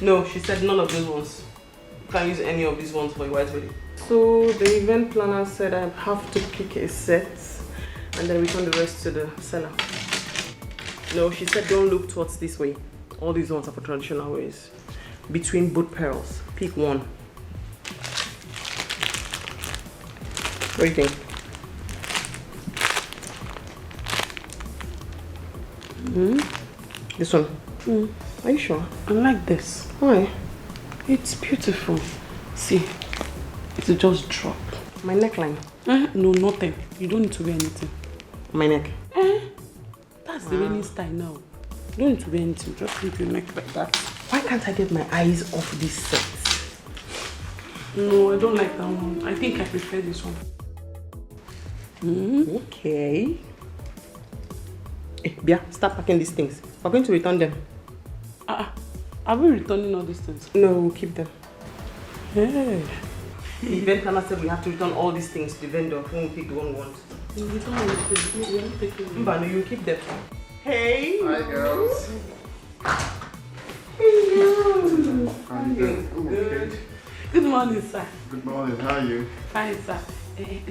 No, she said none of those ones. You can't use any of these ones for your white wedding. So the event planner said I have to pick a set and then return the rest to the seller. No, she said don't look towards this way. All these ones are for traditional ways. Between both pearls, pick one. What do you think? This one? Are you sure? I like this. Why? It's beautiful. See, it'll just drop. My neckline? No, nothing. You don't need to wear anything. My neck? That's the wedding style now. You don't need to wear anything. Just leave your neck like that. Why can't I get my eyes off this set? No, I don't like that one. I think I prefer this one. Okay. Hey, Bia, start packing these things. We're going to return them. Are we returning all these things? No, we'll keep them. Hey. The event planner said we have to return all these things to the vendor when we pick the one we want. You return all these things. We are not taking them. But no, you keep them. Hey! Hi, girls. Hello. How are you doing? Good. Good morning, sir. Good morning. How are you? Fine, sir.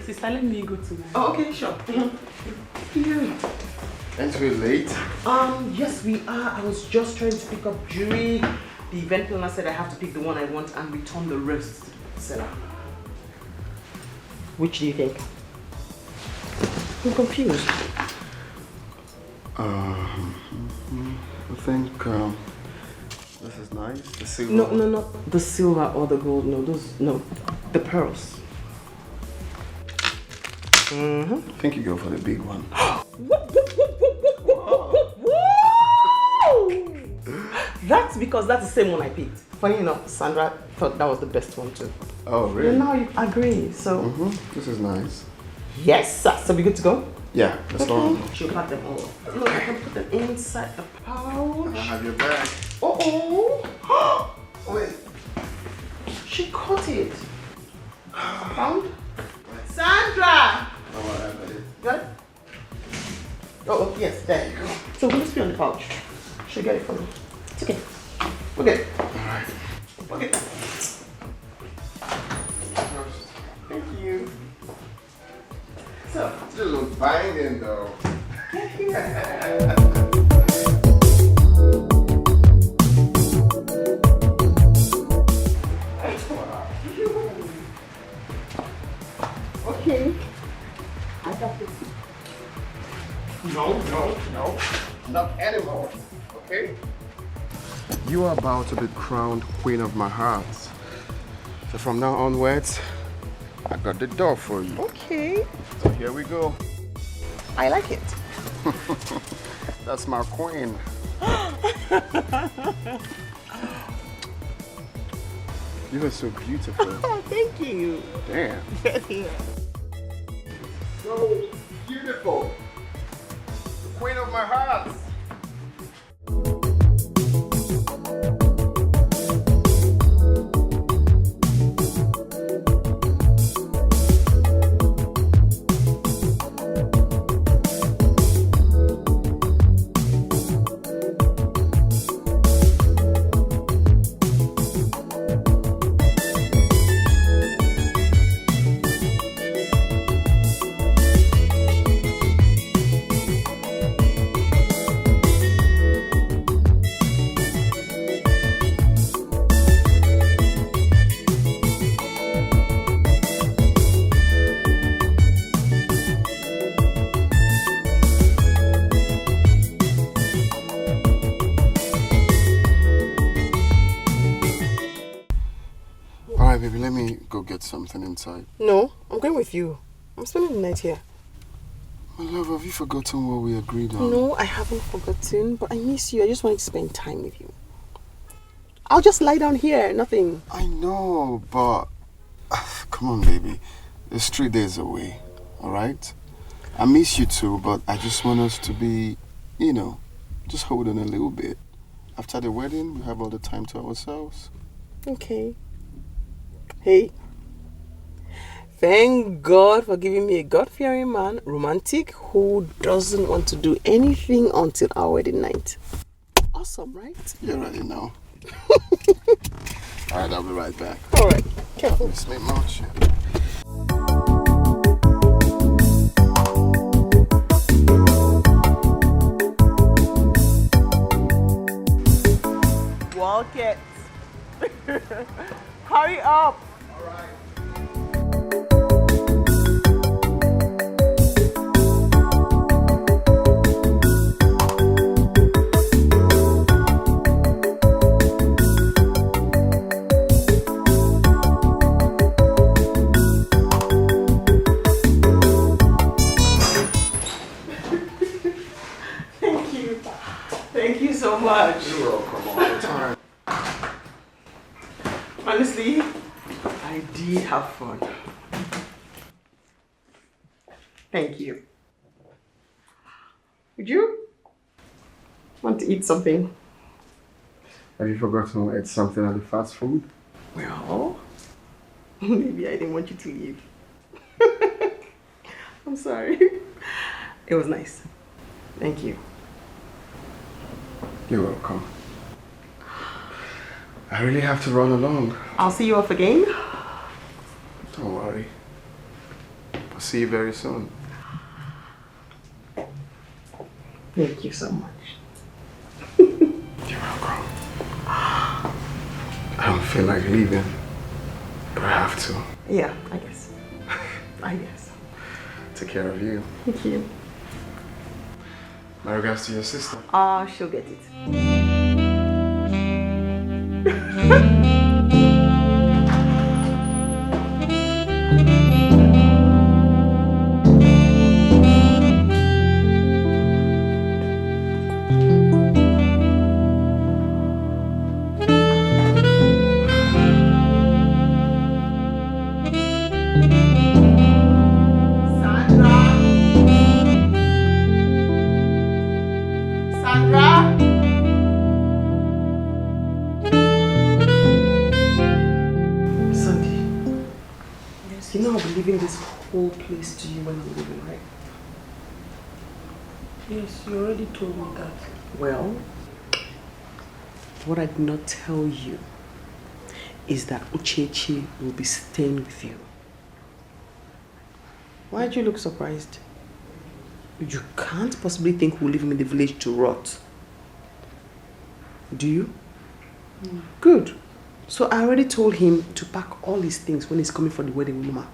Sister, let me go to my... Oh, okay, sure. Yeah. Aren't we late? Yes, we are. I was just trying to pick up jewelry. The event planner said I have to pick the one I want and return the rest to the seller. Which do you think? I'm confused. I think this is nice. The silver. No. The silver or the gold. No, the pearls. I think you go for the big one. That's because that's the same one I picked. Funny enough, Sandra thought that was the best one too. Oh, really? And now you agree, so... This is nice. Yes, sir. So we good to go? Yeah, that's all. She'll pack them all. Look, I can put them inside the pouch. I have your bag. Oh! Wait. She caught it. Found? Sandra! Oh, I have it. Got it? Oh, yes, there you go. So will this be on the pouch? She'll get it for me. It's okay. We're good. Alright. We're good. Thank you. So, Still looks banging though. okay. I got this. No. Not anymore. Okay? You are about to be crowned queen of my heart. So from now onwards, I got the door for you. Okay. So here we go. I like it. That's my queen. You are so beautiful. Oh, thank you. Damn. Yeah. So beautiful. The queen of my heart. Baby, let me go get something inside. No, I'm going with you. I'm spending the night here. My love, have you forgotten what we agreed on? No, I haven't forgotten, but I miss you. I just wanted to spend time with you. I'll just lie down here, nothing. I know, but... Come on, baby. It's 3 days away, alright? I miss you too, but I just want us to be, just hold on a little bit. After the wedding, we have all the time to ourselves. Okay. Hey, thank God for giving me a God-fearing man, romantic, who doesn't want to do anything until our wedding night. Awesome, right? You're ready now. Alright, I'll be right back. Alright, careful. Miss me much. Walk it. Hurry up. Alright. Thank you so much. You're welcome all the time. Honestly, I did have fun. Thank you. Would you want to eat something? Have you forgotten to eat something at the fast food? Well, maybe I didn't want you to leave. I'm sorry. It was nice. Thank you. You're welcome. I really have to run along. I'll see you off again. Don't worry. I'll see you very soon. Thank you so much. You're welcome. I don't feel like leaving, but I have to. Yeah, I guess. I guess. Take care of you. Thank you. My regards to your sister. She'll get it. Leaving this whole place to you when I'm leaving, right? Yes, you already told me that. Well, what I did not tell you is that Uche will be staying with you. Why do you look surprised? You can't possibly think we'll leave him in the village to rot. Do you? No. Good. So I already told him to pack all his things when he's coming for the wedding with Mama.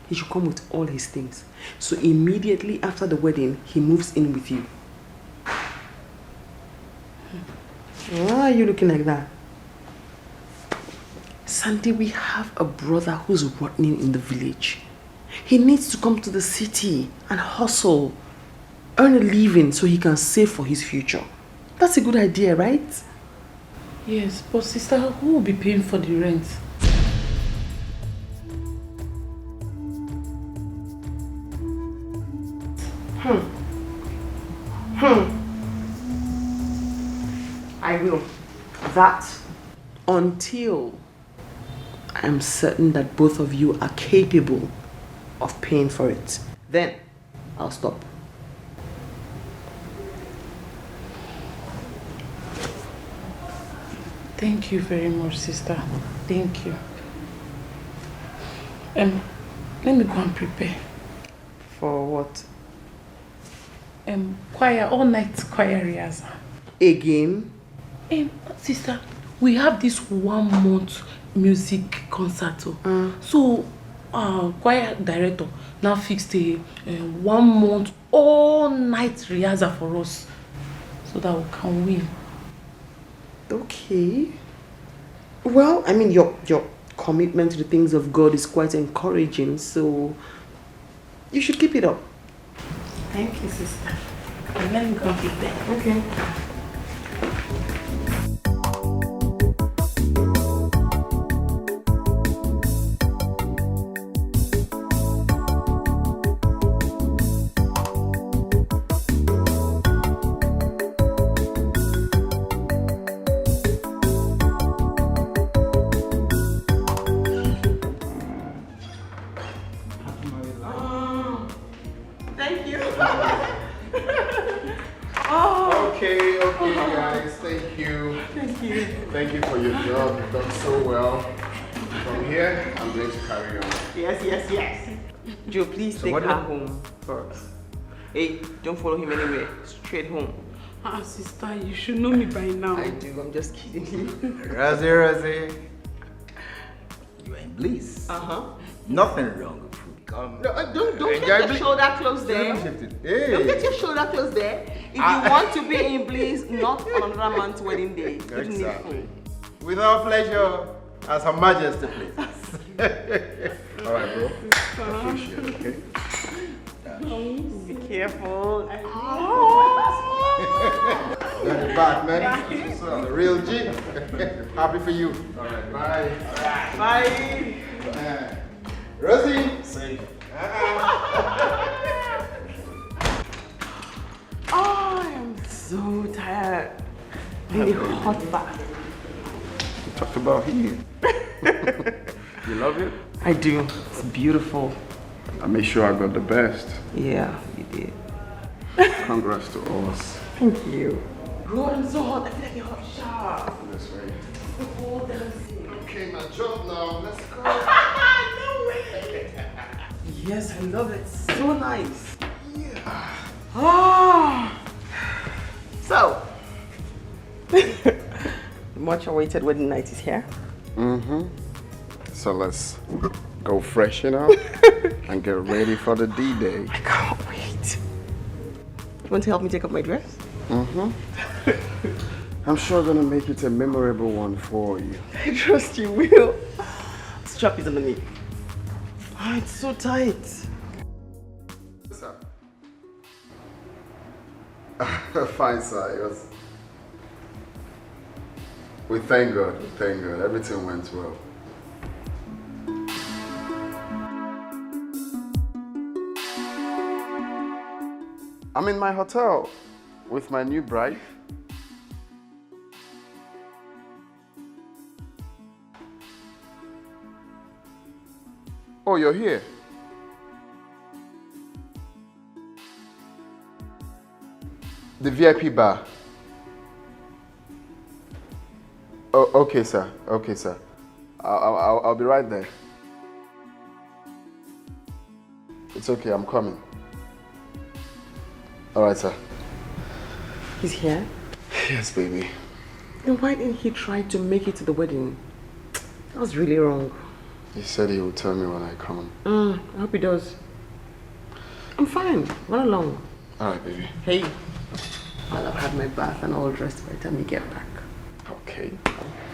He should come with all his things. So immediately after the wedding, he moves in with you. Why are you looking like that? Sandy, we have a brother who's rotting in the village. He needs to come to the city and hustle, earn a living so he can save for his future. That's a good idea, right? Yes, but sister, who will be paying for the rent? I will. That until I'm certain that both of you are capable of paying for it. Then I'll stop. Thank you very much, sister. Thank you. Let me go and prepare. For what? Choir, all night choir rehearsal. Again? Sister, we have this 1 month music concert. So, choir director now fixed a 1 month all night rehearsal for us so that we can win. Okay. Well, I mean, your commitment to the things of God is quite encouraging, so you should keep it up. Thank you, sister. And let me go prepare. Okay. Okay. guys. Thank you. Thank you. Thank you for your job. You've done so well. From here, I'm going to carry on. Yes. Joe, please take her home first. Hey, don't follow him anywhere. Straight home. Sister, you should know me by now. I do. I'm just kidding you. Rosie. You are in bliss. Nothing wrong with food. Come. No, don't get your shoulder close there. Hey. Don't get your shoulder close there. If you want to be in bliss, not on another man's wedding day. You don't need food. With our pleasure, as Her Majesty, please. All right, bro. Appreciate it, okay? Be careful. You're back, man. So, the real G. Happy for you. All right, bye. Bye. Rosie. Safe. I am so tired. Really hot bath. We talked about heat. You love it? I do. It's beautiful. I made sure I got the best. Yeah, you did. Congrats to us. Thank you. God, I'm so hot. I feel like a hot shower. This way. The whole dancing. Okay, now jump now. Let's go. No way. Yes, I love it. So nice. Yeah. So, the much awaited wedding night is here. So let's go freshen up and get ready for the D-Day. I can't wait. You want to help me take off my dress? I'm sure gonna make it a memorable one for you. I trust you will. Strap is underneath. Oh, it's so tight. Sir. Fine, sir. It was... We thank God. Everything went well. I'm in my hotel with my new bride. Oh, you're here? The VIP bar. Oh, okay, sir. Okay, sir. I'll be right there. It's okay, I'm coming. All right, sir. He's here? Yes, baby. Then why didn't he try to make it to the wedding? That was really wrong. He said he would tell me when I come. I hope he does. I'm fine. Run along. All right, baby. Hey, I'll have had my bath and all dressed by the time you get back. Okay.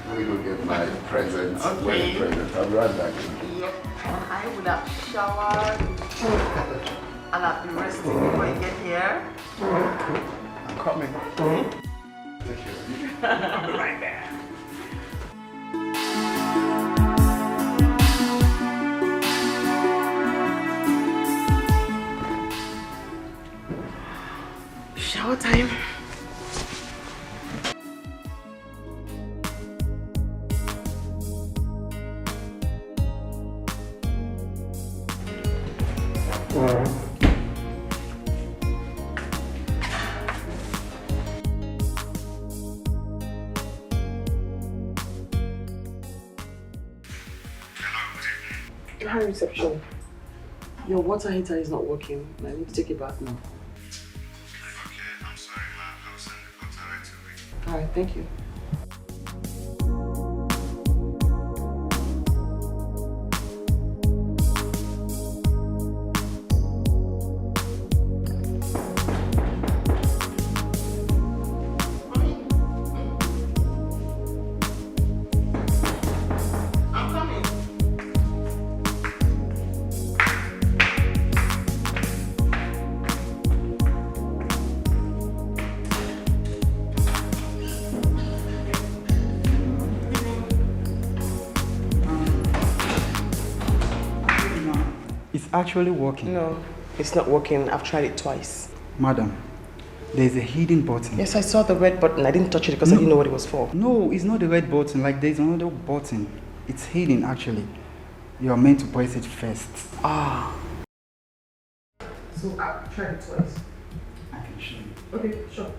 Let me go get my presents. Okay. Wedding presents. I'll be right back. Yep. And I would have showered and I've been resting before you get here. I'm coming. Take care of you. I'll be right there. Shower time. Hi, reception. Your water heater is not working. I need to take it back now. Okay, I'm sorry, ma'am. I'll send the photo right away. Alright, thank you. It's actually working. No, it's not working. I've tried it twice. Madam, there's a hidden button. Yes, I saw the red button. I didn't touch it because I didn't know what it was for. No, it's not the red button. Like, there's another button. It's hidden, actually. You are meant to press it first. Ah. So I've tried it twice. I can show you. Okay, sure.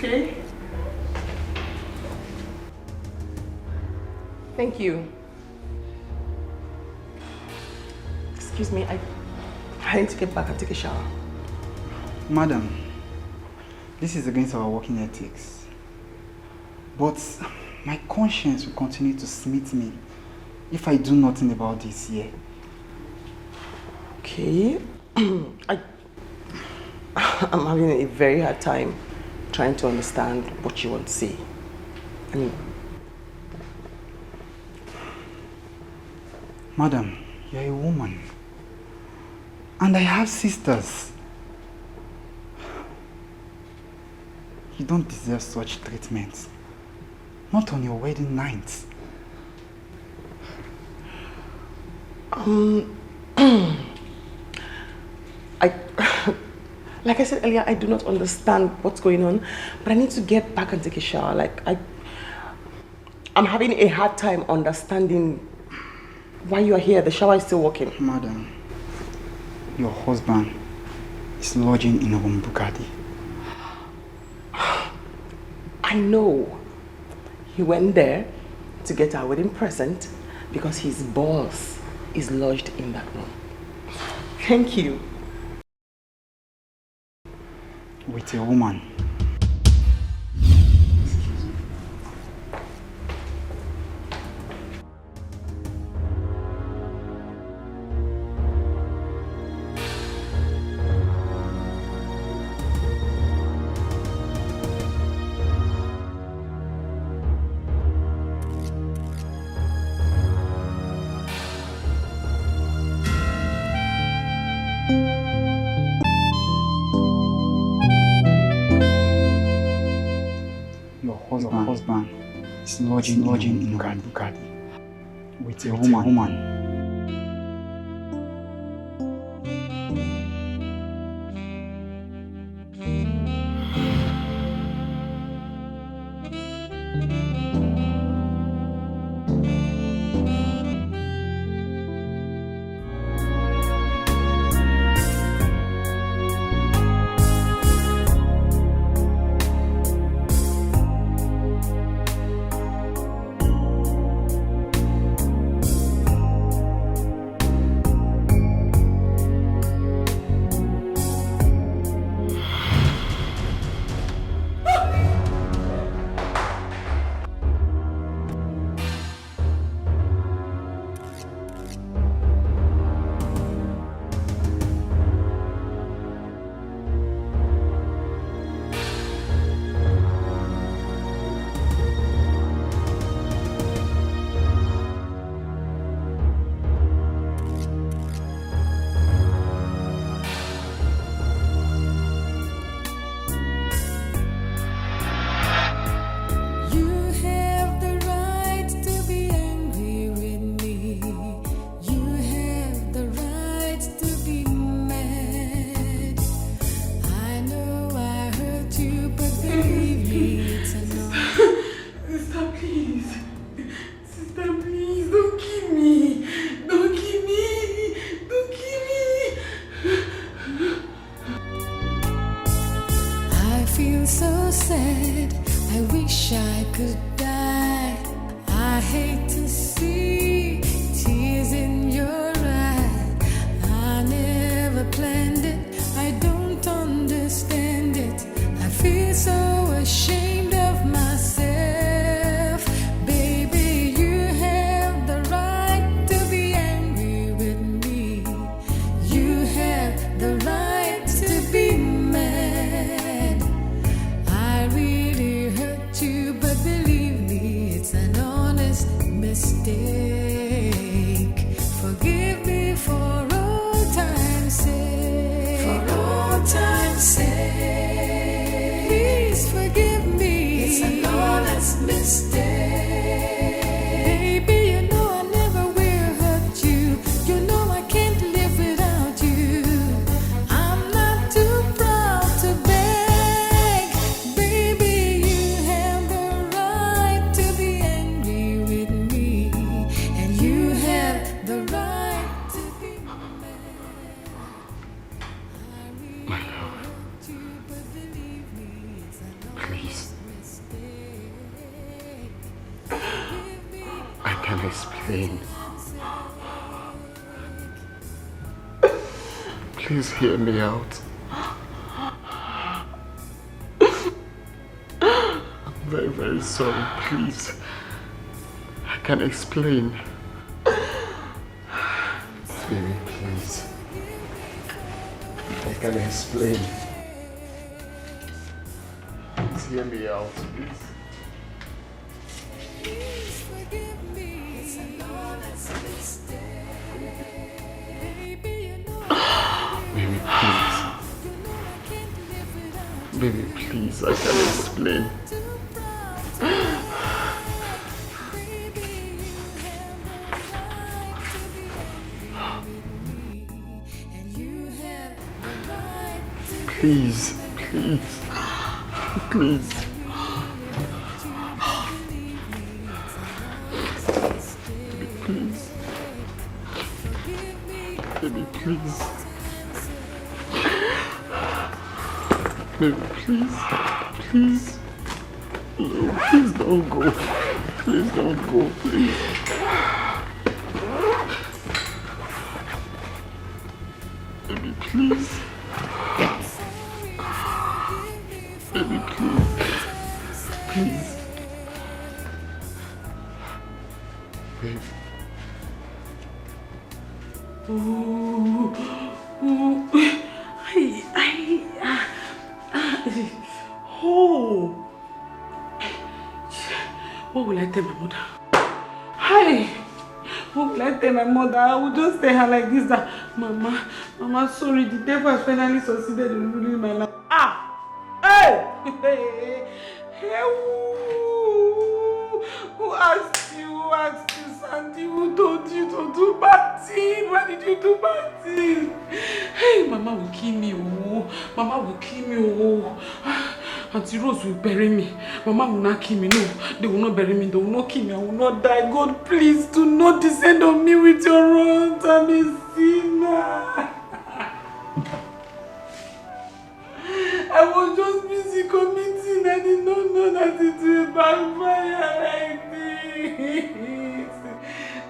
Okay. Thank you. Excuse me, I need to get back and take a shower. Madam, this is against our working ethics. But my conscience will continue to smite me if I do nothing about this here. Okay. I'm having a very hard time trying to understand what you want to say. I mean... Madam, you're a woman. And I have sisters. You don't deserve such treatment. Not on your wedding night. Like I said earlier, I do not understand what's going on, but I need to get back and take a shower. I'm having a hard time understanding why you are here. The shower is still working. Madam, your husband is lodging in a Bugatti. I know. He went there to get our wedding present because his boss is lodged in that room. Thank you. With a woman. Husband is lodging in Bugatti with a woman. But believe me, it's an honest mistake. please. I can explain. Please hear me out. I'm very, very sorry, please. I can explain. Baby, please. I can explain. Please hear me out, please. Baby, please. Baby, please, I can explain. Please, please, please. Baby, please. Baby, please. Please. No, please don't go. Please don't go, please. Baby, please. Baby, please. Please. Baby. What will I tell my mother? Hi! What will I tell my mother? I will just tell her like this that Mama, sorry, the devil has finally succeeded in ruling my life. Hey! Who asked you? Who asked you, Sandy? Who told you to do bad thing? Why did you do bad thing? Hey, Mama will kill me, oh. Mama will kill me, oh. Auntie Rose will bury me. Mama will not kill me. No, they will not bury me. They will not kill me. I will not die. God, please do not descend on me with your wrath. I'm a sinner. I was just busy committing. I did not know that it will backfire like this.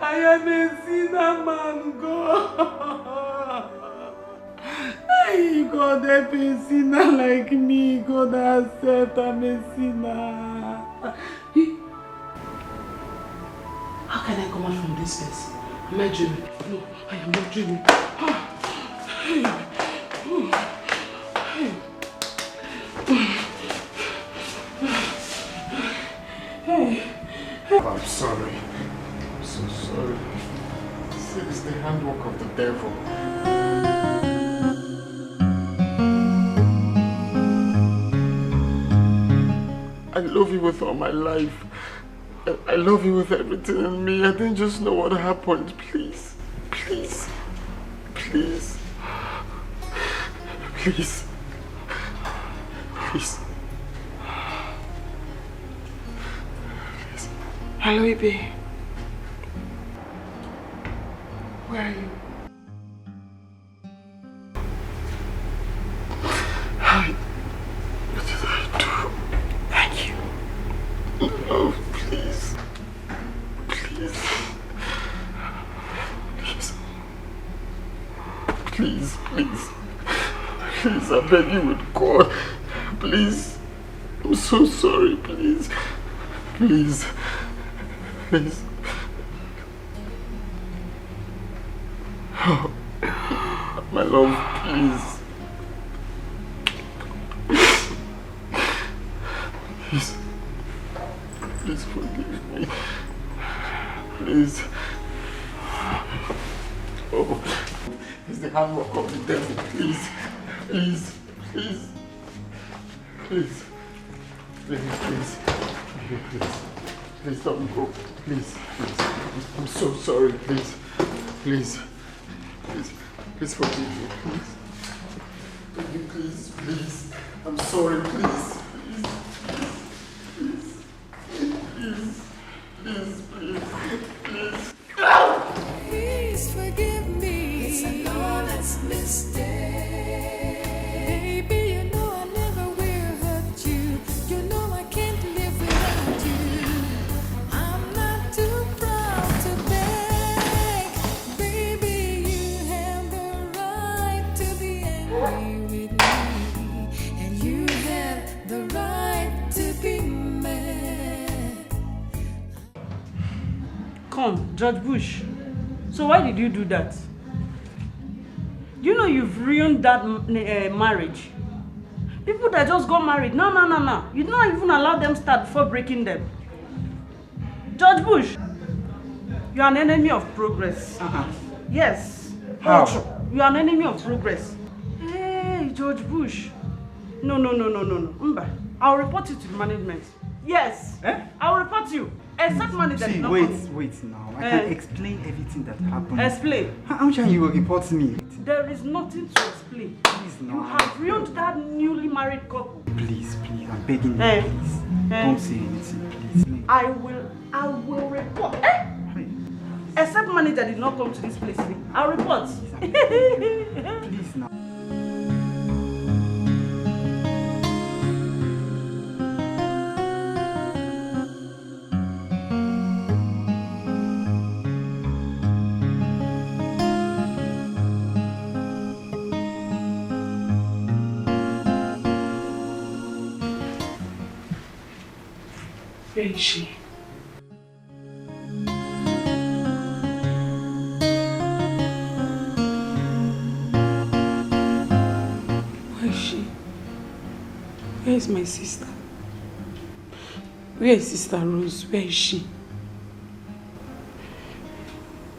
I am a sinner, man, God. Hey, God, help a sinner like me. God, accept I'm a sinner. How can I come out from this place? Am I dreaming? No, I am not dreaming. I'm sorry. I'm so sorry. It's the handwork of the devil. I love you with all my life. I love you with everything in me. I didn't just know what happened. Please. Please. Please. Please. Please. Please. Hello, Ibe. Where are you? Hi. What did I do? Thank you. No, please. Please. Please. Please, please. Please, I beg you with God. Please. I'm so sorry, please. Please. Please. Oh, my love, please. Please. Please forgive me. Please. Oh, it's the handwork of the devil. Please. Please. Please. Please. Please, please. Please. Please don't go. Please. Please. I'm so sorry. Please. Please. Please. Please forgive me. Please. Please. Please. I'm sorry. Please. Please. Please. Please. Please. Please. Please forgive me. It's an honest mistake. Baby, you know I never will hurt you. You know come, Judge Bush. So why did you do that? Do you know you've ruined that marriage? People that just got married, no. You don't even allow them start before breaking them. Judge Bush, you are an enemy of progress. Yes. How? You are an enemy of progress. Hey, Judge Bush. No. Mba, I'll report you to the management. Yes. I'll report you. Except manager. See, wait now. I can explain everything that happened. Explain. I'm sure you will report me. There is nothing to explain. Please, no. You have ruined that newly married couple. Please, I'm begging you, please. Don't say anything, please. I will report. Except manager did not come to this place. I'll report. Please now. Where is she? Where is she? Where is my sister? Where is Sister Rose? Where is she?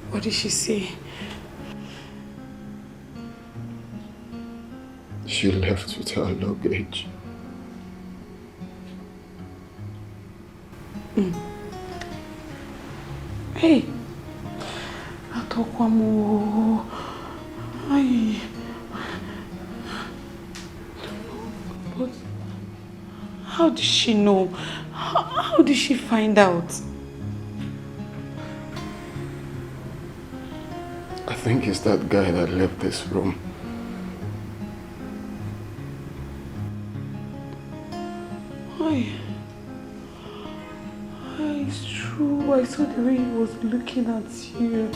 What did she say? She left with her luggage. Hey, Atokwamo. Ay. But how did she know? How did she find out? I think it's that guy that left this room. Ay. It's true. I saw the way he was looking at you.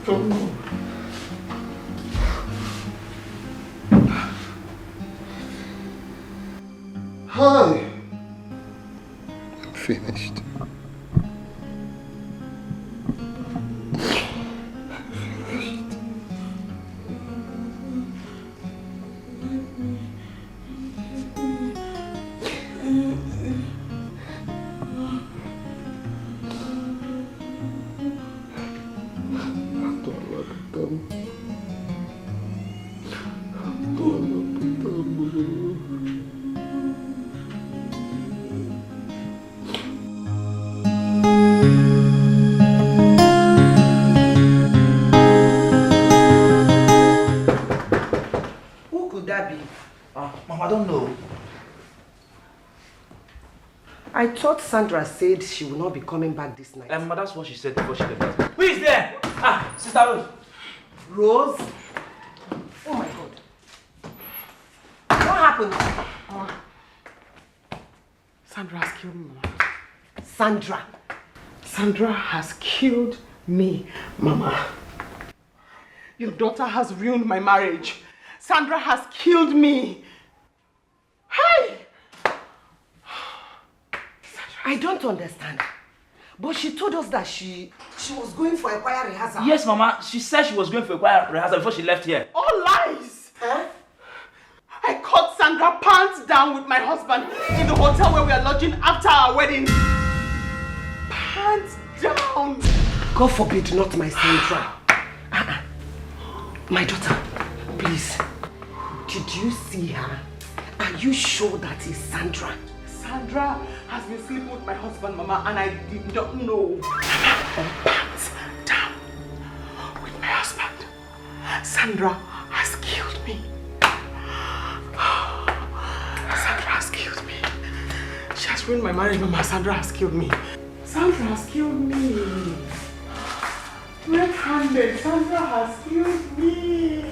Come on. Hi. I'm finished. I thought Sandra said she will not be coming back this night. That's what she said before she left. Who is there? Sister Rose. Rose? Oh my God. What happened? Sandra has killed me, Mama. Sandra? Sandra has killed me, Mama. Your daughter has ruined my marriage. Sandra has killed me. Hey! I don't understand. But she told us that she was going for a choir rehearsal. Yes, Mama. She said she was going for a choir rehearsal before she left here. All lies! Huh? I caught Sandra pants down with my husband in the hotel where we are lodging after our wedding. Pants down! God forbid, not my Sandra. My daughter, please. Did you see her? Are you sure that is Sandra? Sandra has been sleeping with my husband, Mama, and I did not know. Pants down with my husband. Sandra has killed me. Sandra has killed me. She has ruined my marriage, Mama. Sandra has killed me. Sandra has killed me. Red-handed. Sandra has killed me.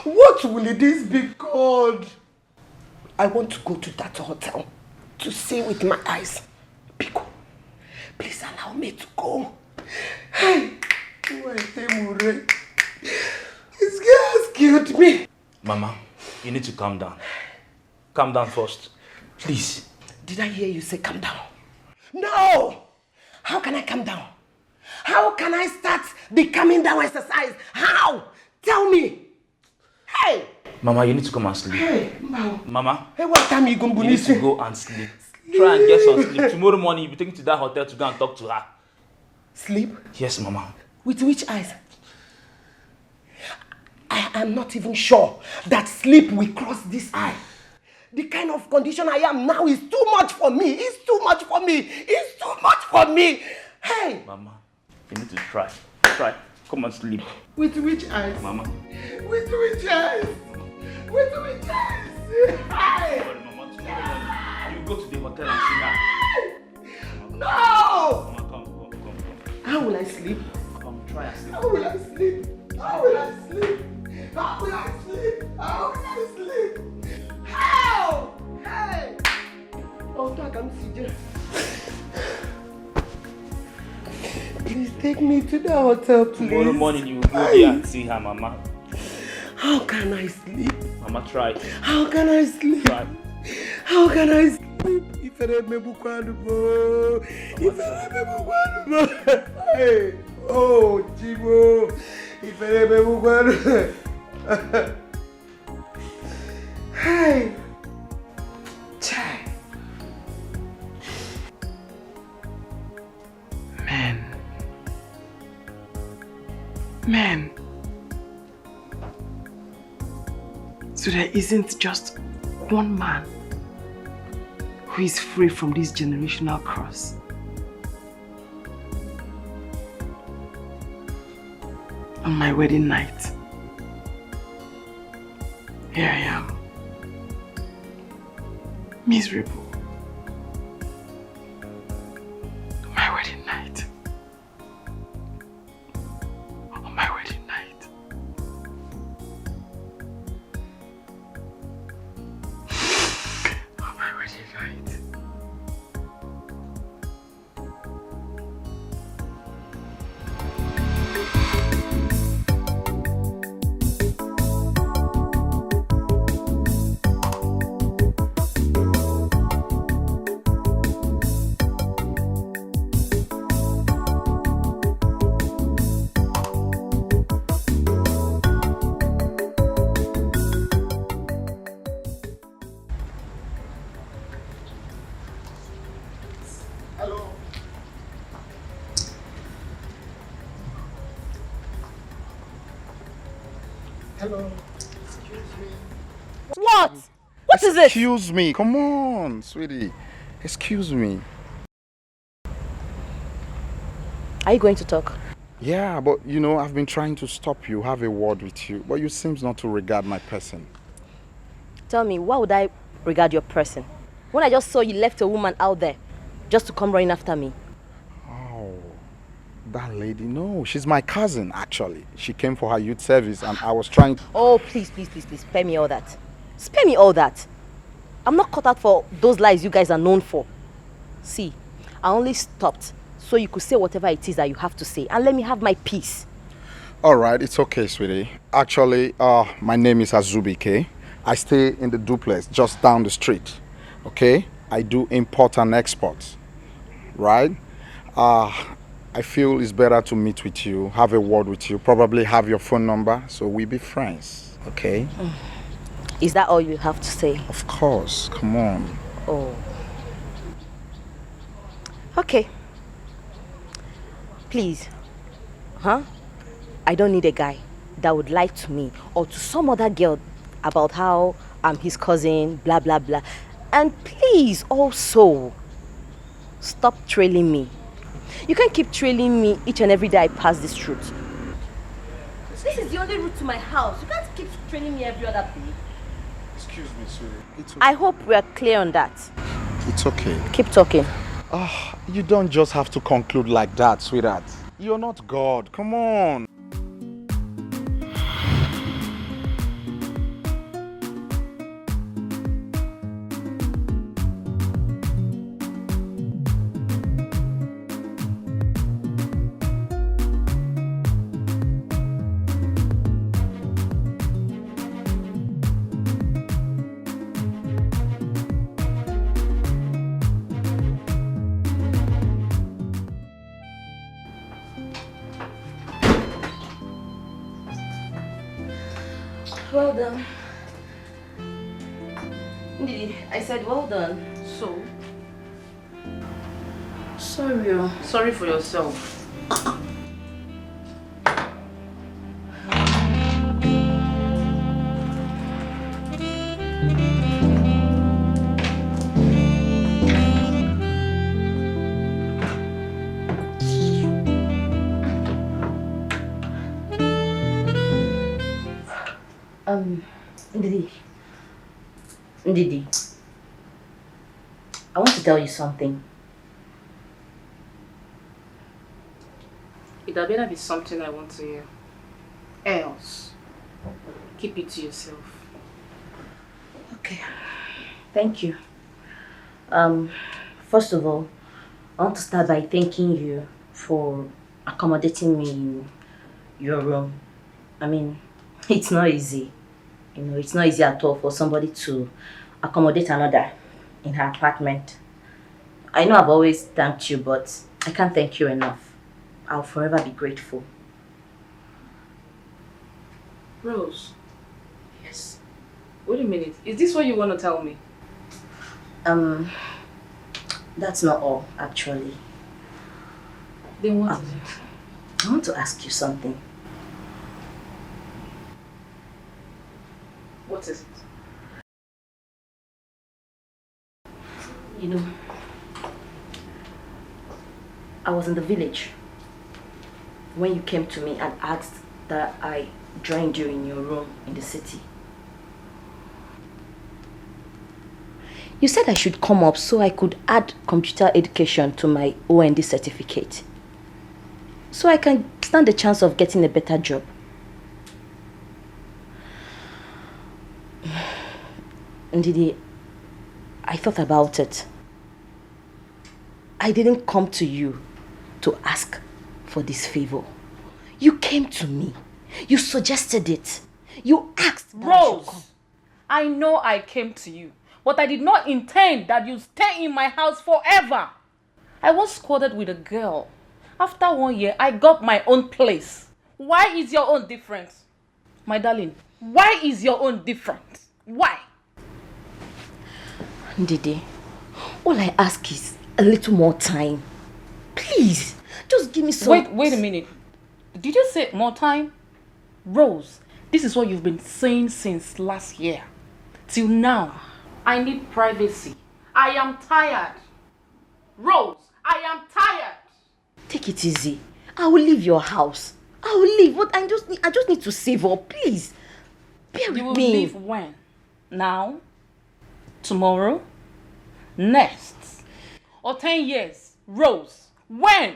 What will this be called? I want to go to that hotel to see with my eyes. Pico, please allow me to go. Hey, this girl has killed me. Mama, you need to calm down. Calm down first. Please. Did I hear you say calm down? No! How can I calm down? How can I start the calming down exercise? How? Tell me. Hey! Mama, you need to come and sleep. Hey, Mama. Hey, what time you going to You need to go and sleep. Try and get some sleep. Tomorrow morning, you'll be taken to that hotel to go and talk to her. Sleep? Yes, Mama. With which eyes? I am not even sure that sleep will cross this eye. The kind of condition I am now is too much for me. It's too much for me. It's too much for me. Hey! Mama, you need to try. Try. Come and sleep. With which eyes? Mama. With which eyes? With which eyes? Hey! Mama, tomorrow you go to the hotel and see her. No! Mama, come. How will I sleep? Come, try and sleep. How will I sleep? How will I sleep? How will I sleep? How will I sleep? How? Hey! Oh, I can see you. Please take me to the hotel, please. Tomorrow morning you will go there and see her, Mama. How can I sleep? Mama, try. How can I sleep? Try. How can I sleep? If I remember Kwanubo. If I remember Kwanubo. Hey! Oh, Jibo. If I remember Kwanubo. Hey! Chai! Man. So there isn't just one man who is free from this generational curse. On my wedding night, here I am, miserable. On my wedding night. On my wedding night. On my wedding night. Hello. What? What is it? Excuse me. Come on, sweetie. Excuse me. Are you going to talk? Yeah, but you know, I've been trying to stop you, have a word with you, but you seem not to regard my person. Tell me, why would I regard your person? When I just saw you left a woman out there just to come running after me. Oh, that lady, no, she's my cousin, actually. She came for her youth service and I was trying to... Oh, please, spare me all that. Spare me all that. I'm not cut out for those lies you guys are known for. See, I only stopped so you could say whatever it is that you have to say and let me have my peace. All right, it's okay, sweetie. Actually, my name is Azubike. I stay in the duplex just down the street, okay? I do import and export, right? I feel it's better to meet with you, have a word with you, probably have your phone number so we be friends, okay? Is that all you have to say? Of course, come on. Oh. Okay. Please. Huh? I don't need a guy that would lie to me or to some other girl about how I'm his cousin, blah, blah, blah. And please also stop trailing me. You can't keep trailing me each and every day I pass this route. This is the only route to my house. You can't keep trailing me every other day. Excuse me, sweetie. It's okay. I hope we are clear on that. It's okay. Keep talking. You don't just have to conclude like that, sweetheart. You're not God. Come on. Well done. I said well done. So? Sorry, sorry for yourself. Ndidi, I want to tell you something. It had better be something I want to hear. Else, keep it to yourself. Okay. Thank you. First of all, I want to start by thanking you for accommodating me in your room. I mean, it's not easy. You know, it's not easy at all for somebody to accommodate another in her apartment. I know I've always thanked you, but I can't thank you enough. I'll forever be grateful. Rose. Yes. Wait a minute. Is this what you want to tell me? That's not all, actually. Then what is it? I want to ask you something. What is it? You know, I was in the village when you came to me and asked that I joined you in your room in the city. You said I should come up so I could add computer education to my OND certificate, so I can stand the chance of getting a better job. Ndidi, I thought about it. I didn't come to you to ask for this favor. You came to me. You suggested it. You asked that I should come. Rose, I know I came to you, but I did not intend that you stay in my house forever. I was squatted with a girl. After 1 year, I got my own place. Why is your own different? My darling, why is your own different? Why? Ndidi, all I ask is a little more time. Please, just give me some... Wait a minute. Did you say more time? Rose, this is what you've been saying since last year. Till now, I need privacy. I am tired. Rose, I am tired. Take it easy. I will leave your house. I will leave, but I just need to save up, please. Bear with me. You will leave when? Now? Tomorrow? Next? Or 10 years? Rose, when?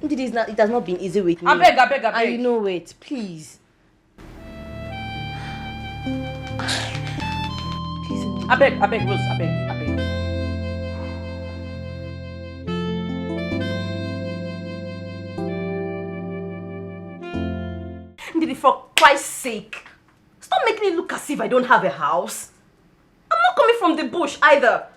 It has not been easy with me. I beg. And you know it, please. I beg, Rose, I beg. Ndidi, for Christ's sake, stop making it look as if I don't have a house. I'm not coming from the bush either.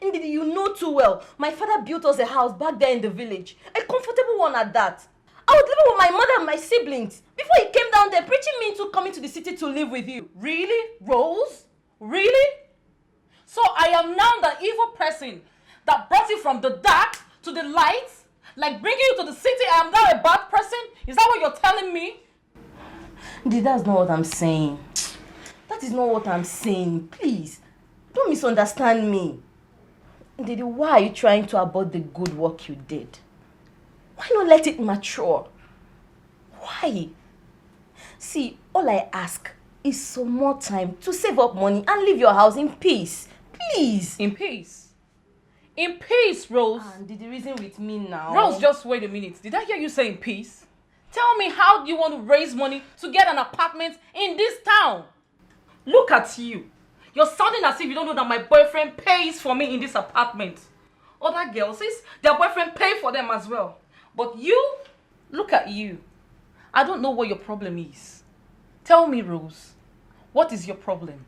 Ndidi, you know too well, my father built us a house back there in the village. A comfortable one at that. I was living with my mother and my siblings before he came down there preaching me into coming to the city to live with you. Really, Rose? Really? So I am now the evil person that brought you from the dark to the light? Like bringing you to the city, I am now a bad person? Is that what you're telling me? Ndidi, that's not what I'm saying. That is not what I'm saying. Please, don't misunderstand me. Ndidi, why are you trying to abort the good work you did? Why not let it mature? Why? See, all I ask is some more time to save up money and leave your house in peace. Please. In peace? In peace, Rose. And did the reason with me now? Rose, just wait a minute. Did I hear you say in peace? Tell me, how do you want to raise money to get an apartment in this town? Look at you. You're sounding as if you don't know that my boyfriend pays for me in this apartment. Other girls, their boyfriend pays for them as well. But you, look at you. I don't know what your problem is. Tell me, Rose, what is your problem?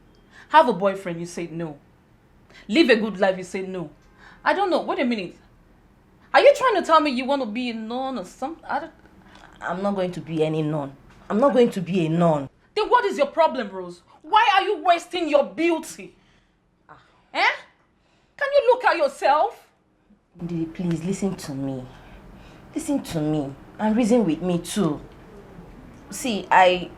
Have a boyfriend, you say no. Live a good life, you say no. I don't know. Wait a minute. Are you trying to tell me you want to be a nun or something? I'm not going to be any nun. I'm not going to be a nun. Then what is your problem, Rose? Why are you wasting your beauty? Eh? Can you look at yourself? Ndidi, please listen to me. Listen to me and reason with me too. See, I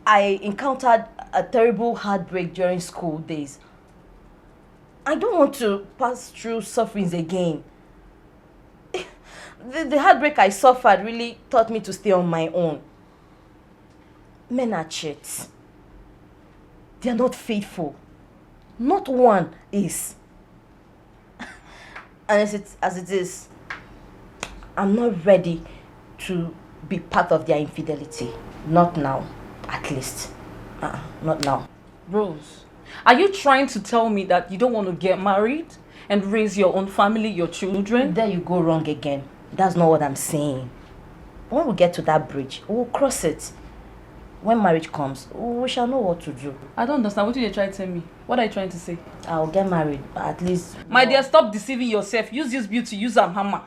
encountered a terrible heartbreak during school days. I don't want to pass through sufferings again. The heartbreak I suffered really taught me to stay on my own. Men are cheats. They are not faithful. Not one is. And as it is, I'm not ready to be part of their infidelity. Not now, at least. Not now. Rose, are you trying to tell me that you don't want to get married and raise your own family, your children? There you go wrong again. That's not what I'm saying. When we get to that bridge, we'll cross it. When marriage comes, we shall know what to do. I don't understand. What did you try to tell me? What are you trying to say? I'll get married, but at least... My dear, stop deceiving yourself. Use this beauty, use a hammer.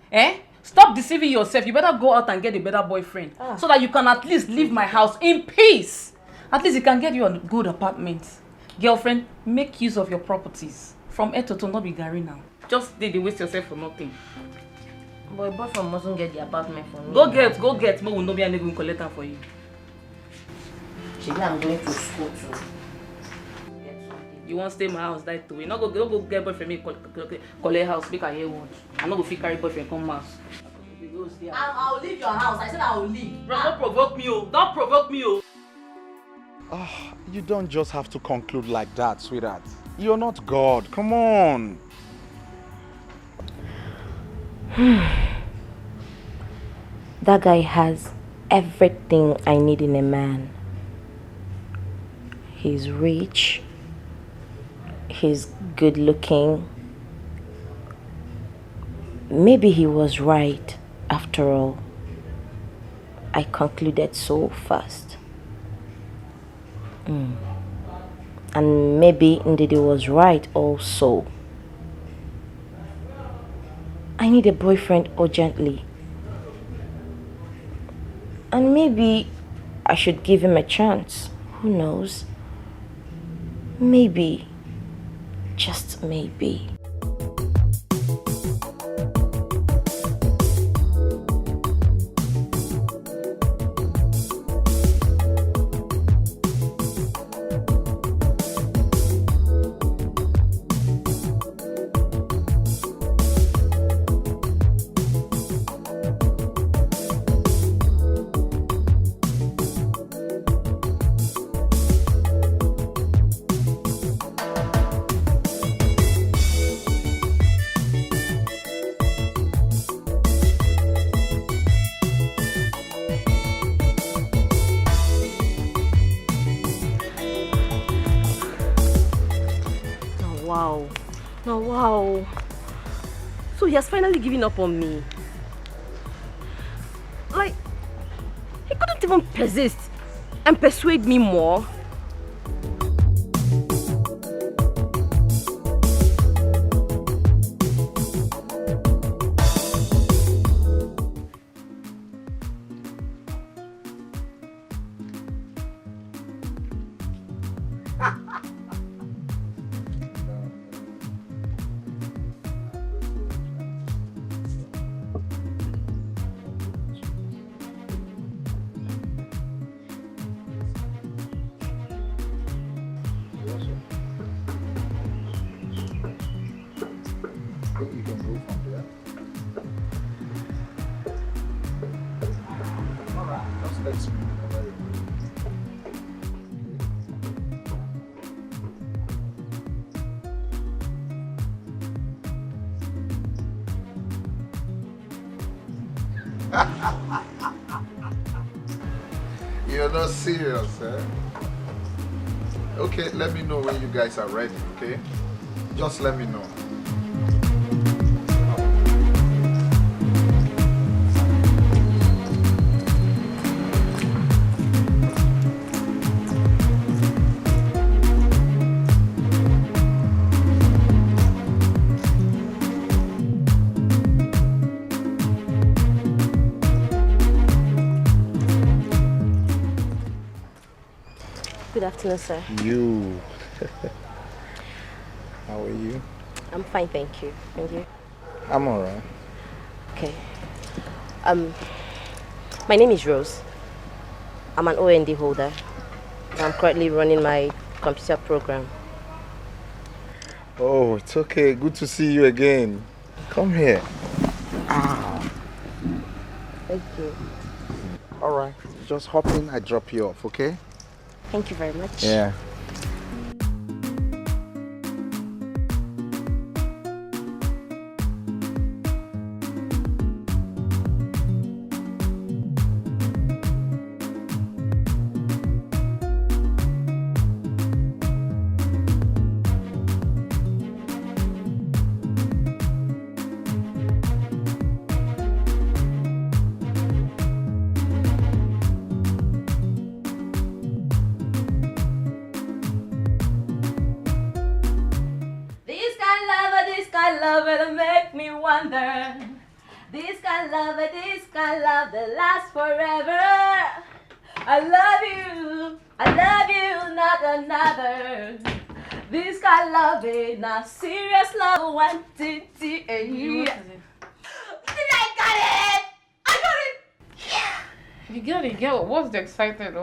Eh? Stop deceiving yourself. You better go out and get a better boyfriend. So that you can at least leave my house in peace. At least you can get you a good apartment. Girlfriend, make use of your properties. From Eto to not be Gary now. Just did waste yourself for nothing. But a boyfriend mustn't get the apartment for me. Go get. Mo will not be able to collect them for you. Maybe I'm going to school too. You want to stay in my house that way. Not go get boyfriend me collect house make I hear one. I'm not go fit carry boyfriend come house. I'll leave your house. I said I'll leave. Bro, don't provoke me, oh. Don't provoke me, oh. You don't just have to conclude like that, sweetheart. You're not God. Come on. That guy has everything I need in a man. He's rich. He's good looking. Maybe he was right after all. I concluded so fast. And maybe Ndidi was right also. I need a boyfriend urgently. And maybe I should give him a chance. Who knows? Maybe. Just maybe. Wow. So he has finally given up on me. Like, he couldn't even persist and persuade me more. You're not serious, eh? Okay, let me know when you guys are ready, okay? Just let me know. Good afternoon, sir. You. How are you? I'm fine, thank you. And you? I'm alright. Okay. My name is Rose. I'm an OND holder. I'm currently running my computer program. Oh, it's okay. Good to see you again. Come here. Thank you. Alright. Just hop in, I drop you off, okay? Thank you very much. Yeah. This kind of love that lasts forever. I love you, not another. This kind of love ain't not serious love. One, two, three, I got it! You get it, girl. What's the excitement? I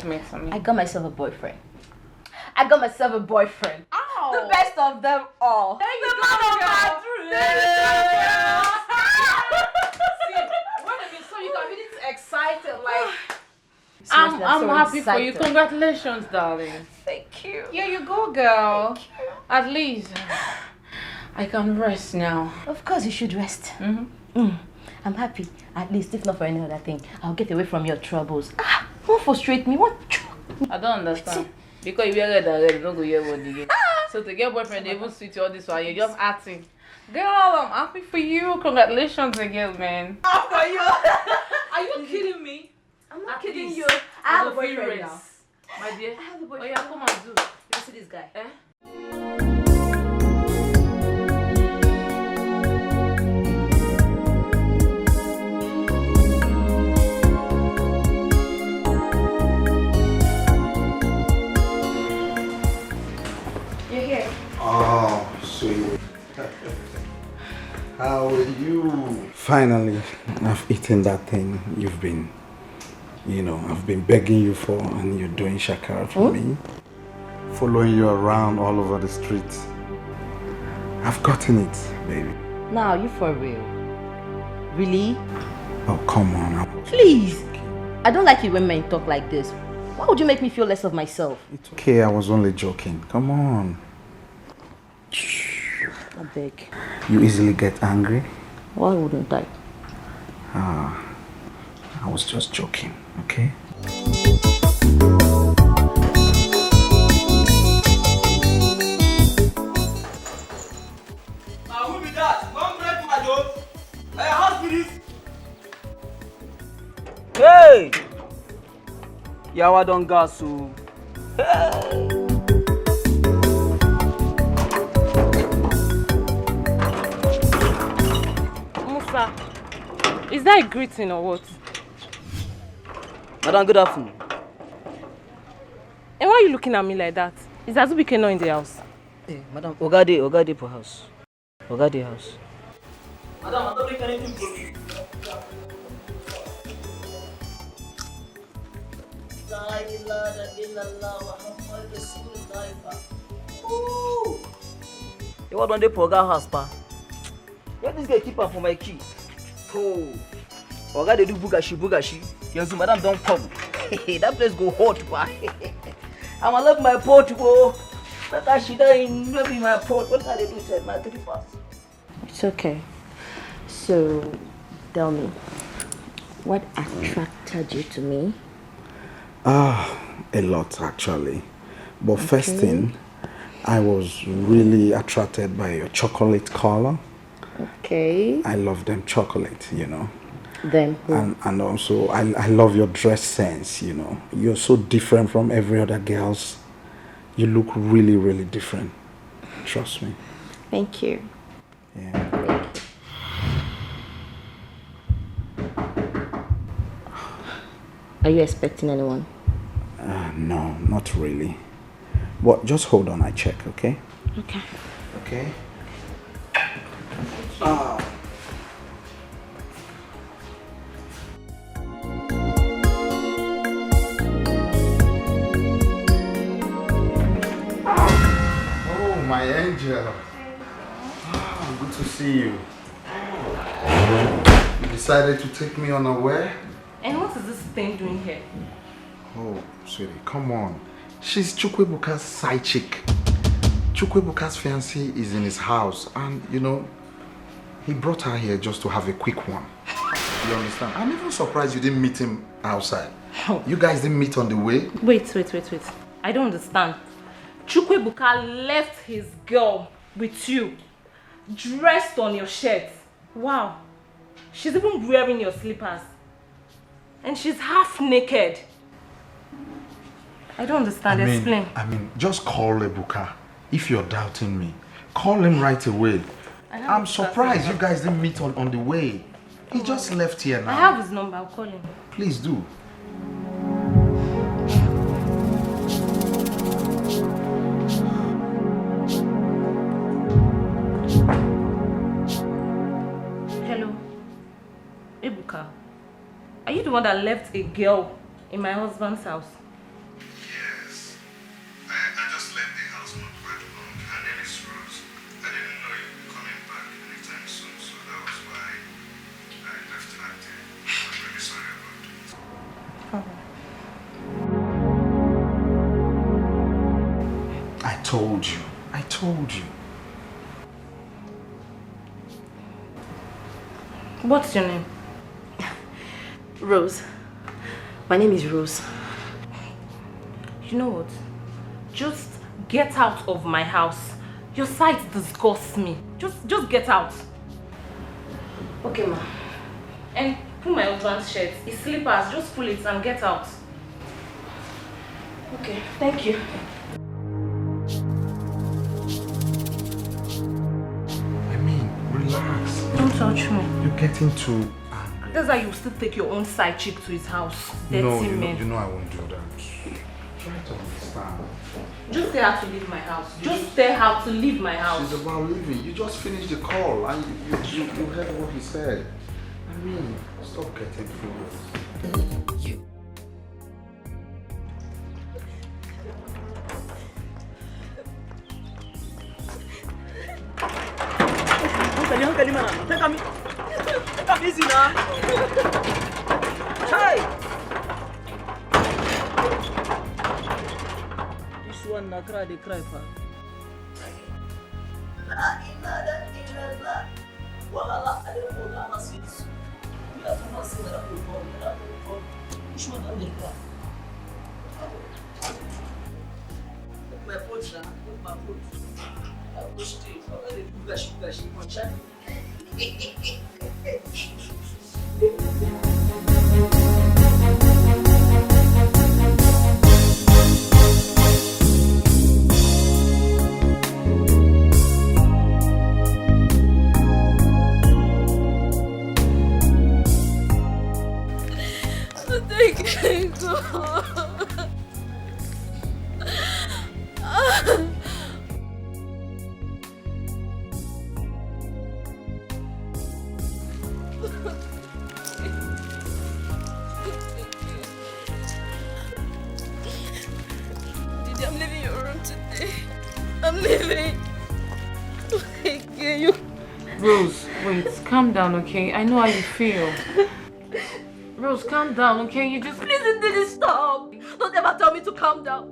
mean, I got myself a boyfriend. Ow. The best of them all. The man of my dreams. See, when I mean, so you can be this excited, like. Seriously, I'm so happy for you. excited. Congratulations, darling. Thank you. Here you go, girl. At least I can rest now. Of course, you should rest. I'm happy. At least, if not for any other thing, I'll get away from your troubles. Won't frustrate me. I don't understand. Because you wear red and red, you don't go hear what you get. So to get boyfriend, they even sweet you all this while you're just acting. Girl, I'm happy for you. Congratulations again, man. After you. Are you kidding me? I'm not At kidding least you. I have a boyfriend rest. now. My dear. I have a Oh boyfriend. yeah, come and do. You see this guy? You're here. Oh, sweet. How are you? Finally, I've eaten that thing I've been begging you for, and you're doing shakara for me. Following you around all over the streets. I've gotten it, baby. Now, you for real? Really? Oh, come on. Please. I don't like it when men talk like this. Why would you make me feel less of myself? It's okay, I was only joking. Come on. I beg. You easily get angry? Why wouldn't I? I was just joking, okay? Who be that? Don't break my door. Hey, how's this? Hey! Yawa don gas o. Hey! Musa, is that a greeting or what? Madam, good afternoon. And why are you looking at me like that? Is Azubike not in the house? Hey, madam, Ogade for house. Ogade house. Madam, I don't make anything for you. You want on the Poga house, pa? Where this guy keep up for my key? Oh, Oga they do bugashi. Yanzu madam don't come. That place go hot, pa. I'm gonna love my pot, bro. That she don't love my pot. What can they do? Said my 3 pass. It's okay. So, tell me, what attracted you to me? A lot actually. But first thing, I was really attracted by your chocolate color. Okay. I love them chocolate, Then who? And also, I love your dress sense, You're so different from every other girls. You look really, really different. Trust me. Thank you. Yeah. Thank you. Are you expecting anyone? No, not really. But just hold on, I check, okay? Okay. Okay. Oh, my angel. Good to see you. You decided to take me unaware? And what is this thing doing here? Oh, sweetie, come on. She's Chukwebuka's side chick. Chukwebuka's fiancé is in his house and, you know, he brought her here just to have a quick one. You understand? I'm even surprised you didn't meet him outside. You guys didn't meet on the way? Wait. I don't understand. Chukwebuka left his girl with you, dressed on your shirt. Wow. She's even wearing your slippers. And she's half naked. I don't understand. Explain. I mean, just call Ebuka. If you're doubting me, call him right away. I'm surprised you guys didn't meet on the way. He just left here now. I have his number. I'll call him. Please do. Hello. Ebuka. Are you the one that left a girl in my husband's house? Yes. I just left the house not quite long. Her name is Rose. I didn't know you'd be coming back anytime soon, so that was why I left her there. I'm really sorry about it. I told you. What's your name? Rose. My name is Rose. You know what? Just get out of my house. Your sight disgusts me. Just get out. Okay, ma. And pull my husband's shirt, his slippers, just pull it and get out. Okay, thank you. I mean, relax. Don't touch me. You're getting too angry. That's why you still take your own side chick to his house. Dirty No, man. you know I won't do that. Try to understand. Just tell her to leave my house. Just tell her to leave my house. She's about leaving. You just finished the call and you heard what he said. I mean, stop getting foolish. Uncle, man. Take a easy now. Hey! This one na cry, they cry for. I'm leaving your room today. I'm leaving. Again, you. Rose, wait, calm down, okay? I know how you feel. Rose, calm down, okay? You just... Please, Didi, stop. Don't ever tell me to calm down.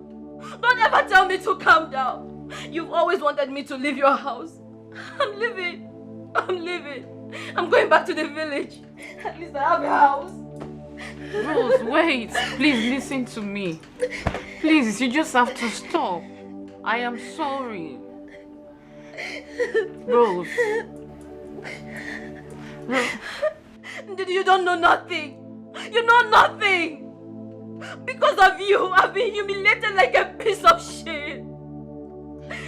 Don't ever tell me to calm down. You've always wanted me to leave your house. I'm leaving. I'm going back to the village. At least I have a house. Rose, wait. Please listen to me. Please, you just have to stop. I am sorry. Rose. Didi, you don't know nothing. You know nothing. Because of you, I've been humiliated like a piece of shit.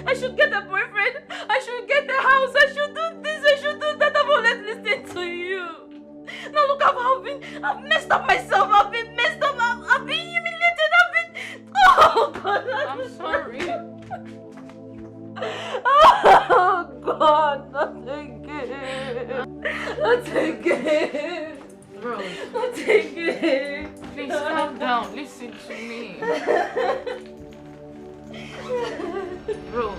I should get a boyfriend. I should get a house. I should do this. I should do that. I've always listened to you. Now look, I've messed up myself. I've been messed up. I've been humiliated. Oh God, I'm sorry. Oh God, not again. Not again. Rose, Not again. please calm down. Listen to me. Rose.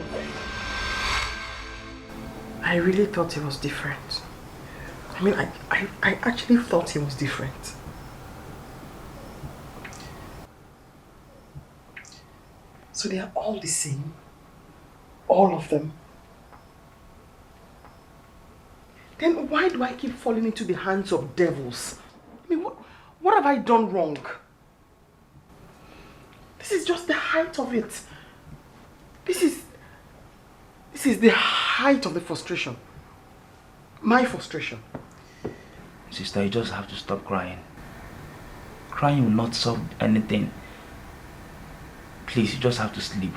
I really thought he was different. I mean, I actually thought he was different. So they are all the same? All of them? Then why do I keep falling into the hands of devils? I mean, what have I done wrong? This is just the height of it. This is the height of the frustration. My frustration. Sister, you just have to stop crying. Crying will not solve anything. Please, you just have to sleep.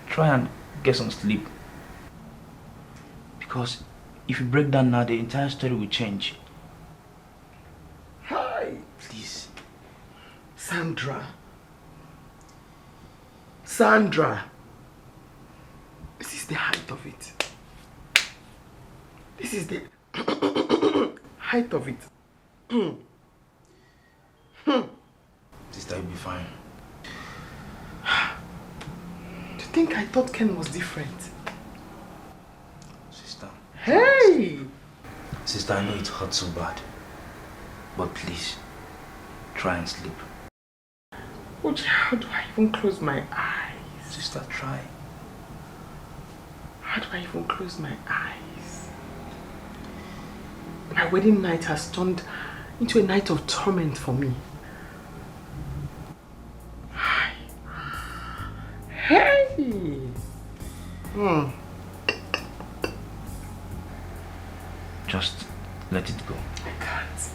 Try and get some sleep. Because if you break down now, the entire story will change. Hi. Please. Sandra. This is the height of it. This is the height of it. Sister, you'll be fine. Do you think I thought Ken was different? Sister. Hey! Sister, I know it hurts so bad. But please, try and sleep. Uche, how do I even close my eyes? Sister, try. How do I even close my eyes? My wedding night has turned into a night of torment for me. Hey! Just let it go. I can't.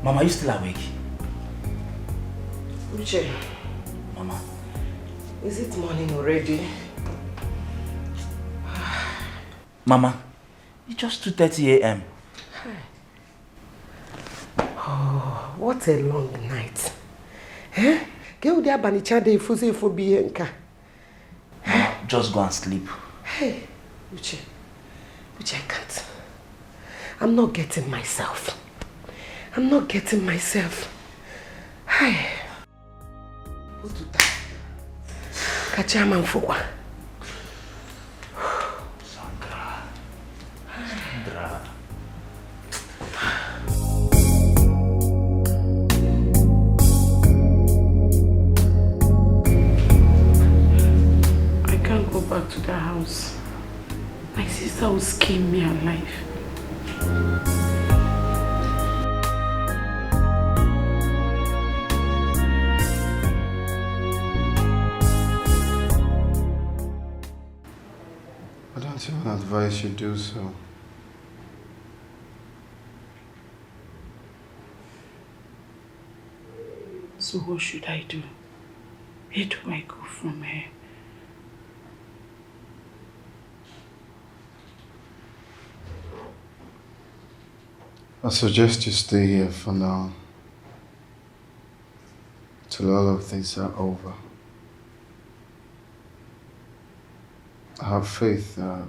Mama, are you still awake? Uche, Mama. is it morning already? Mama, it's just 2:30 a.m. Oh, what a long night. Eh? Mama, just go and sleep. Hey, Uche, I can't. I'm not getting myself. Hey. Kachama mfukwa. Sandra. I can't go back to the house. My sister will skin me alive. I don't even advise you do so. So what should I do? Where do I go from here? I suggest you stay here for now, till all of these are over. I have faith that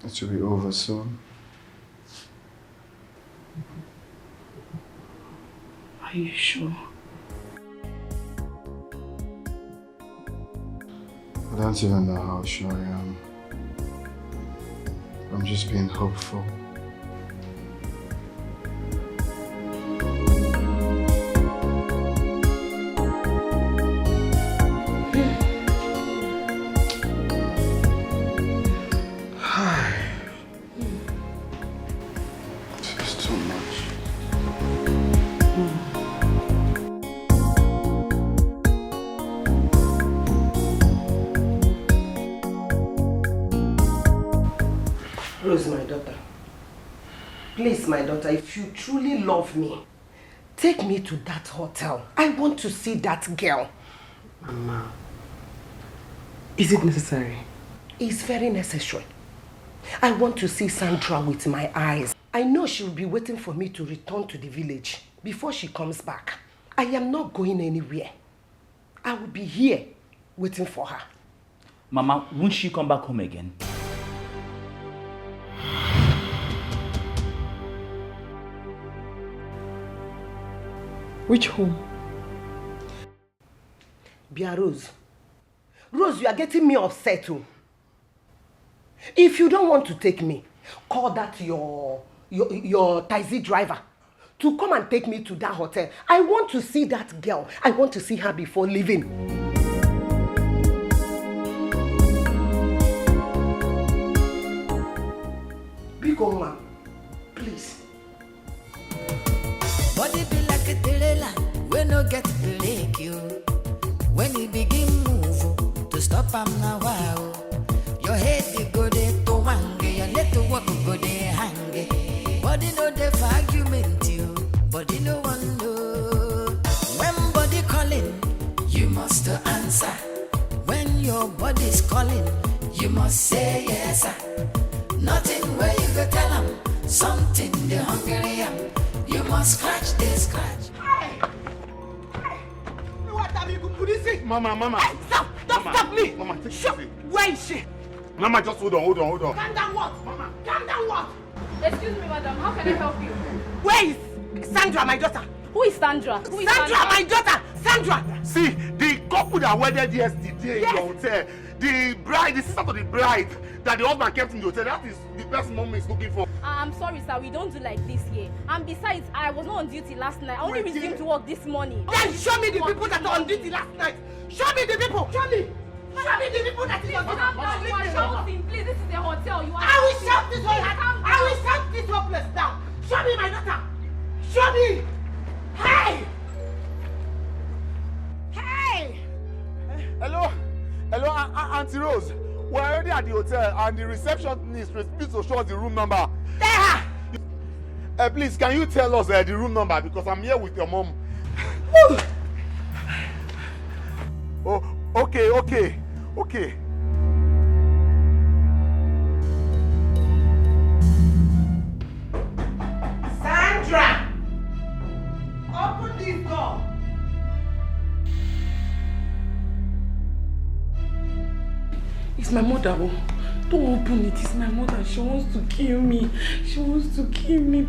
it will be over soon. Are you sure? I don't even know how sure I am. I'm just being hopeful. It's too much. Rose, my daughter. Please, my daughter, if you truly love me, take me to that hotel. I want to see that girl. Mama, is it necessary? It's very necessary. I want to see Sandra with my eyes. I know she will be waiting for me to return to the village before she comes back. I am not going anywhere. I will be here waiting for her. Mama, won't she come back home again? Which home? Bia Rose. Rose, you are getting me upset too. If you don't want to take me, call that your taxi driver to come and take me to that hotel. I want to see that girl. I want to see her before leaving. Big old man, please. Body be like a trailer, we no get break you. When you begin move, to stop am now wow. Your head they go there to wange, your leg to walk go there hang. Body no dey for argument you, body no one know. When body calling, you must answer. When your body's calling, you must say yes sir. Nothing where you go tell them, something they hungry am. You must scratch this scratch. What have you put? Mama. Hey, stop me. Mama, take it Shut. easy. Where is she? Mama, just hold on. Calm down what? Mama. Calm down what? Excuse me, madam. How can I help you? Where is Sandra, my daughter? Who is Sandra? Sandra, my daughter! Sandra! See, the couple that wedded yesterday in the hotel, the sister of the bride that the husband kept in the hotel, that is the person mom is looking for. I'm sorry, sir. We don't do like this here. And besides, I was not on duty last night. I only resumed to work this morning. Then show me the people that are on duty last night. Show me the people. Show me the people that is on duty. You are shouting. Please, this is a hotel. You are I will shout this whole place down. Show me my daughter. Show me. Hey! Hello, Auntie Rose. We're already at the hotel and the receptionist refused to show us the room number. There! Please, can you tell us the room number because I'm here with your mom. Oh, okay. Sandra! Open this door. It's my mother. Oh. Don't open it. It's my mother. She wants to kill me.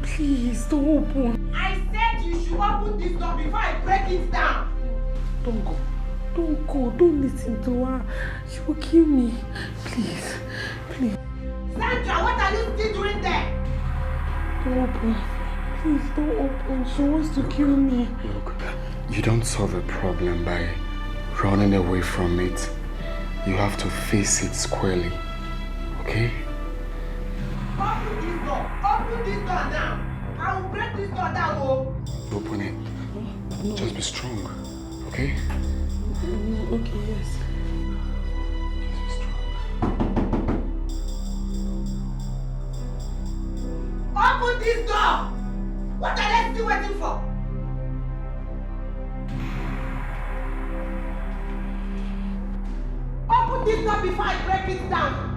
Please, don't open. I said you should open this door before I break it down. Don't go. Don't listen to her. She will kill me. Please. Sandra, what are you still doing there? Don't open. Please, don't open. She wants to kill me. Look, you don't solve a problem by running away from it. You have to face it squarely. Okay? Open this door now. I will break this door down. Oh. Open it. No. Just be strong. Okay? Okay, yes. Just be strong. Open this door! What are they still waiting for? Open this door before I break it down.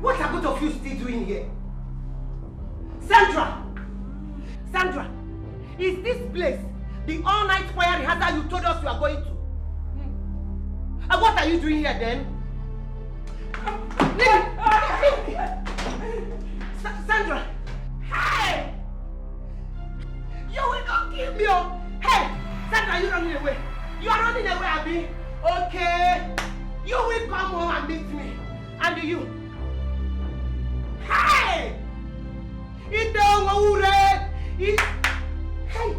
What are both of you still doing here? Sandra! Is this place the all-night choir rehearsal you told us you are going to? And what are you doing here then? Sandra! Hey! You will not kill me! Oh. Hey! Sandra, you running away? You are running away, Abby? Okay. You will come home and meet me. And you? Hey! Hey!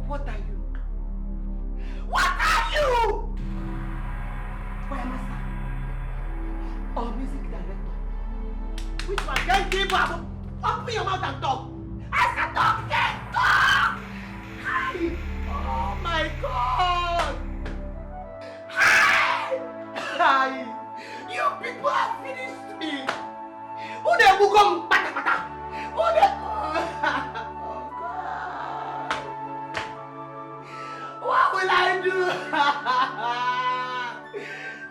What are you? Chibo, open your mouth and talk. I said talk, then talk! Hi! Oh my God! Hi! Hi! You people have finished me! Who the who come pata pata? Who the... Oh God! What will I do?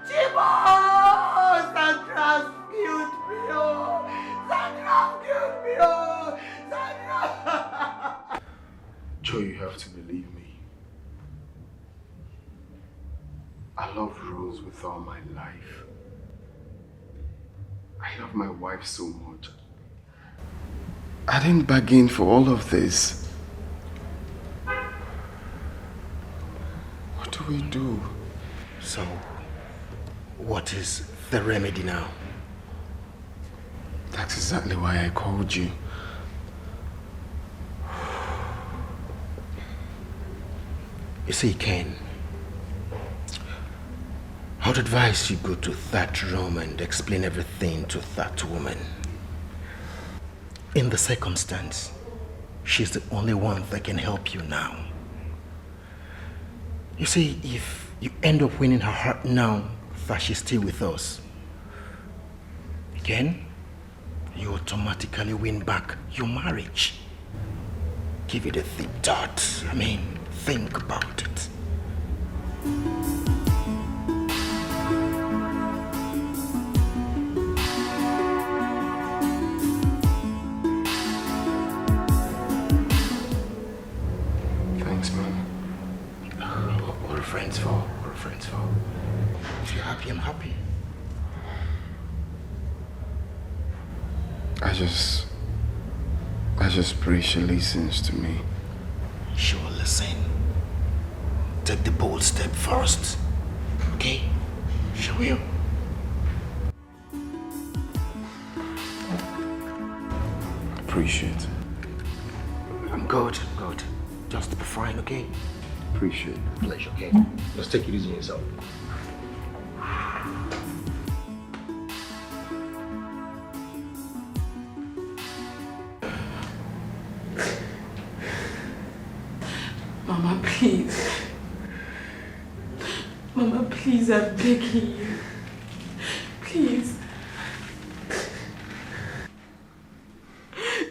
Chibo! Sandra's killed me! Oh! Sandra killed me! Oh! Sandra! Joe, you have to believe me. I love Rose with all my life. I love my wife so much. I didn't bargain for all of this. What do we do? So, what is the remedy now? That's exactly why I called you. You see, Ken, I would advise you go to that room and explain everything to that woman. In the circumstance, she's the only one that can help you now. You see, if you end up winning her heart now that she's still with us, Ken, you automatically win back your marriage. Give it a deep thought. Think about it. Thanks, man. What are friends for? What are friends for? If you're happy, I'm happy. I just pray she listens to me. She will listen. Take the bold step first. Okay? She will. Appreciate it. I'm good. Just be fine, okay? Appreciate it. Pleasure, okay? Just take it easy on yourself. Mama, please. Mama, please, I'm begging you. Please.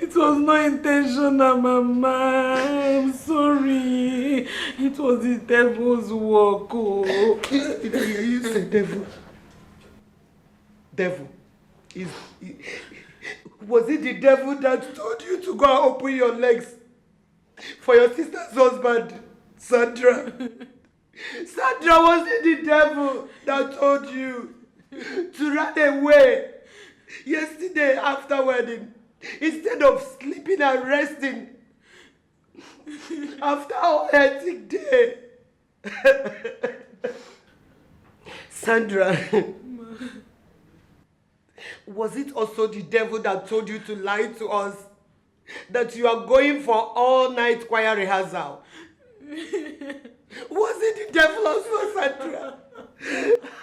It was not intentional, Mama. I'm sorry. It was the devil's work. Oh. Did I hear you say devil? Devil? Was it the devil that told you to go and open your legs for your sister's husband, Sandra? Sandra, was it the devil that told you to run away yesterday after wedding instead of sleeping and resting after a hectic day? Sandra, was it also the devil that told you to lie to us that you are going for all-night choir rehearsal? Was it the devil also, Sandra?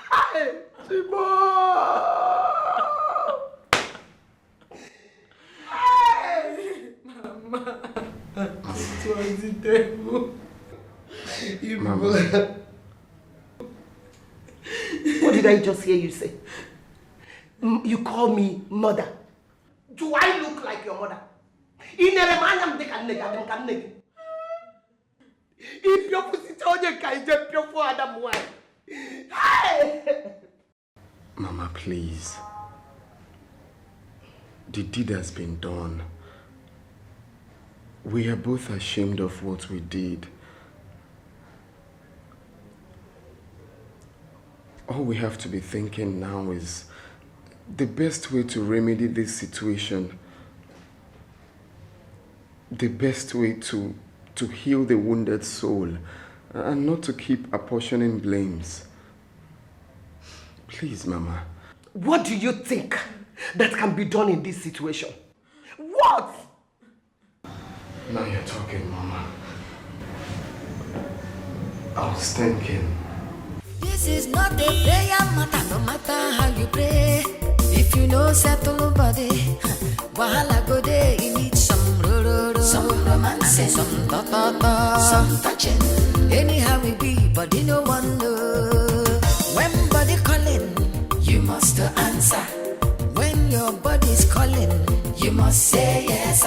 Hi, Timo! Hey! Mama, it was the devil. Mama. What did I just hear you say? You call me mother. Do I look like your mother? Mama, please. The deed has been done. We are both ashamed of what we did. All we have to be thinking now is the best way to remedy this situation. The best way to heal the wounded soul and not to keep apportioning blames. Please, Mama. What do you think that can be done in this situation? What? Now you're talking, Mama. I was thinking. This is not a prayer matter, no matter how you pray. If you know settle body, wahala go there, you need some some romance, some ta-ta-ta, some touching. Anyhow we be, body no one know. When body calling, you must answer. When your body's calling, you must say yes.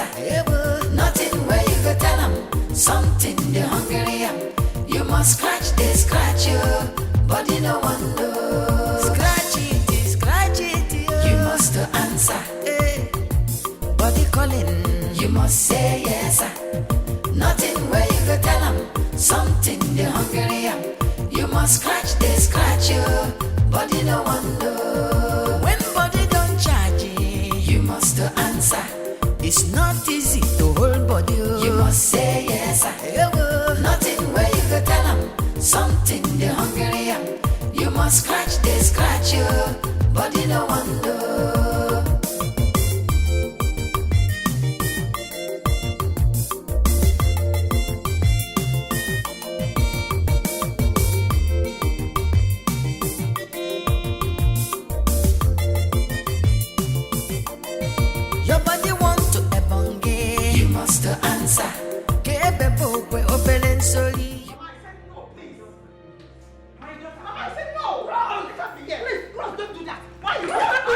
Nothing where you go tell them, something they hungry am. You must scratch, they scratch you, body no one know. Scratch it, you must answer. Body calling, you must say yes. Nothing where you go tell them, something they hungry am. You must scratch, they scratch you, body no one know. When body don't charge you must answer. It's not easy to hold body. You must say yes. Nothing where you go tell them, something they hungry am. You must scratch, they scratch you, body no one know. Your body want to ebonge, you must answer. Kebe bope open and sorry. I said no! Wrong! Please, Rose, don't do that! Why you don't do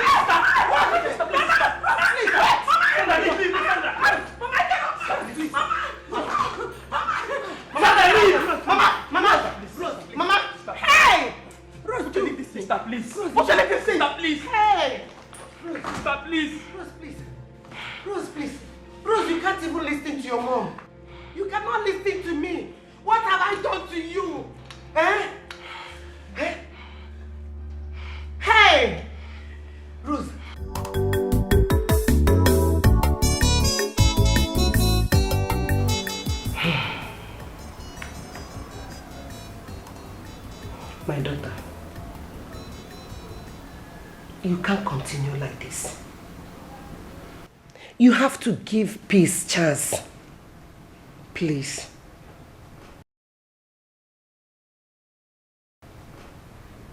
Mama! Hey! Rose, would you leave this thing? Sister, please. Rose, would you leave this thing? Sister, please. Hey! Sister, please. Rose, please. Rose, please. Rose, you can't even listen to your mom. You cannot listen to me. What have I done to you? Eh? Eh? Hey! Rose. My daughter, you can't continue like this. You have to give peace chance. Please.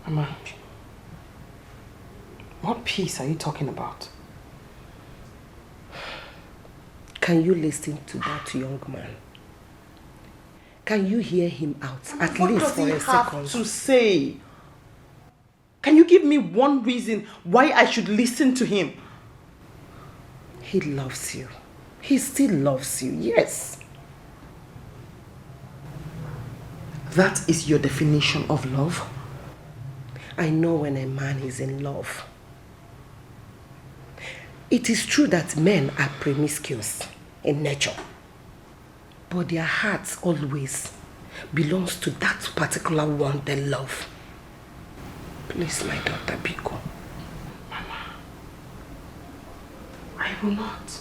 Mama, what peace are you talking about? Can you listen to that young man? Can you hear him out, at least for a second? What does he have to say? Can you give me one reason why I should listen to him? He loves you. He still loves you, yes. That is your definition of love? I know when a man is in love. It is true that men are promiscuous in nature, but their hearts always belongs to that particular one they love. Please, my daughter, Biko. Mama, I will not.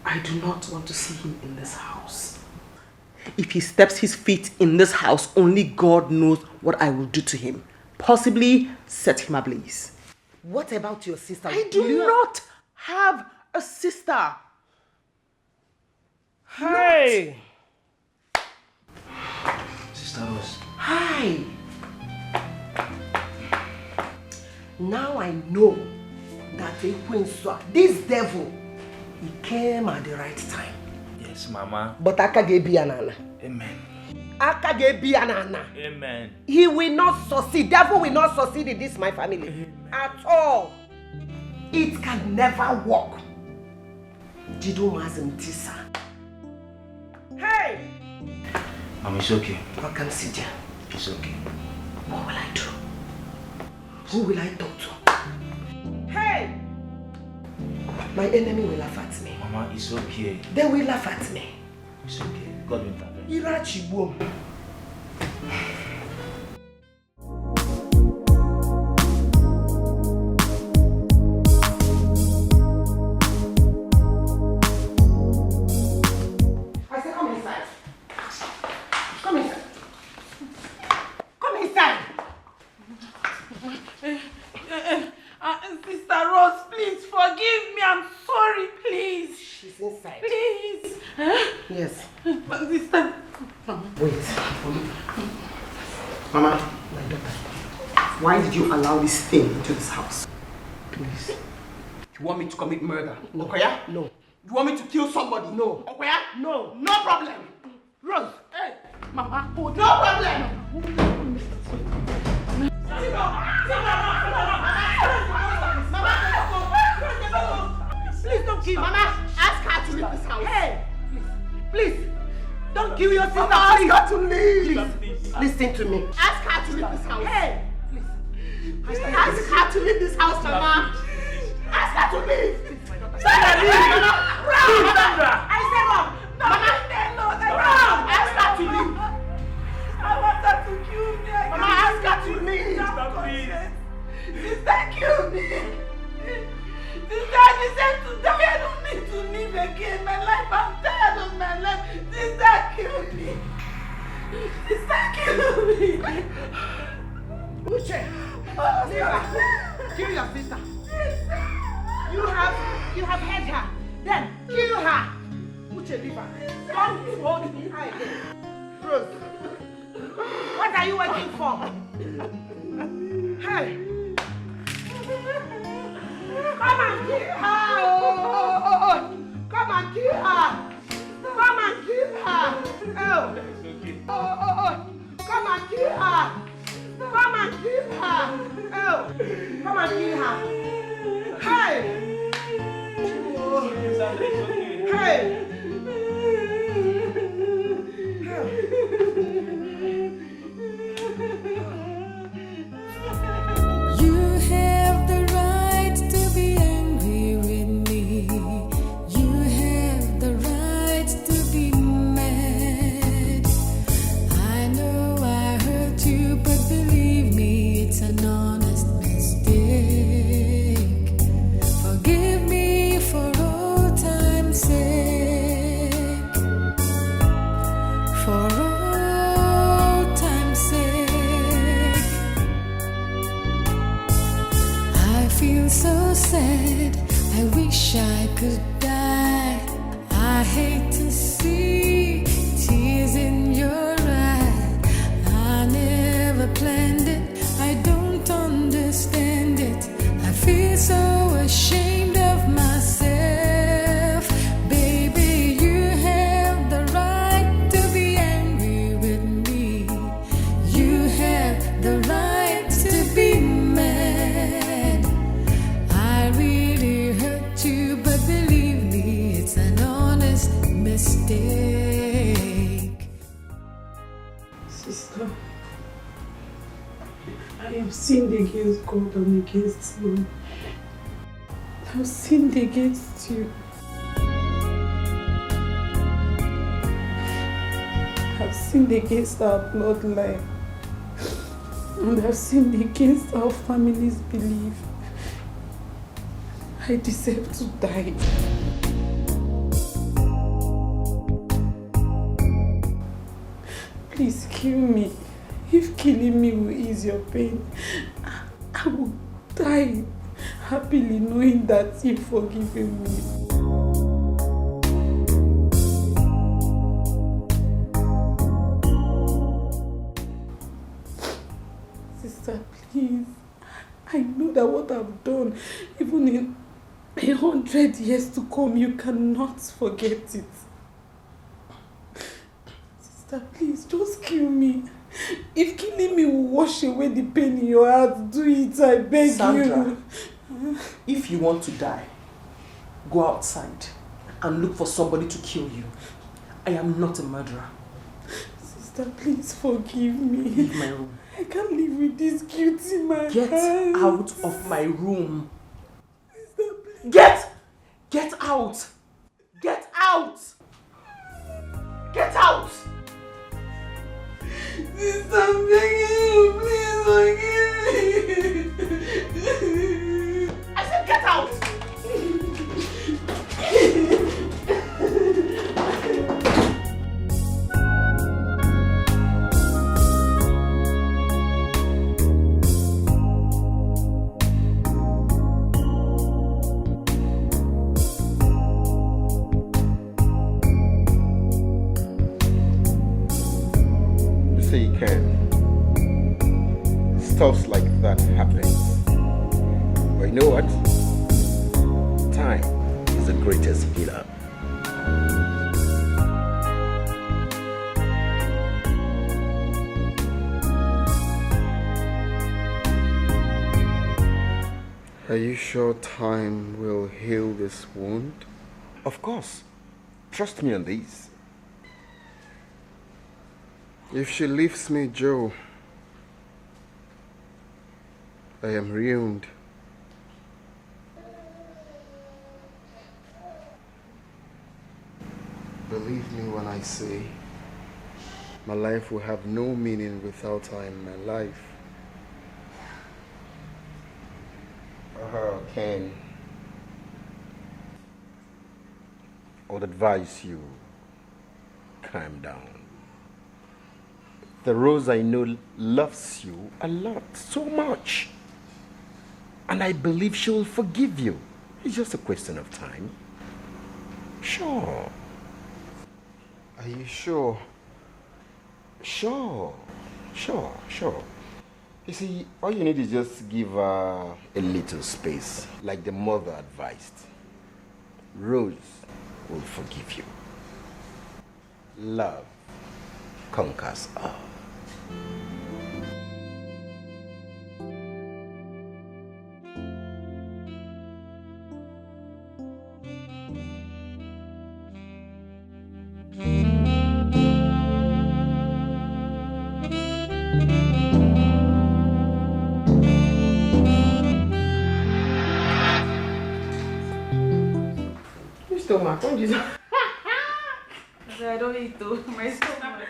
I do not want to see him in this house. If he steps his feet in this house, only God knows what I will do to him. Possibly set him ablaze. What about your sister? I do not have a sister. Hey! Sister Rose. Hi! Now I know that this devil, he came at the right time. Yes, Mama. But Akagebianana. Amen. Akagebianana. Amen. He will not succeed. Devil will not succeed in this my family. Amen. At all. It can never work. Jidu Mazim Tisa. Hey! Mama, it's okay. I can sit here. It's okay. What will I do? Who will I talk to? Hey! My enemy will laugh at me. Mama, it's okay. They will laugh at me. It's okay. God will intervene. Irachibo. I said, come inside. Come inside. Come inside. Sister Rose, please forgive me. I'm sorry, please. She's inside. Please. Yes. Sister. Wait. Mama. My daughter. Why did you allow this thing into this house? Please. You want me to commit murder? No. Okoya? No. You want me to kill somebody? No. Okoya? No. No problem. Rose. Hey, Mama. Oh, no problem. Please don't kill. Mama, ask her to leave this house. Hey, please. Don't kill your sister. Mama, ask her to leave. Please, listen to me. Ask her to leave this house. Hey, please. Ask her to leave this house, Mama. Ask her to leave. Sandra, leave. Sandra. I said, Mom. Mama, ask her to leave. I want her to kill me. Mama, ask her to leave. Sister, kill me. Sister, I deserve to die. I don't need to live again. My life, I'm tired of my life. Sister, kill me. Sister, kill me. Uche, kill your sister. You have hurt her. Then kill her. Uche, leave her. Don't hold me high again. Rose, what are you waiting for? Hey. Come and kill her! Oh. Come and kill her! Come and kill her! Oh. Come and kill her! Come and kill her! Oh. Come and kill her! Hey! Hey! You have the right to be angry with me. You have the right to be mad. I know I hurt you, but believe me, it's an honest mistake. Forgive me for all time's sake. For all time's sake. I feel so sad, I wish I could die. I hate to see tears in your eyes. I never planned it, I don't understand it. I feel so ashamed of myself. Baby, you have the right to be angry with me. You have the right to be mad. I really hurt you, but believe me, it's an honest mistake. Sister, I have sinned against God and against you. I have sinned against you. I have sinned against our bloodline. And I have sinned against our family's belief. I deserve to die. Please kill me. If killing me will ease your pain, I will die happily knowing that you've forgiven me. Sister, please. I know that what I've done, even in 100 years to come, you cannot forget it. Sister, please, just kill me. If killing me will wash away the pain in your heart, do it, I beg Sandra, you. if you want to die, go outside and look for somebody to kill you. I am not a murderer. Sister, please forgive me. Leave my room. I can't live with this guilt in my heart. Get out of my room. Sister, please. Get out. Get out. Get out. Sister, I'm begging you, please forgive me. I said get out. Stuff like that happens. But you know what? Time is the greatest healer. Are you sure time will heal this wound? Of course. Trust me on this. If she leaves me, Joe, I am ruined. Believe me when I say my life will have no meaning without her in my life. Ken, I would advise you calm down. The Rose I know loves you a lot, so much. And I believe she will forgive you. It's just a question of time. Sure. Are you sure? Sure. You see, all you need is just give her a little space, like the mother advised. Rose will forgive you. Love conquers all. Stomach, don't you? I don't eat though. My stomach.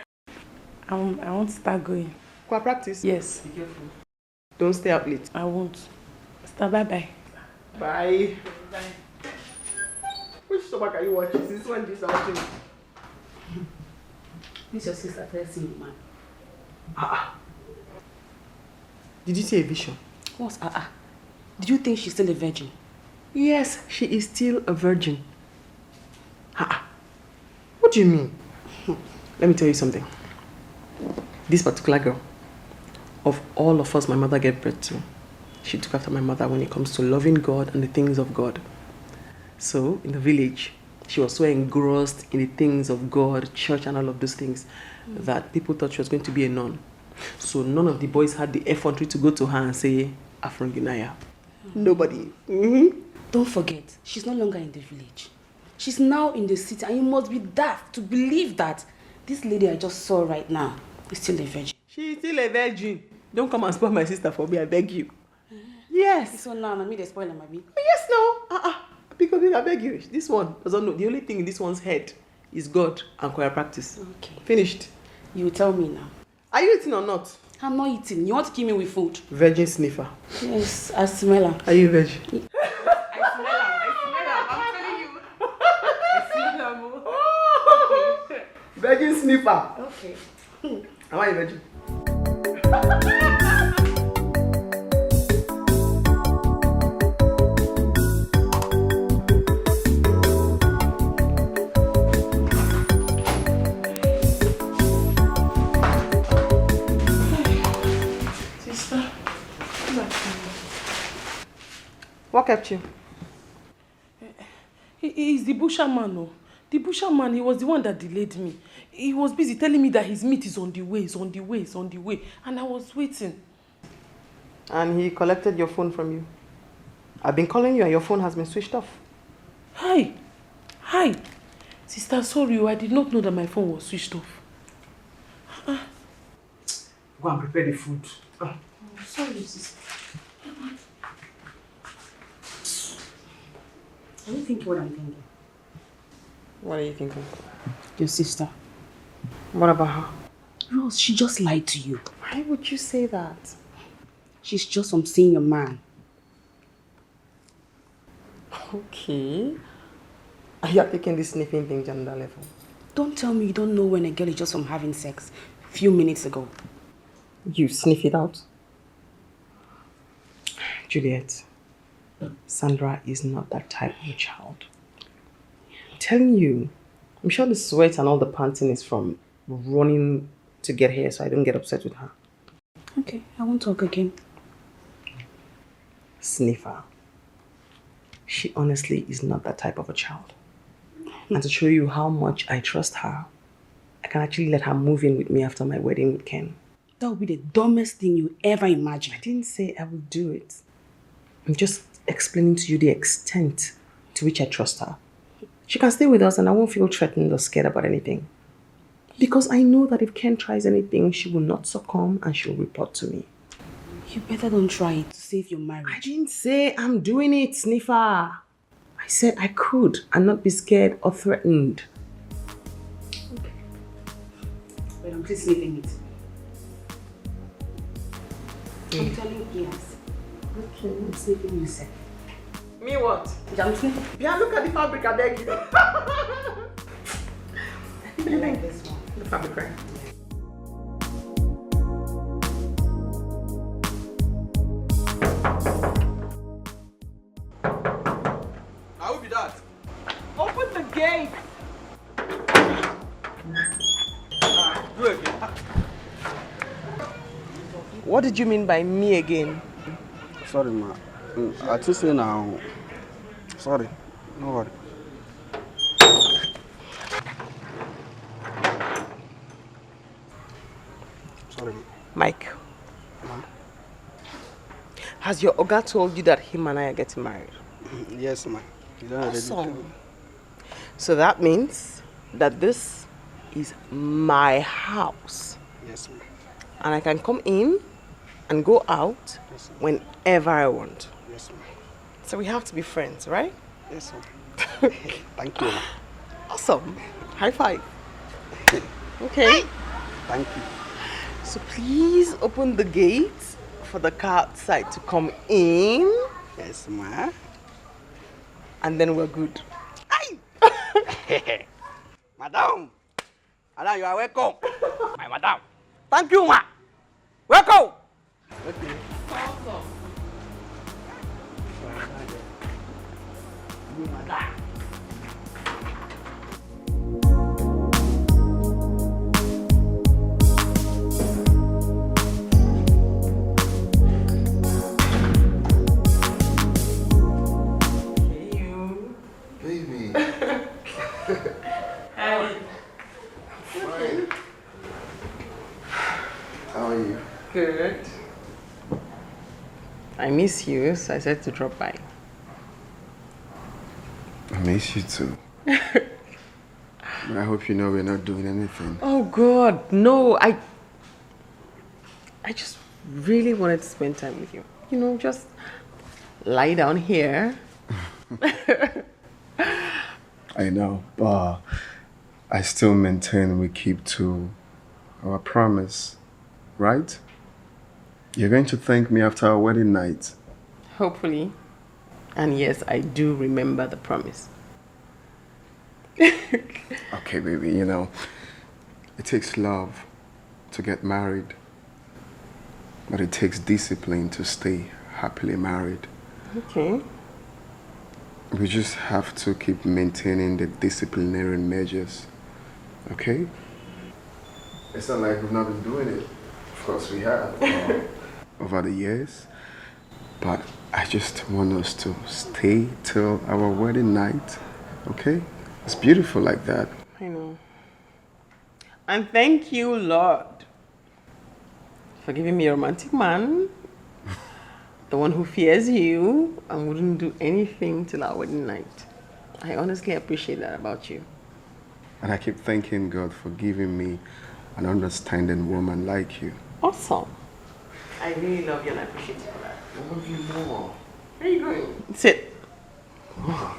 I want to start going. Qua practice? Yes. Be careful. Don't stay up late. I won't. Start bye-bye. Bye. Bye. Which stomach are you watching? This one, this one. This your sister first seeing man. Did you see a vision? What's Did you think she's still a virgin? Yes, she is still a virgin. What do you mean? Let me tell you something. This particular girl, of all of us my mother gave birth to, she took after my mother when it comes to loving God and the things of God. So, in the village, she was so engrossed in the things of God, church and all of those things, that people thought she was going to be a nun. So none of the boys had the effrontery to go to her and say, Afro-Gunaya. Nobody. Don't forget, she's no longer in the village. She's now in the city, and you must be daft to believe that this lady I just saw right now is still a virgin. She's still a virgin. Don't come and spoil my sister for me, I beg you. Yes. So now, I mean, they spoil her, maybe. Yes, no. Because I beg you, this one doesn't know. The only thing in this one's head is God and choir practice. Okay. Finished. You will tell me now. Are you eating or not? I'm not eating. You want to kill me with food? Virgin sniffer. Yes, I smell her. Are you a virgin? I smell her. I'm telling you. I smell her. Virgin sniffer. Okay. Am I a virgin? What kept you? He's the butcher man, no. The butcher man, he was the one that delayed me. He was busy telling me that his meat is on the way, and I was waiting. And he collected your phone from you? I've been calling you and your phone has been switched off. Hi. Sister, sorry, I did not know that my phone was switched off. Go and prepare the food. Sorry, sister. Are you thinking what I'm thinking? What are you thinking? Your sister. What about her? Rose, she just lied to you. Why would you say that? She's just some senior man. Okay. You are taking this sniffing thing to another level. Don't tell me you don't know when a girl is just from having sex a few minutes ago. You sniff it out? Juliet, Sandra is not that type of child. I'm telling you, I'm sure the sweat and all the panting is from running to get here, so I don't get upset with her. Okay, I won't talk again. Sniffer. She honestly is not that type of a child. And to show you how much I trust her, I can actually let her move in with me after my wedding with Ken. That would be the dumbest thing you ever imagined. I didn't say I would do it. I'm just explaining to you the extent to which I trust her. She can stay with us and I won't feel threatened or scared about anything. Because I know that if Ken tries anything, she will not succumb and she'll report to me. You better don't try it to save your marriage. I didn't say I'm doing it, Sniffer. I said I could and not be scared or threatened. Okay. But I'm just sniffing it. I'm telling you yes. Okay, I'm sniffing you, sir. Me what? Jamsi? Yeah, look at the fabric, I beg you. I like this one. The fabric, right? How will be that? Open the gate! Do it again. What did you mean by me again? Sorry, ma. I just say now. Sorry. No worry. Sorry. Mike. Has your Oga told you that him and I are getting married? Yes, ma. Awesome. So that means that this is my house. Yes, ma. And I can come in and go out whenever I want. Yes, ma. So we have to be friends, right? Yes, ma. Thank you, ma. Awesome. High five. Okay. Thank you. So please open the gate for the car outside to come in. Yes, ma. And then we're good. Madam. Madam, you are welcome. My madam. Thank you, ma. Welcome. Okay. Awesome. Madam. Baby. Hi. Fine. How are you? Good. I miss you, so I said to drop by. I miss you too. But I hope you know we're not doing anything. Oh God, no, I just really wanted to spend time with you. You know, just lie down here. I know, but I still maintain we keep to our promise, right? You're going to thank me after our wedding night. Hopefully. And yes, I do remember the promise. Okay, baby, you know, it takes love to get married, but it takes discipline to stay happily married. Okay. We just have to keep maintaining the disciplinary measures, okay? It's not like we've not been doing it. Of course we have, over the years. But I just want us to stay till our wedding night, okay? It's beautiful like that. I know. And thank you, Lord, for giving me a romantic man. The one who fears you and wouldn't do anything till our wedding night. I honestly appreciate that about you. And I keep thanking God for giving me an understanding woman like you. Awesome. I really love you and I appreciate you for that. I love you more. Where are you going? Sit. Why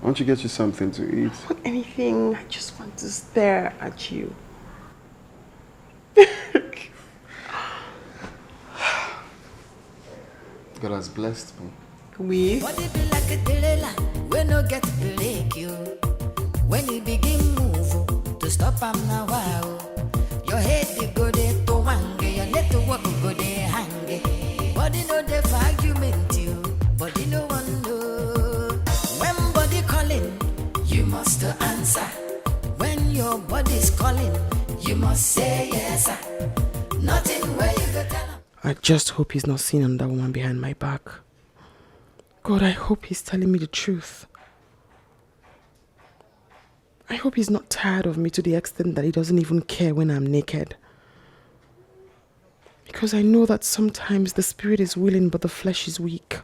don't you get you something to eat? Not anything. I just want to stare at you. God has blessed me. We. Body be like a trailer, we no get break you. When you begin move, to stop am now wow. Your head they go there to wange, your leg to walk go there hang. Body no dey for argument you, body no one know. When body calling, you must answer. When your body's calling, you must say yes sir. Nothing where you go tell him. I just hope he's not seeing another woman behind my back. God, I hope he's telling me the truth. I hope he's not tired of me to the extent that he doesn't even care when I'm naked. Because I know that sometimes the spirit is willing but the flesh is weak.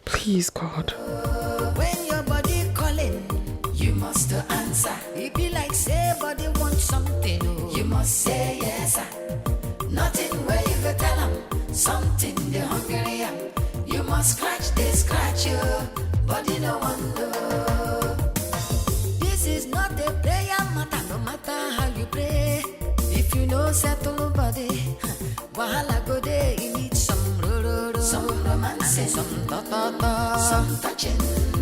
Please, God. When your body calling, you must answer. It be like say body want something, you must say yes. Nothing where you go tell them something they hungry. You must scratch, they scratch you, body no one know. This is not a prayer matter, no matter how you pray. If you know settle body, wahala go there, you need some romance, some ta-ta-ta, some touching.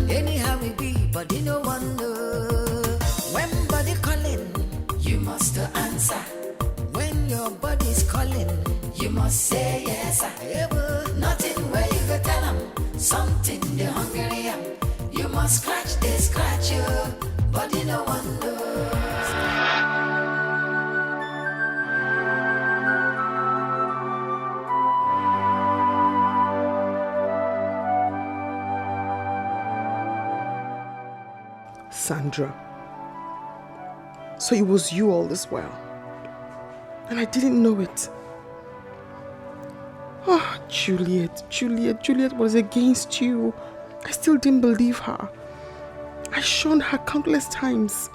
Anyhow we be, body no one know. When body calling, you must answer. When your body's calling, you must say yes. Nothing where you go tell them something they hungry. You must scratch, they scratch you, body no one knows. Sandra. So it was you all this while. And I didn't know it. Oh, Juliet was against you. I still didn't believe her. I shunned her countless times.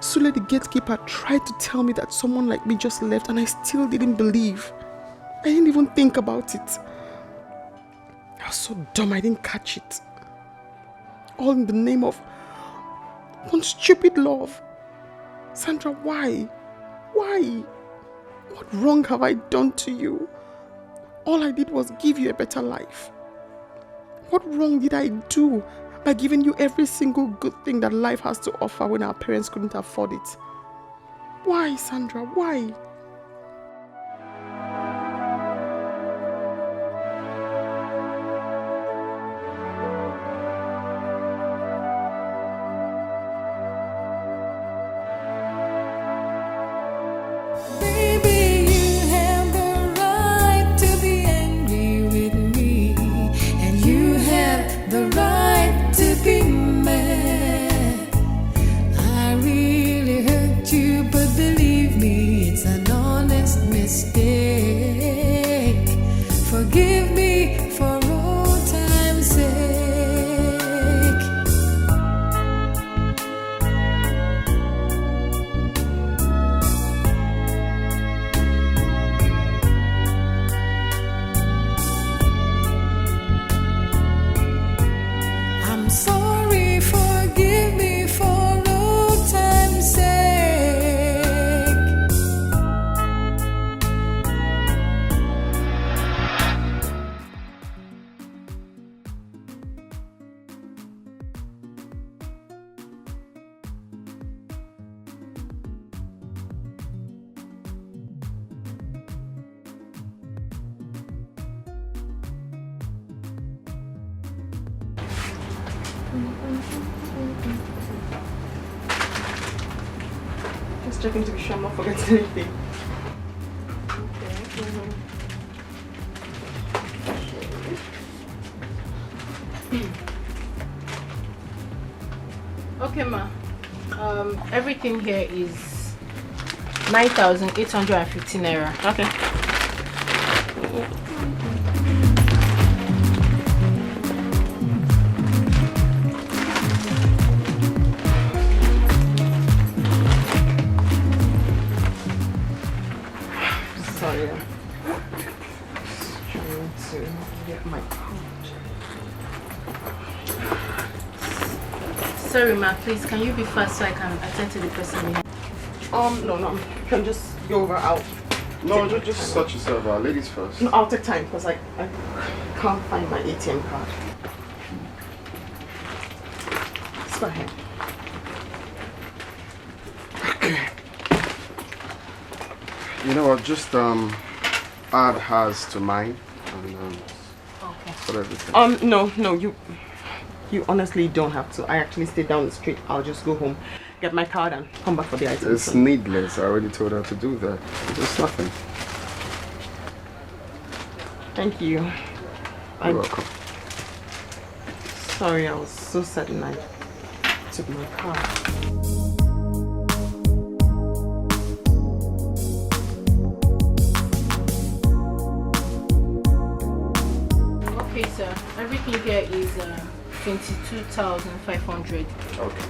Sule the gatekeeper tried to tell me that someone like me just left and I still didn't believe. I didn't even think about it. I was so dumb I didn't catch it. All in the name of one stupid love. Sandra, why? Why? What wrong have I done to you? All I did was give you a better life. What wrong did I do by giving you every single good thing that life has to offer when our parents couldn't afford it? Why, Sandra? Why? Just checking to be sure I'm not forgetting anything. Okay, ma. Everything here is 9,850 naira. Okay. Sorry. Trying to get my coat. Sorry, ma. Please, can you be fast so I can attend to the person behind? No. You can just go over out. No, just sort yourself out. Ladies first. No, I'll take time because I can't find my ATM card. Let's go ahead. Okay. You know what? Just add hers to mine and okay. Sort everything. No, you honestly don't have to. I actually stay down the street. I'll just go home, get my card and come back for the items. It's needless. I already told her to do that. It's just nothing. Thank you. You're welcome. Sorry, I was so certain I took my car. Okay, sir. Everything here is 22,500. Okay.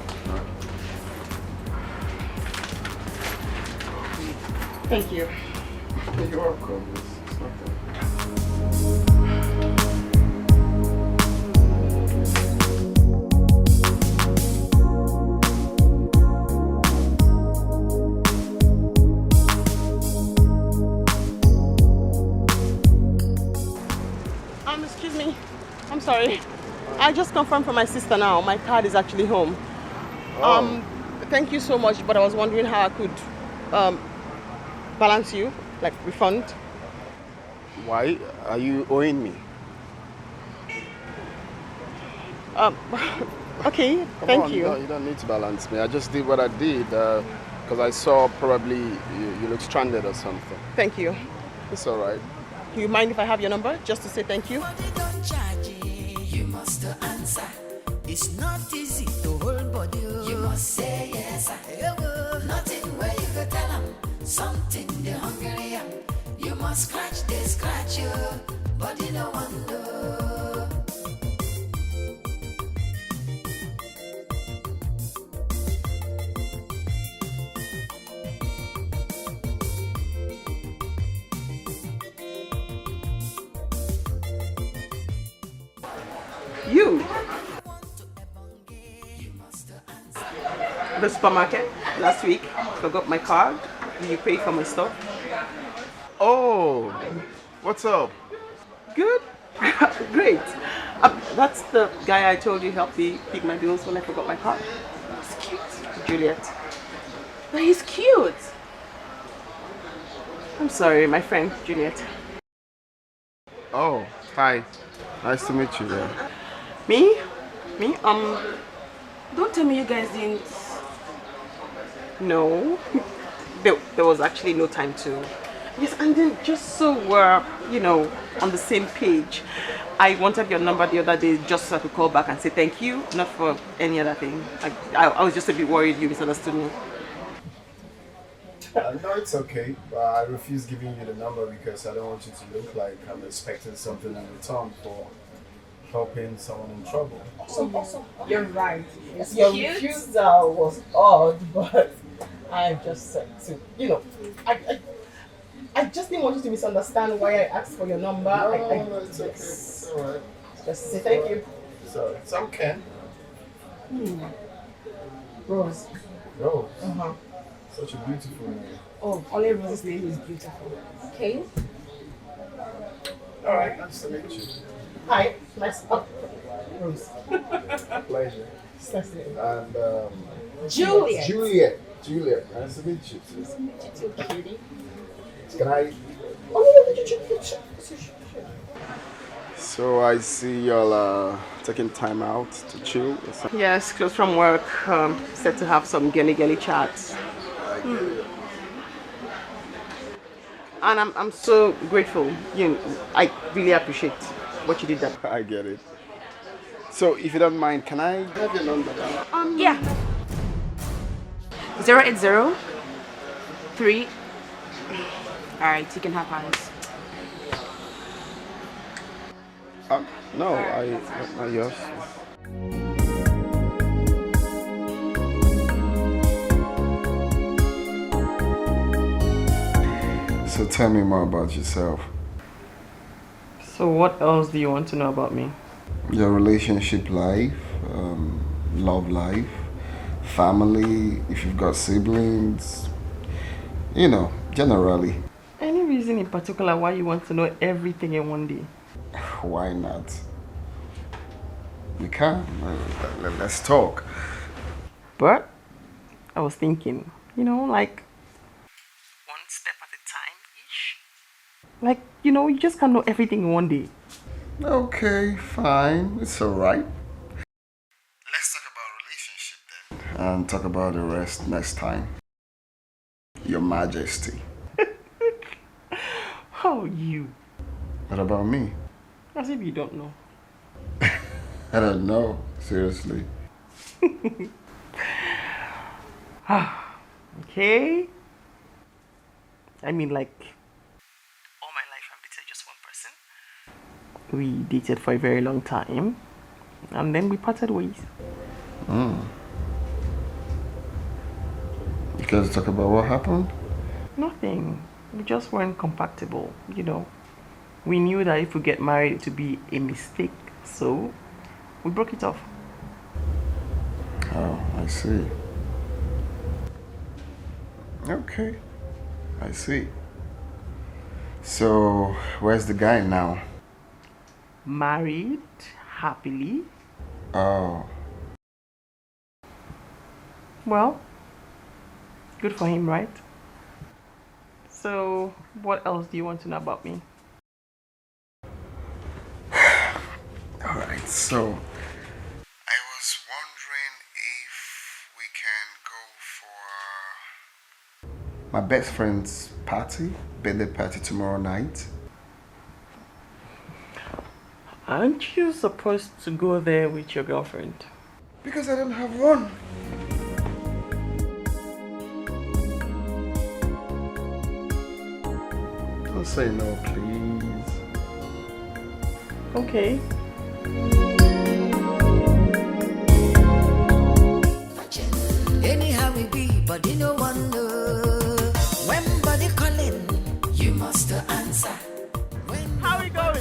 Thank you. You're welcome. It's nothing. Excuse me. I'm sorry. I just confirmed from my sister now. My card is actually home. Thank you so much, but I was wondering how I could balance you, like refund. Why are you owing me? Okay, Come thank on, you. You don't need to balance me. I just did what I did because I saw probably you look stranded or something. Thank you. It's all right. Do you mind if I have your number just to say thank you? You must answer. It's not easy to hold body. You must say yes. Nothing where you go tell them. Something they hungry. You must scratch, they scratch you. Body no one know. You? The supermarket last week. Forgot my card. You paid for my stuff. Oh, what's up? Good. Great. That's the guy I told you helped me pick my bills when I forgot my card. He's cute. Juliet. But he's cute. I'm sorry, my friend Juliet. Oh, hi. Nice to meet you. Yeah. Me? Don't tell me you guys didn't. No. There was actually no time to. Yes, and then just so we're, on the same page, I wanted your number the other day just so I could call back and say thank you, not for any other thing. I was just a bit worried you misunderstood me. No, it's okay. I refuse giving you the number because I don't want you to look like I'm expecting something in return for helping someone in trouble. Also, you're right. It's Your cute. refusal was odd, but I just said to, I just didn't want you to misunderstand why I asked for your number. No, it's okay. It's all right. Just to say thank you. Sorry. It's okay. Rose. Rose. Uh-huh. Such a beautiful name. Oh, only Rose's name is beautiful. Okay. All right. Nice to meet you. Hi. Nice. Rose. Pleasure. Nice to meet you. And Juliet. Juliet. Nice to meet you. Nice to meet you too, cutie. Can I? So I see y'all taking time out to chill or something. Yes, close from work. Set to have some girly chats. And I'm so grateful. I really appreciate what you did that. I get it. So if you don't mind, can I have your number? Yeah. 080 3. Alright, you can have ours. No, not yours. So tell me more about yourself. So what else do you want to know about me? Your relationship life, love life, family, if you've got siblings, generally. Any reason in particular why you want to know everything in one day? Why not? We can. Let's talk. But I was thinking, like one step at a time-ish. Like, you just can't know everything in one day. Okay, fine. It's alright. Let's talk about relationship then. And talk about the rest next time. Your Majesty. How you? What about me? As if you don't know. I don't know, seriously. Okay. I mean, like, all my life I've dated just one person. We dated for a very long time, and then we parted ways. You guys talk about what happened? Nothing. We just weren't compatible, you know. We knew that if we get married, it would be a mistake, so we broke it off. Oh, I see. Okay, I see. So, where's the guy now? Married, happily. Oh. Well, good for him, right? So, what else do you want to know about me? Alright, so I was wondering if we can go for my best friend's party, birthday party tomorrow night. Aren't you supposed to go there with your girlfriend? Because I don't have one. Don't say no, please. Okay. Anyhow we be, body no wonder. When body calling, you must answer. How we going?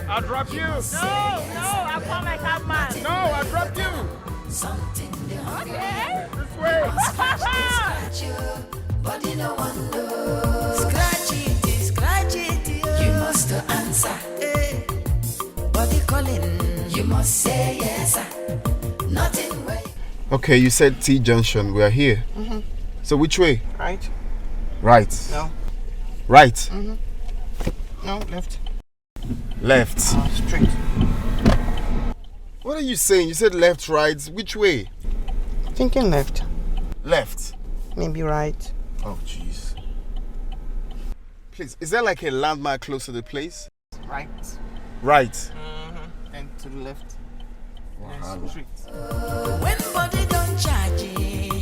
I'll drop you. No, I call my cabman. No, I'll drop you. Something they okay. This way. Scratch you, body no wonder. Scratch it, you must answer. Body calling, you must say yes. Nothing way. Okay, you said T Junction. We are here. So which way? Right. Right. No. Right. No, left. Left. Straight. What are you saying? You said left, right. Which way? Thinking left. Left. Maybe right. Oh, jeez. Please, is there like a landmark close to the place? Right. Right. And to the left. Wow. Street. When body don't charge,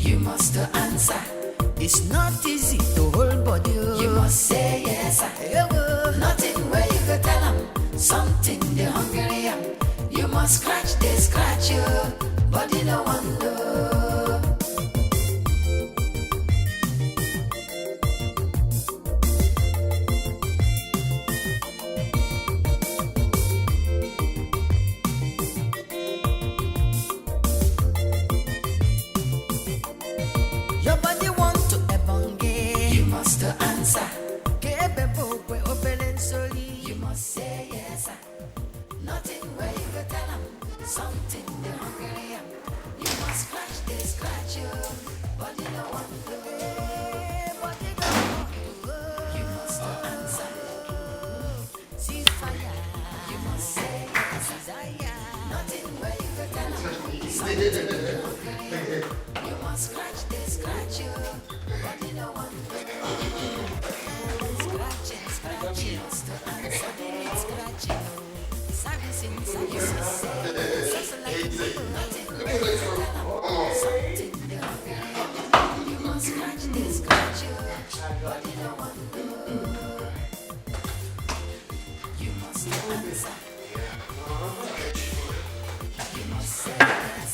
you must answer. It's not easy to hold body. You must say yes. Nothing where you go tell them. Something they hungry. You must scratch, they scratch you. Body no wonder. Your body want to ebonge. You must answer. You must say yes. Nothing where you go tell them. Something they hungry. You must scratch, they scratch you. Body no wonder. Body no wonder. You must answer. See fire. You must say yes. Desire. Nothing where you go tell them. Something they hungry. You must scratch, they scratch you. Body no wonder. Scratching, must answer. Scratching. Servicing, services. You must scratch this, scratch you. Body no wonder. You must answer. You must say yes.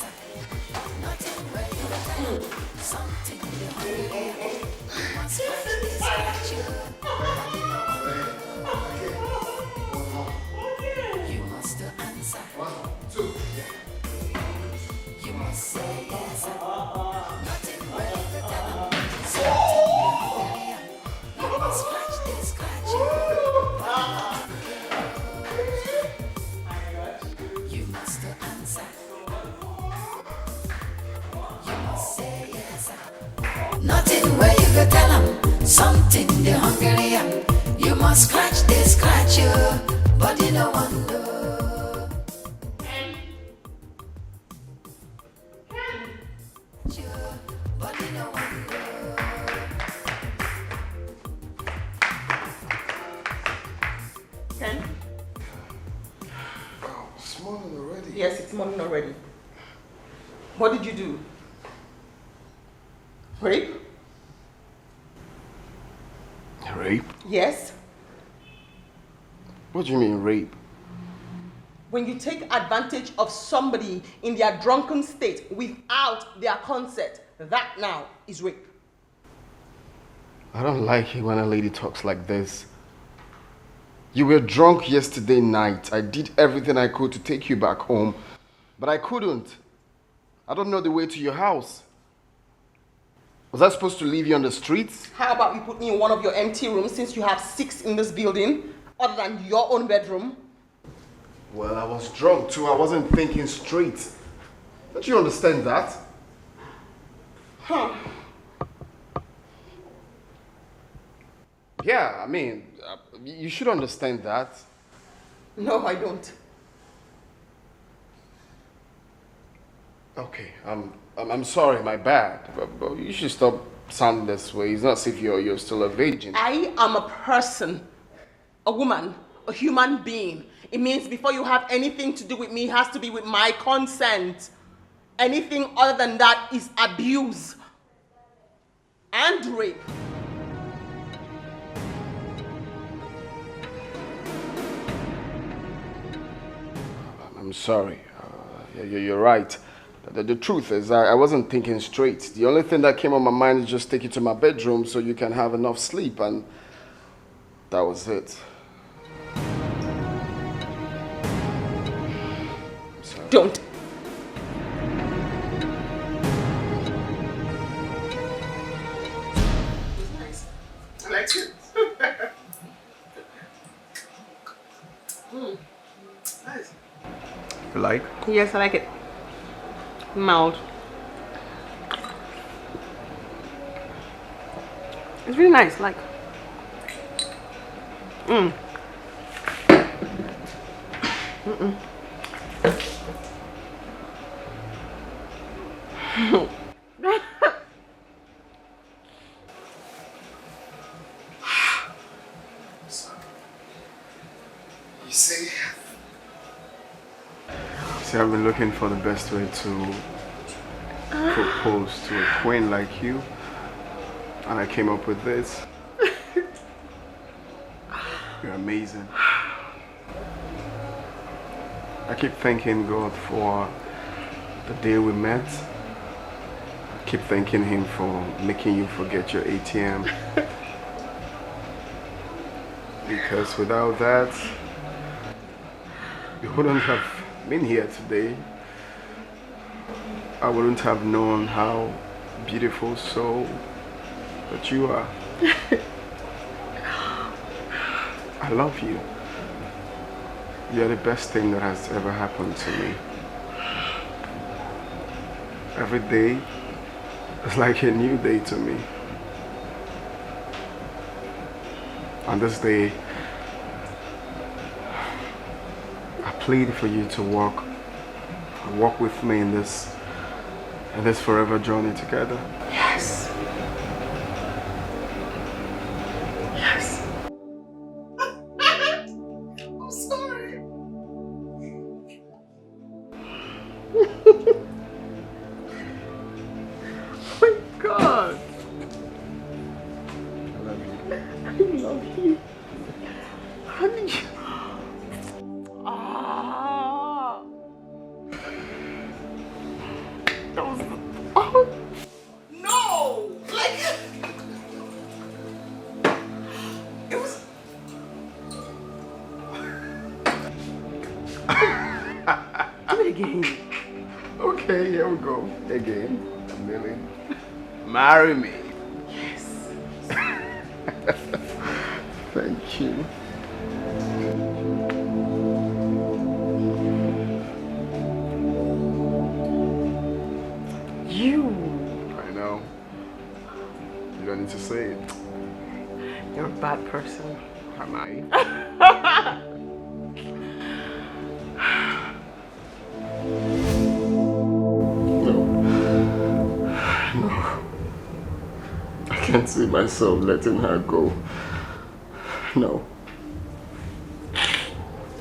Yes, it's morning already. What did you do? Rape? Rape? Yes. What do you mean, rape? When you take advantage of somebody in their drunken state without their consent, that now is rape. I don't like it when a lady talks like this. You were drunk yesterday night. I did everything I could to take you back home, but I couldn't. I don't know the way to your house. Was I supposed to leave you on the streets? How about you put me in one of your empty rooms since you have 6 in this building, other than your own bedroom? Well, I was drunk too. I wasn't thinking straight. Don't you understand that? Huh. Yeah, I mean, you should understand that. No, I don't. Okay, I'm sorry, my bad. But you should stop sounding this way. It's not as if you're still a virgin. I am a person, a woman, a human being. It means before you have anything to do with me, it has to be with my consent. Anything other than that is abuse and rape. I'm sorry. You're right. The truth is, I wasn't thinking straight. The only thing that came on my mind is just take you to my bedroom so you can have enough sleep, and that was it. I'm sorry. Don't. Nice. I like it. Nice. You like? Yes, I like it. Mild. It's really nice, like. You see, I've been looking for the best way to propose to a queen like you, and I came up with this. You're amazing. I keep thanking God for the day we met. I keep thanking Him for making you forget your ATM. Because without that, you wouldn't have been here today. I wouldn't have known how beautiful soul that you are. I love you. You're the best thing that has ever happened to me. Every day is like a new day to me. On this day, I plead for you to walk with me in this forever journey together. Yes. Yes. I'm sorry. Oh my God. I love you. I love you. Honey. That was... Oh. No! Like... It was... Do it again. Okay, here we go. Again. Lily. Marry me. Yes. Thank you. You. I know. You don't need to say it. You're a bad person. Am I? No. I can't see myself letting her go. No.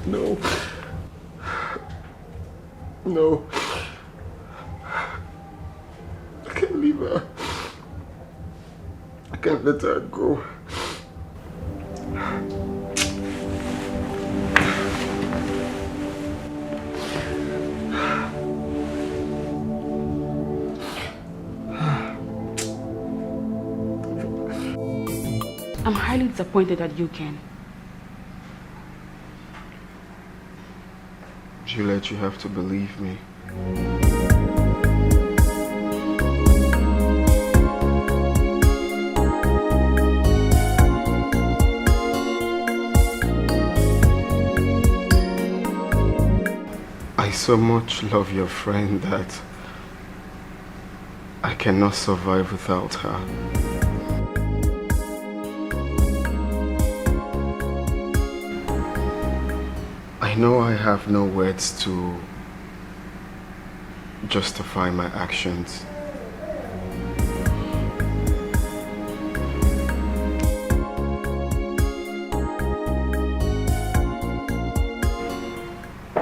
No. No. I can't leave her. I can't let her go. I'm highly disappointed at you, Ken. Juliet, you have to believe me. I so much love your friend that I cannot survive without her. I know I have no words to justify my actions.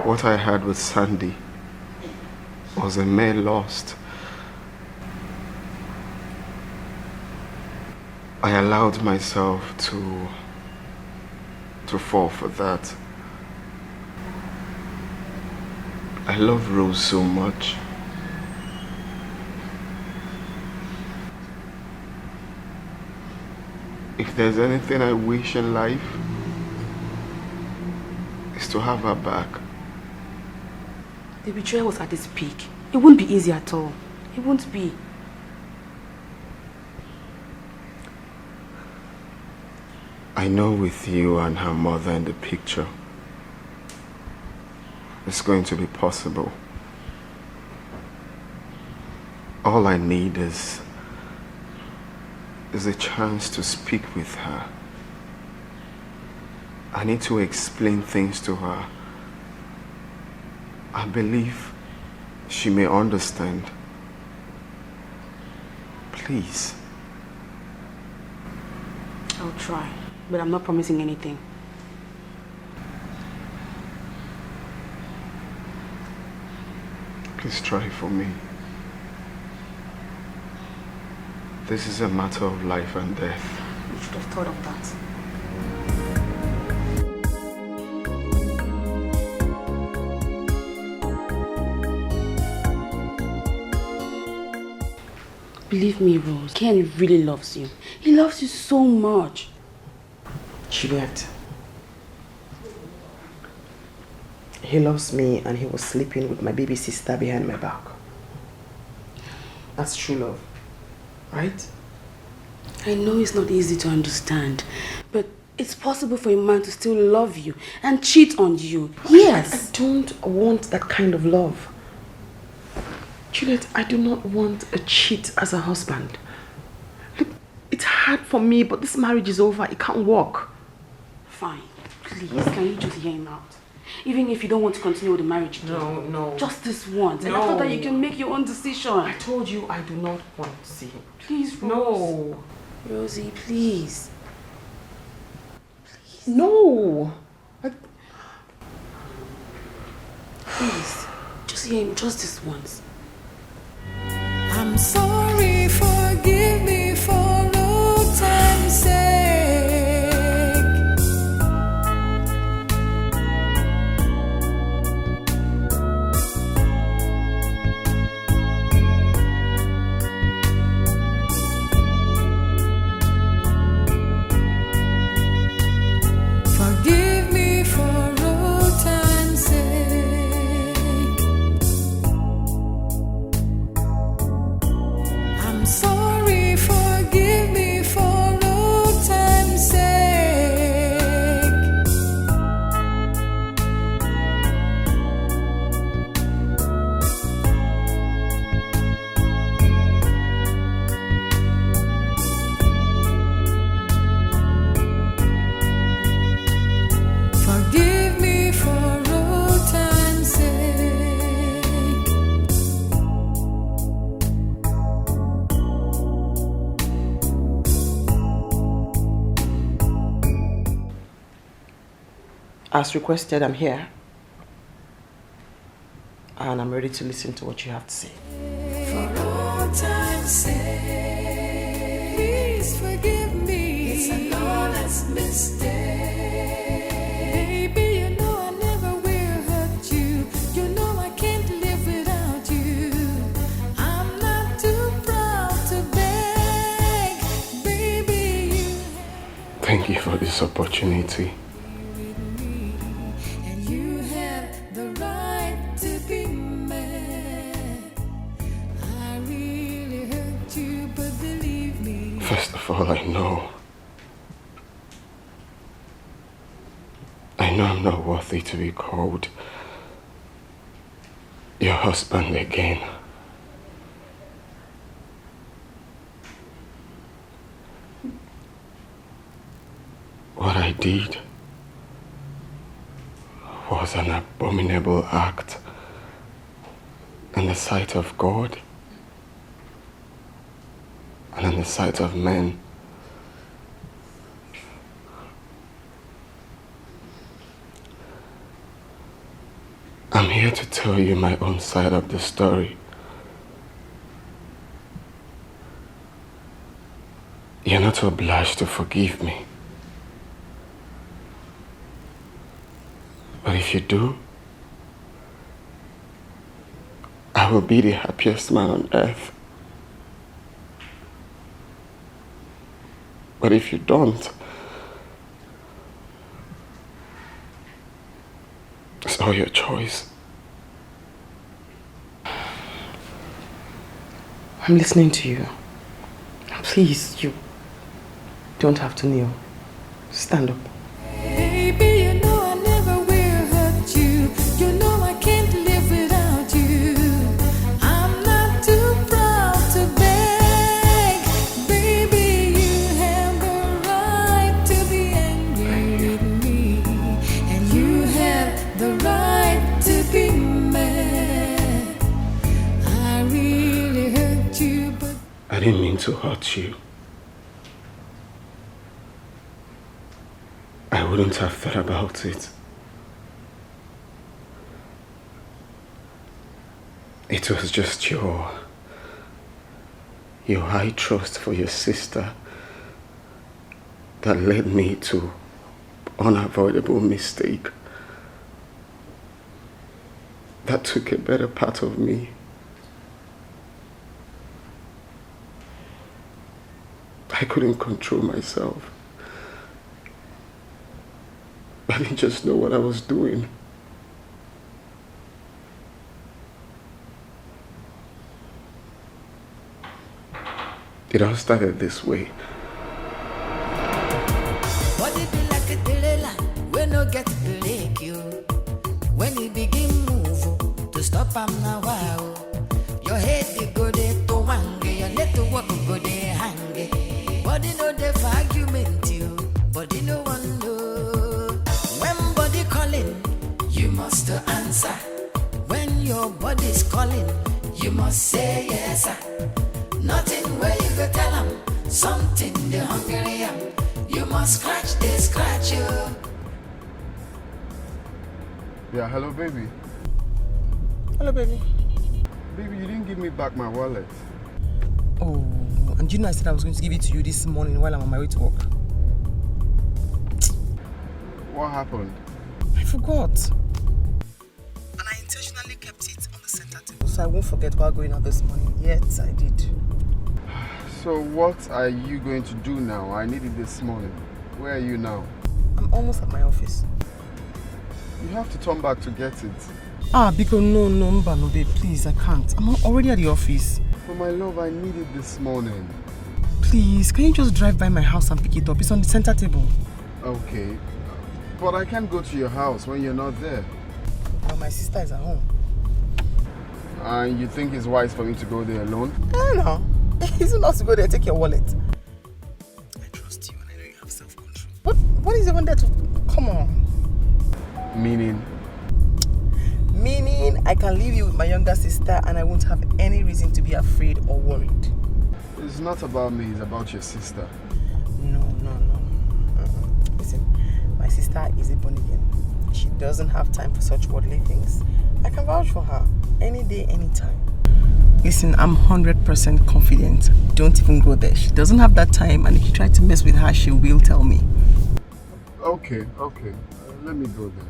What I had with Sandy was a mere loss. I allowed myself to fall for that. I love Rose so much. If there's anything I wish in life, it's to have her back. The betrayal was at its peak. It won't be easy at all. It won't be. I know with you and her mother in the picture, it's going to be possible. All I need is a chance to speak with her. I need to explain things to her. I believe she may understand. Please. I'll try, but I'm not promising anything. Please try for me. This is a matter of life and death. You should have thought of that. Believe me, Rose, Ken really loves you. He loves you so much. Juliet. He loves me and he was sleeping with my baby sister behind my back. That's true love, right? I know it's not easy to understand, but it's possible for a man to still love you and cheat on you. Yes. I don't want that kind of love. Juliet, I do not want a cheat as a husband. Look, it's hard for me, but this marriage is over. It can't work. Fine. Please, can you just hear him out? Even if you don't want to continue with the marriage again. No. Just this once. No. And after that, you can make your own decision. I told you I do not want to see him. Please, Rose. No. Rosie, please. No. Please. Just hear him just this once. I'm sorry, forgive me for no time's sake. Forgive me for no time's sake. I'm sorry, forgive me for no time's sake. Forgive me for no time's sake. As requested, I'm here. and I'm ready to listen to what you have to say. For all time's sake, please forgive me. It's an honest mistake. Baby, you know I never will hurt you. You know I can't live without you. I'm not too proud to beg. Baby, you Thank you for this opportunity. and you have the right to be mad. I really hurt you, but believe me. First of all, I know I'm not worthy to be called your husband again. What I did was an abominable act in the sight of God and in the sight of men. I'm here to tell you my own side of the story. You're not obliged to forgive me. But if you do, I will be the happiest man on earth. But if you don't, it's all your choice. I'm listening to you. Please, you don't have to kneel. Stand up. Baby, you know I never will hurt you. You know I can't live without you. I'm not too proud to beg. Baby, you have the right to be angry with me. And you have the right to be mad. I really hurt you, but I didn't mean to hurt you. I wouldn't have thought about it. It was just your high trust for your sister that led me to unavoidable mistake that took a better part of me. I couldn't control myself. I didn't just know what I was doing. It all started this way. what it be like a delayla when no get break you. When you begin move to stop am now wow. Your head they go there to wange, your leg to walk go there hang. Body no dey for argument you, body no one know. When body calling, you must answer. When your body's calling, you must say yes sir. Nothing where you go tell them, something they hungry am. You must scratch, they scratch you. Yeah, hello baby. Hello, baby. Baby, you didn't give me back my wallet. Oh, and you know I said I was going to give it to you this morning while I'm on my way to work. What happened? I forgot. And I intentionally kept it on the center table so I won't forget while going out this morning. Yes, I did. So what are you going to do now? I need it this morning. Where are you now? I'm almost at my office. You have to turn back to get it. Because no, babe, please, I can't. I'm already at the office. But my love, I need it this morning. Please, can you just drive by my house and pick it up? It's on the center table. Okay. But I can't go to your house when you're not there. Well, my sister is at home. And you think it's wise for me to go there alone? No. It's not to go there, take your wallet. I trust you and I know you have self-control. What is even there to... Come on. Meaning? Meaning I can leave you with my younger sister and I won't have any reason to be afraid or worried. It's not about me, it's about your sister. No. Listen, my sister is a born again. She doesn't have time for such worldly things. I can vouch for her. Any day, anytime. Listen, I'm 100% confident. Don't even go there. She doesn't have that time, and if you try to mess with her, she will tell me. Okay. Let me go then.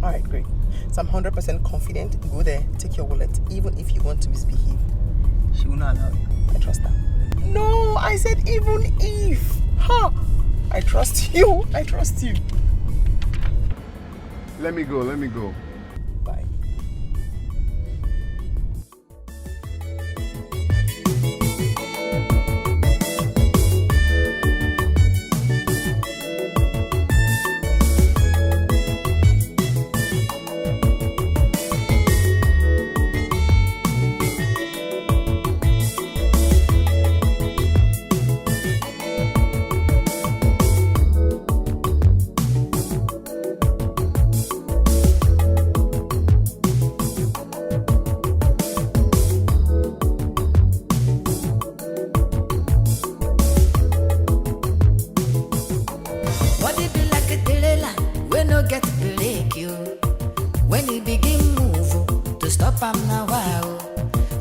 Alright, great. So I'm 100% confident. Go there, take your wallet. Even if you want to misbehave, she will not allow you. I trust her. No, I said even if. Huh? I trust you. I trust you. Let me go. Bye. Body be like a trailer, we no get break you. When you begin move, to stop am now wow.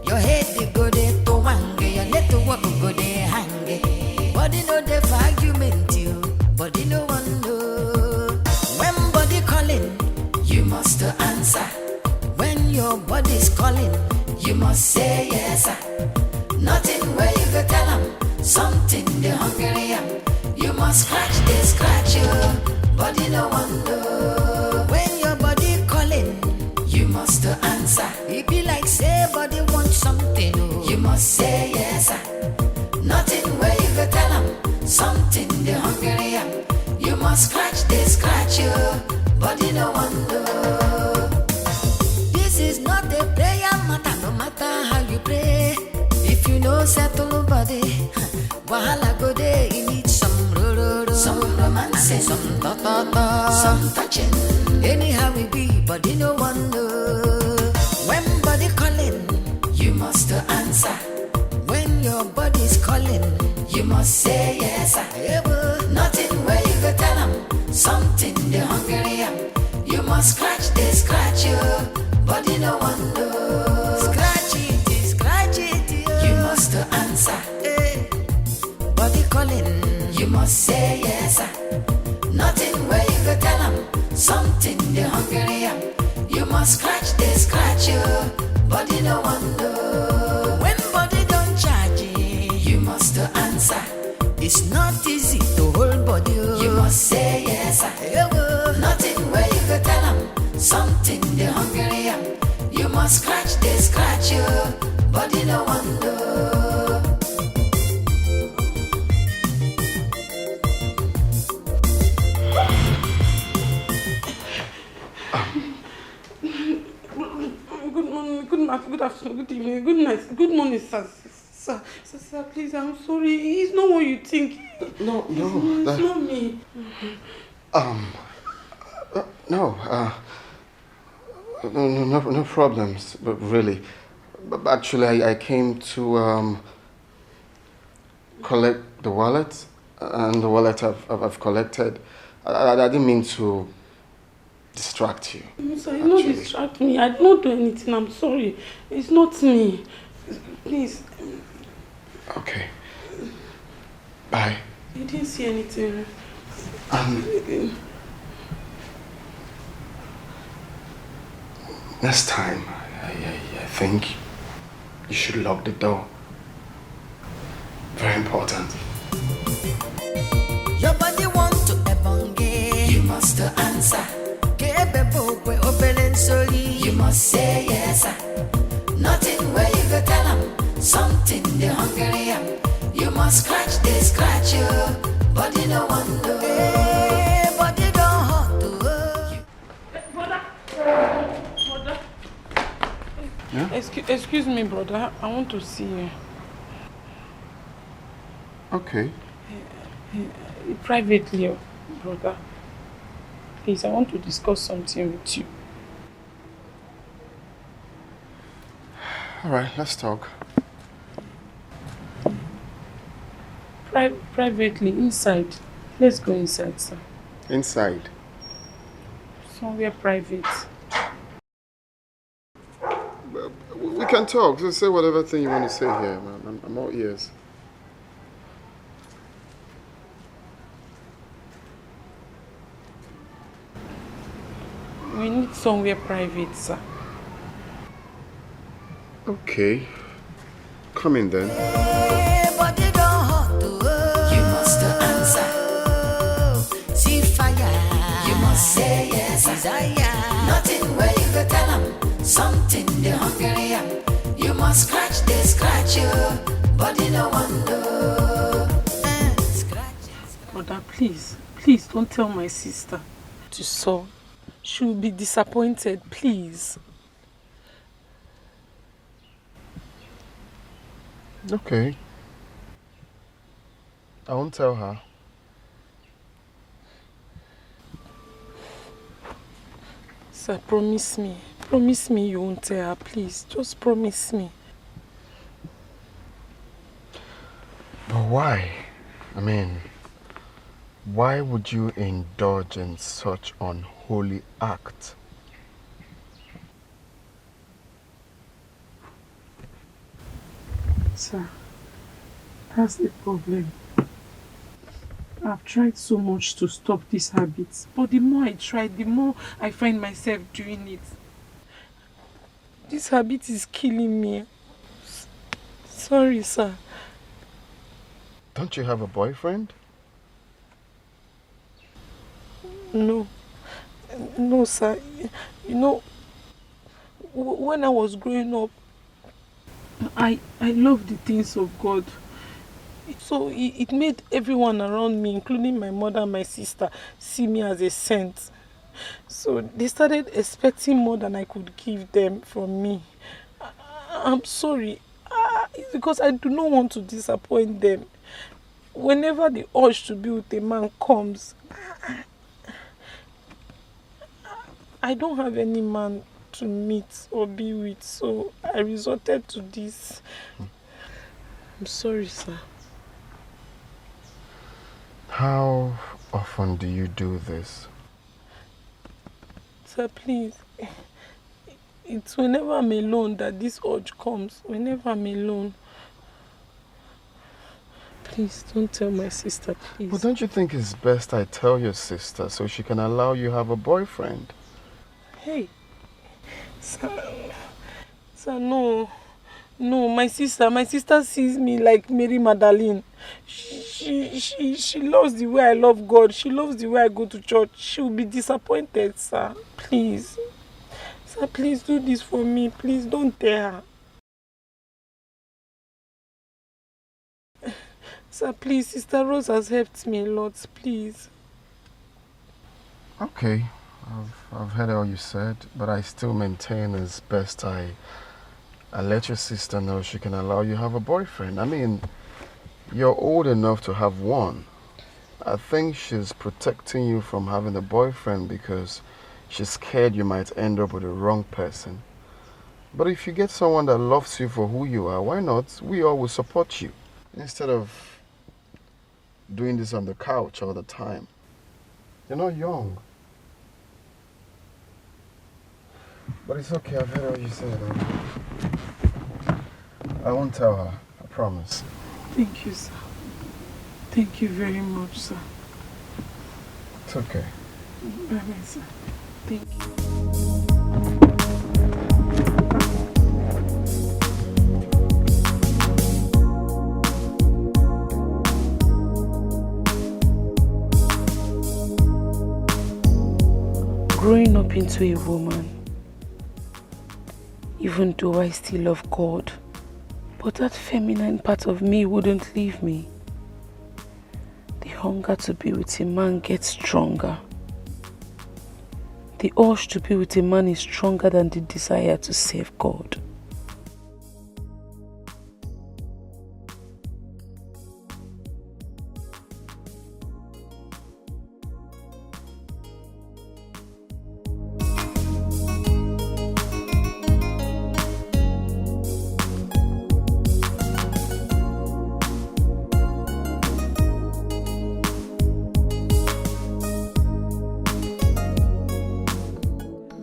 Your head they go there to wange, your leg to walk go there hang. Body no dey for argument you, body no one know. When body calling, you must answer. When your body's calling, you must say yes sir. Nothing where you go tell 'em, something they hungry am. You must scratch this, scratch you. Body no one know. When your body calling, you must answer. It be like say body want something. Oh. You must say yes sir. Nothing where you go tell 'em, something they hungry am. You must scratch this, scratch you. Body no one know. This is not a prayer matter, no matter how you pray. If you know settle body, wahala go there, you need some romance, some ta-ta-ta, some touching. Anyhow we be, body no one know. When body calling, you must answer. When your body's calling, you must say yes sir. Nothing where you go tell 'em, something they hungry am. You must scratch this, scratch you. Body no one know. Scratch it, you must answer. Body calling, you must say yes sir. Nothing where you go tell 'em, something they hungry am. You must scratch this, scratch you. Body no one know. When body don't charge you must answer. It's not easy to hold body. You must say yes sir. Nothing where you go tell 'em, something they hungry am. You must scratch this, scratch you. Body no one know. Good afternoon, good evening, good night, good morning, sir. Sir, please, I'm sorry. It's not what you think. No, It's not me. No problems, but really. But actually, I came to collect the wallet, and the wallet I've collected. I didn't mean to distract you. Sir, you don't distract me. I did not do anything. I'm sorry. It's not me. Please. Okay. Bye. You didn't see anything. Next time, I think you should lock the door. Very important. Your body want to ebonge, you must answer. You must say yes sir. Nothing where you go tell 'em, something they hungry am. You must scratch this, scratch you. Body no one know. Body don't hurt to Brother. Yeah? Excuse me, brother. I want to see you. Okay. Privately, brother. Please, I want to discuss something with you. All right, let's talk. Privately, inside. Let's go inside, sir. Inside? Somewhere private. You can talk. Just say whatever thing you want to say here, man. I'm all ears. We need somewhere private, sir. Okay. Come in then. But they don't hurt to you must answer. See fire, you must say yes. Desire, nothing where you go tell them. Something they hungry am. You must scratch, they scratch you. Body no one know. Brother, please don't tell my sister to sew. She'll be disappointed, please. Okay. I won't tell her. Sir, promise me. Promise me you won't tell her, please. Just promise me. But why? I mean, why would you indulge in such unholy act? Sir, that's the problem. I've tried so much to stop these habits, but the more I try, the more I find myself doing it. This habit is killing me. Sorry, sir. Don't you have a boyfriend? No, sir. You know, when I was growing up, I loved the things of God. So it made everyone around me, including my mother and my sister, see me as a saint. So they started expecting more than I could give them from me. I'm sorry. It's because I do not want to disappoint them. Whenever the urge to be with a man comes, I don't have any man to meet or be with, so I resorted to this. I'm sorry, sir. How often do you do this? Sir, please. It's whenever I'm alone that this urge comes. Whenever I'm alone. Please, don't tell my sister, please. But don't you think it's best I tell your sister so she can allow you have a boyfriend? Hey. Sir, no. No, my sister sees me like Mary Magdalene. She loves the way I love God. She loves the way I go to church. She'll be disappointed, sir. Please. Sir, please do this for me. Please don't tell her. Sir, please, Sister Rose has helped me a lot. Please. Okay. I've heard all you said, but I still maintain it's best I let your sister know she can allow you have a boyfriend. I mean, you're old enough to have one. I think she's protecting you from having a boyfriend because she's scared you might end up with the wrong person. But if you get someone that loves you for who you are, why not? We all will support you. Instead of doing this on the couch all the time. You're not young. But it's okay, I've heard all you said. I won't tell her, I promise. Thank you, sir. Thank you very much, sir. It's okay. Bye-bye, sir. Thank you. Growing up into a woman, even though I still love God, but that feminine part of me wouldn't leave me. The hunger to be with a man gets stronger. The urge to be with a man is stronger than the desire to serve God.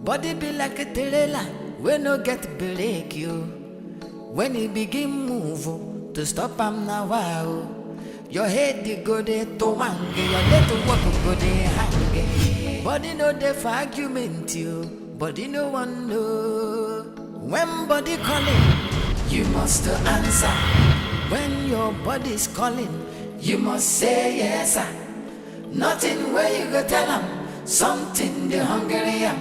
Body be like a trailer, we no get break you. When he begin move, to stop him now, wow. Your head you go there to wange, your little walk go there hang. Body no dey for argument you, body no one know. When body calling, you must answer. When your body's calling, you must say yes sir. Nothing where you go tell them, something the hungry am.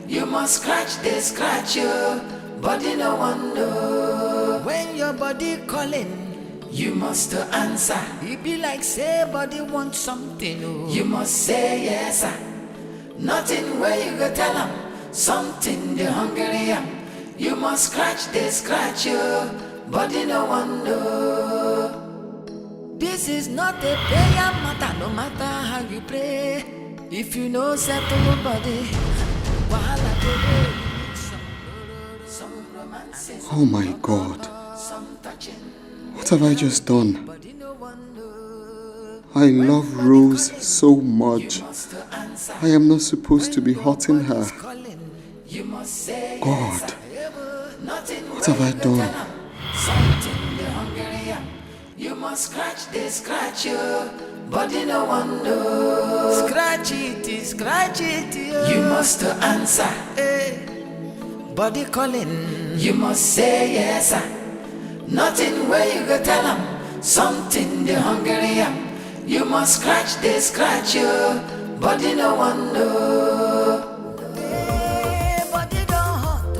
You must scratch, they scratch you, body no one know. When your body calling, you must answer. It be like say body want something. Oh. You must say yes sir. Nothing where you go tell them, something the hungry am. You must scratch, they scratch you, body no one know. This is not a prayer matter, no matter how you pray. If you know settle body, wahala dey. Oh my God. What have I just done? I love Rose so much. I am not supposed to be hurting her. God, what have I done? You must scratch, they scratch you, body no one know. Scratch it, you must answer. Hey. Body calling, you must say yes sir. Nothing where you go tell them, something the hungry am. You must scratch, they scratch you, body no one know. Hey, body don't hurt,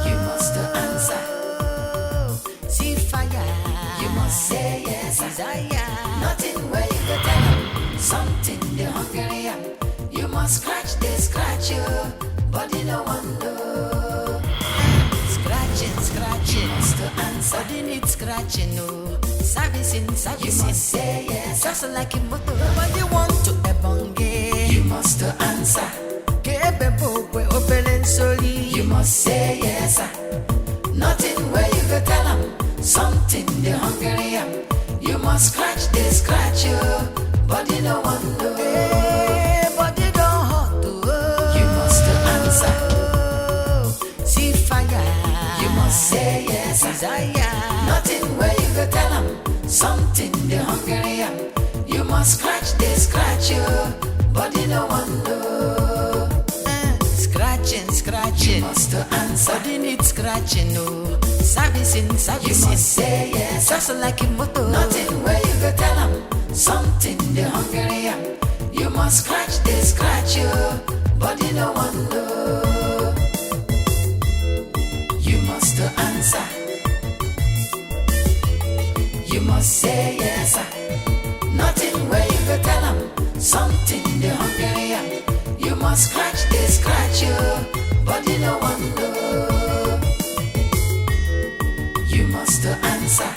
you must answer. See fire, you must say yes desire. Nothing where you go tell them, something the hungry am. You must scratch, they scratch you, body no one know. Scratching, must answer. Body needs scratching, no. Servicing, you must say yes. Just like a motor, body want to ebonge. You must answer. You must say yes sir. Nothing where you go tell them, something the hungry am. You must scratch, they scratch you, body no one know. Hey, body don't hurt, you must answer. See fire, you must say yes desire. Nothing where you go tell them, something the hungry am. You must scratch, they scratch you, body no one know. Scratching, you must answer. Body needs scratching, no. Servicing, you must say yes. Just like a motor. Nothing where you go tell them, something the hungry am. You must scratch, they scratch you, body no one know. You must answer. You must say yes sir. Nothing where you go tell them, something the hungry am. You must scratch, they scratch you, body no one know. You must answer.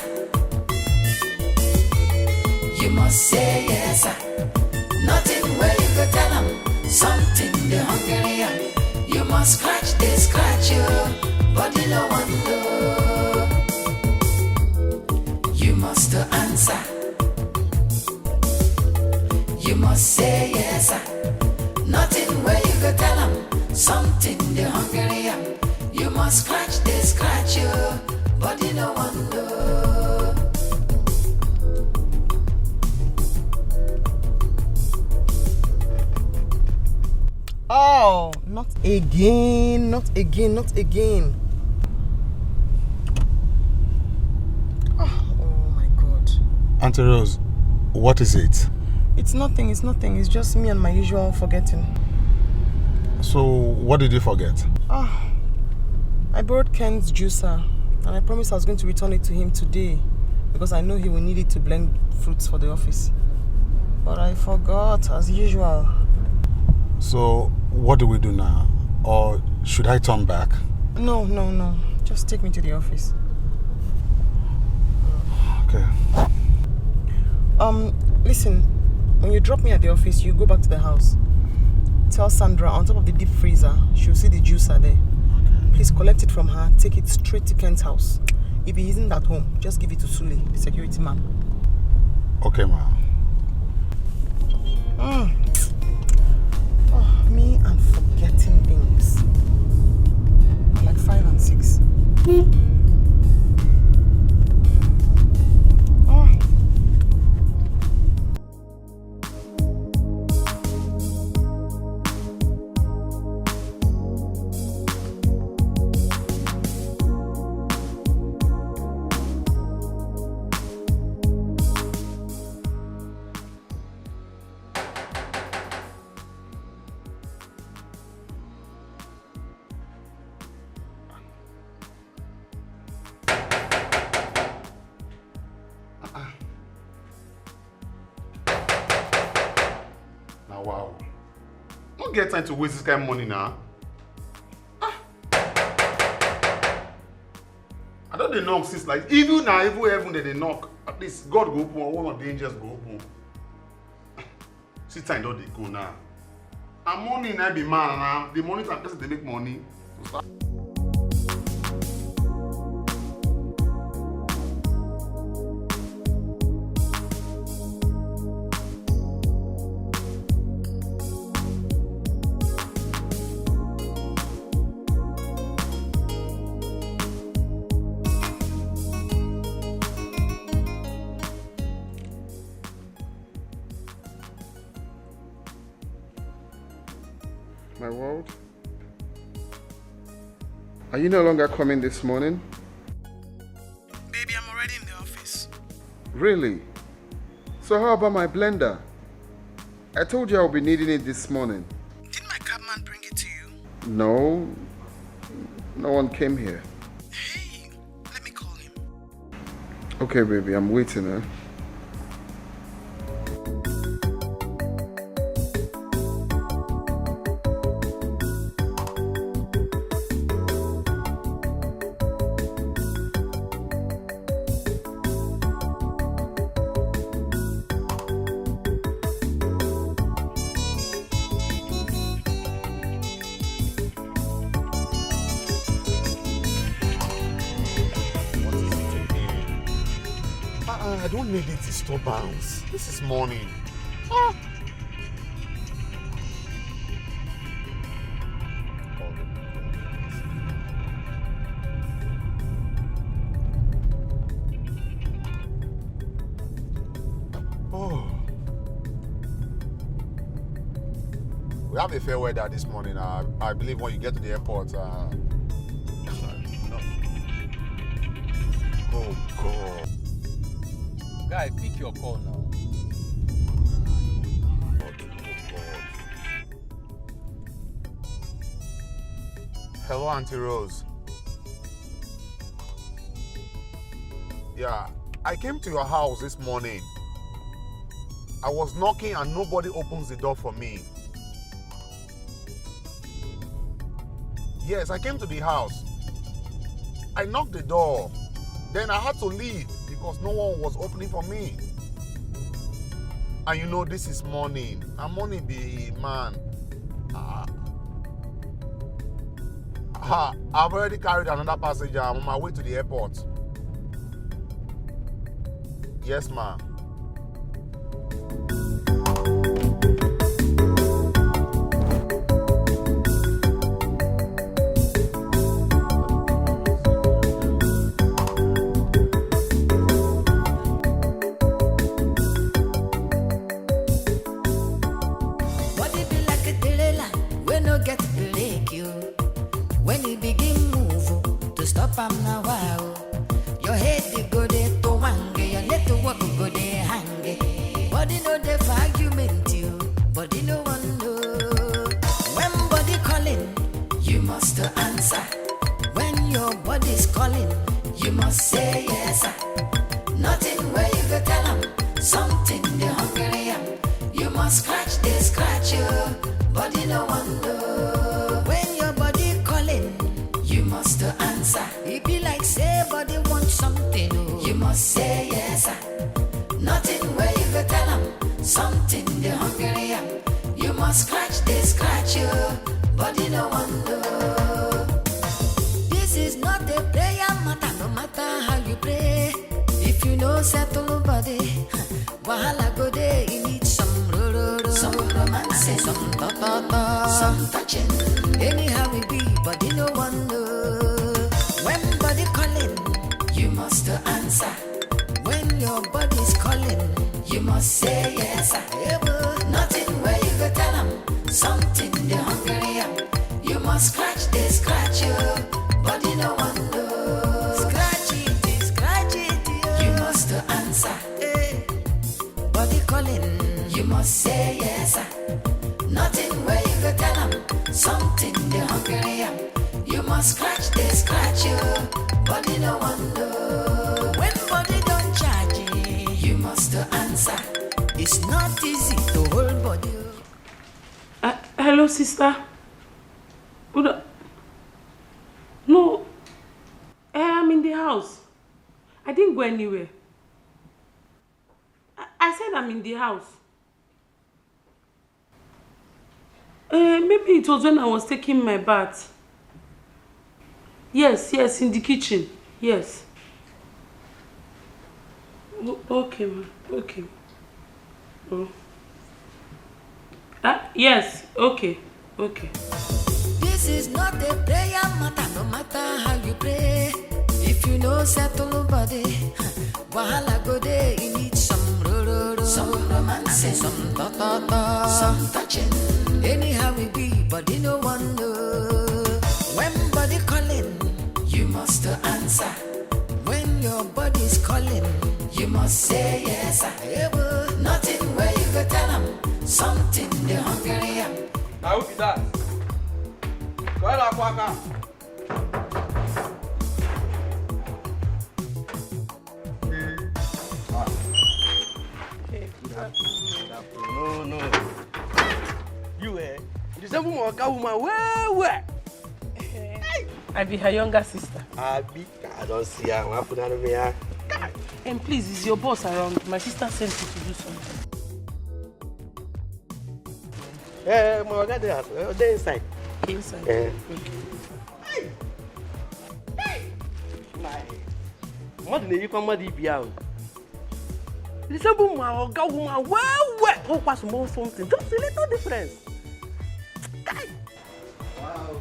You must say yes sir. Nothing where you go tell them, something the hungry am. You must scratch, they scratch you, body no one know. You must answer. You must say yes sir. Nothing where you go tell them, something the hungry am. You must scratch, they scratch you, body no one know. Oh, not again, not again, not again. Oh my God. Auntie Rose, what is it? It's nothing, it's just me and my usual forgetting. So, what did you forget? I borrowed Ken's juicer and I promised I was going to return it to him today because I know he will need it to blend fruits for the office. But I forgot, as usual. So, what do we do now? Or should I turn back? No. Just take me to the office. Okay. Listen, when you drop me at the office, you go back to the house. Tell Sandra on top of the deep freezer, she'll see the juicer there. Please collect it from her, take it straight to Ken's house. If he isn't at home, just give it to Sule, the security man. Okay, ma. Me and forgetting things. Like 5 and 6. wow. Don't get time to waste this kind of money now. I don't they knock since like even now, even heaven that they knock. At least God go open or one of the angels go open. See time don't they go now. And money now be man now. The money time person they make money. So my world. Are you no longer coming this morning? Baby, I'm already in the office. Really? So how about my blender? I told you I'll be needing it this morning. Didn't my cabman bring it to you? No. No one came here. Hey, let me call him. Okay, baby, I'm waiting, eh? I don't need it disturbance. This is morning. Ah. Oh. We have a fair weather this morning. I believe when you get to the airport. No. Oh God. Guy, pick your call now. Hello, Auntie Rose. Yeah, I came to your house this morning. I was knocking and nobody opens the door for me. Yes, I came to the house. I knocked the door. Then I had to leave because no one was opening for me. And you know this is morning. And morning be man. I've already carried another passenger. I'm on my way to the airport. Yes, ma'am. Your head they go there to wange, your let to walk go there hang. Body no dey for argument you, body no one know. When body calling, you must answer. When your body's calling, you must say yes. Nothing where you go tell them, something they hungry am. You must scratch, they scratch you, body no one know. When your body calling, you must answer. It be like say body want something, you must say yes. Nothing where you go tell them, something they hungry am. You must scratch, they scratch you, body no one know. This is not a prayer matter, no matter how you pray. If you know settle body, wahala go there, you need some some romance, some ta-ta-ta, some touching. Anyhow we be, body no one know. When body calling, you must answer. When your body's calling, you must say yes. Nothing where you go tell them, something they hungry am. You must scratch, they scratch you, body no one know. Scratch it, you must answer. Body calling, you must say yes. Nothing where you go tell them, something they hungry am. You must scratch, they scratch you, body no one know. When body don't charge you, you must answer. It's not easy to hold body. Hello, sister. No. I'm in the house. I didn't go anywhere. I said I'm in the house. Maybe it was when I was taking my bath. Yes, in the kitchen. Yes. Okay, ma. Okay. Oh. Yes, okay. This is not a prayer matter, no matter how you pray. If you know settle nobody, wahala go there, you need some some romance, some ta-ta-ta, some touching. Anyhow we be, body no one know. When body calling, you must answer. When your body's calling, you must say yes. Nothing where you go tell them, something they hungry am. Now who be that? Go ahead, Akwaka. No. You you say woman where? I be her younger sister. I don't see her. What happened to me? And please, is your boss around? My sister sent you to do something. My guy they're inside. Inside? Okay. What do you come with the this is woman or girl woman where? Oh, pass more something. Just a little difference. Wow.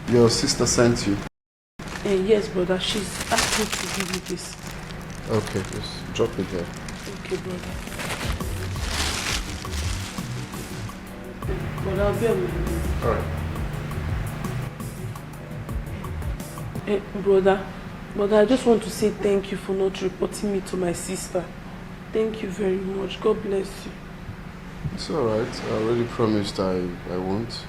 Your sister sent you? Yes, brother. She's asked me to give you this. Okay, just drop it there. Okay, brother. But I'll be with you. Alright. Brother, I just want to say thank you for not reporting me to my sister. Thank you very much. God bless you. It's alright. I already promised I won't.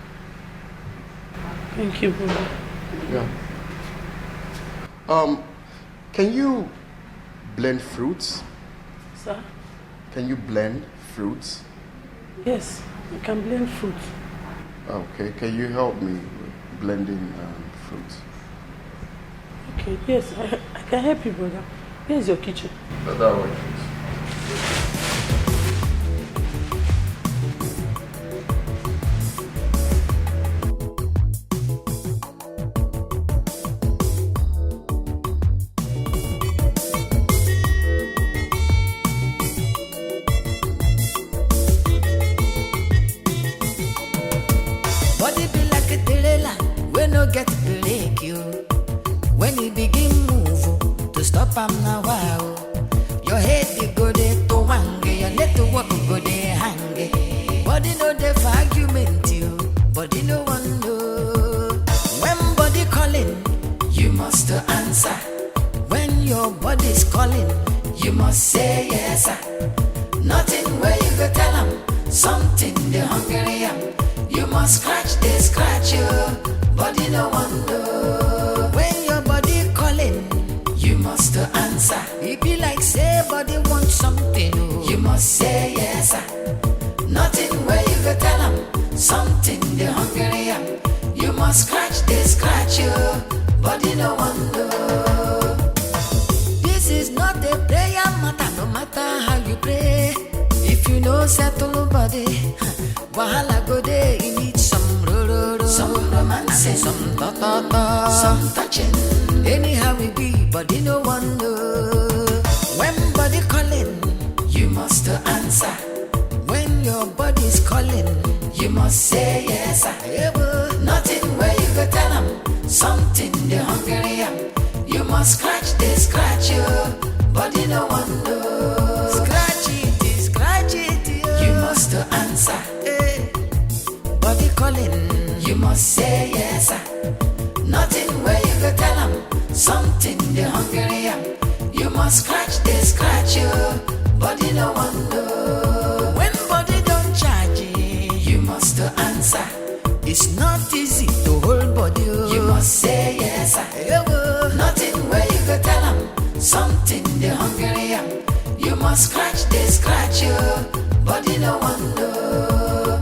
Thank you, brother. Yeah. Can you blend fruits? Sir? Can you blend fruits? Yes, I can blend fruit. Okay, can you help me with blending fruits? Okay, yes, I can help you, brother. Here's your kitchen. That way, please. must scratch, they scratch you. Body no one know. When body don't charge you must answer. It's not easy to hold body. You must say yes. Nothing where you go tell them. Something they hungry am. You must scratch, they scratch you. Body no one know.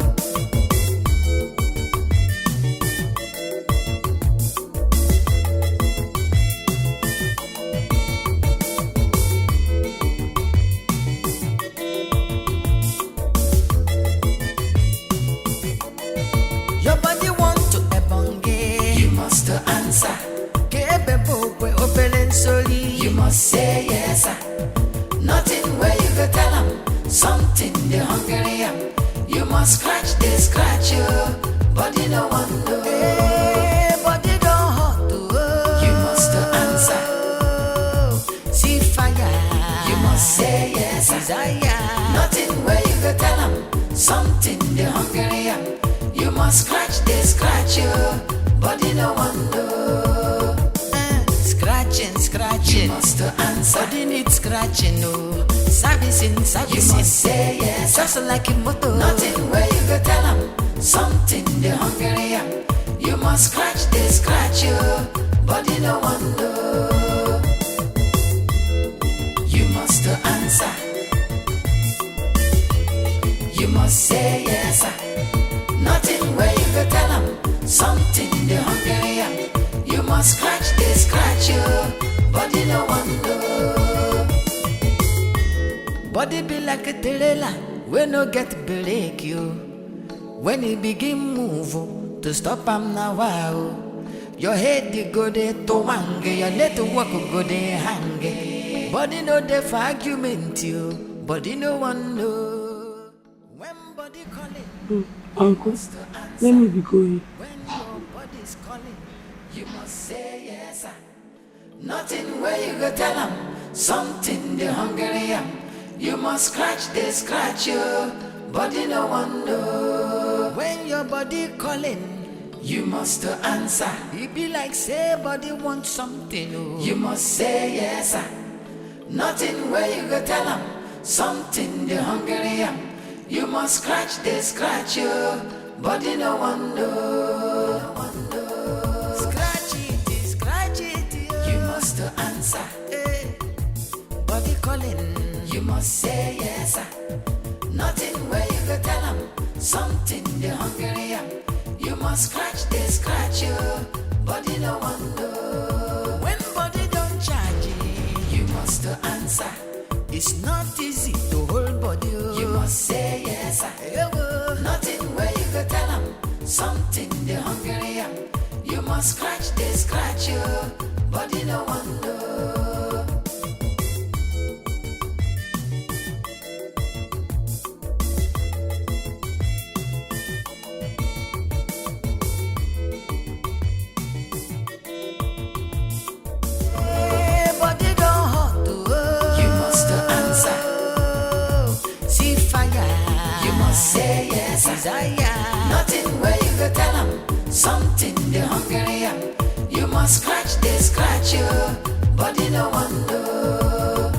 Your body want to ebonge. You must answer. You must say yes. Nothing where you go tell them. Something they hungry am. You must scratch, they scratch you. Body no one know. Hey, body don't hot to. You must answer. See fire. You must say yes. Desire. Nothing where you go tell them. Something they hungry am. You must scratch, they scratch you. Body no one know. Scratching, scratching. You must answer. Body needs scratching, no. Servicing, servicing. You must say yes. Just like a motor. Nothing where you go tell them. Something they hungry am. You must scratch, they scratch you. Body no one know. You must answer. You must say yes. Nothing where you go tell them. Something they hungry am. You must scratch, they scratch you. Body no one know. Body be like a trailer, we no get break you. When it begin move, to stop am now wow. Your head they go there to wange, your let work go there hang. Body no dey for argument you, body no one know. When body calling, Uncle, let me be going. when your body's calling, you must say yes. Nothing where you go tell them. Something they hungry am. You must scratch, they scratch you. Body no one know. When your body calling, you must answer. It be like say body want something. Oh. You must say yes. Nothing where you go tell them. Something they hungry am. You must scratch, they scratch you. Body no one know. No one know. Scratch it, you must answer. Hey. Body calling, you must say yes. Nothing where you go tell them. Something they hungry am. You must scratch, they scratch you. Body no one know. When body don't charge you must answer. It's not easy to hold body. You must say yes. Nothing where you go tell them. Something they hungry am. You must scratch, they scratch you. Body no one know. Hey, body don't hot to. You must answer. See fire. You must say yes. Desire. Nothing where you go tell them. Something they hungry am. You must scratch, they scratch you. Body no one know.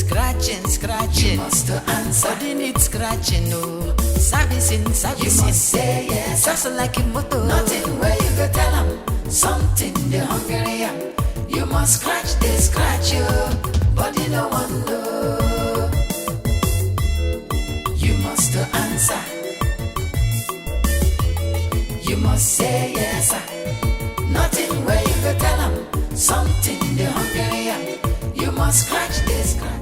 Scratching, scratching. You must answer. Body needs scratching, no. Servicing, servicing. You must say yes. Just like a motor. Nothing where you go tell them. Something they hungry am. You must scratch, they scratch you. Body no one know. You must answer. You must say yes. Nothing where you go tell them. Something they hungry am. You must scratch, they scratch.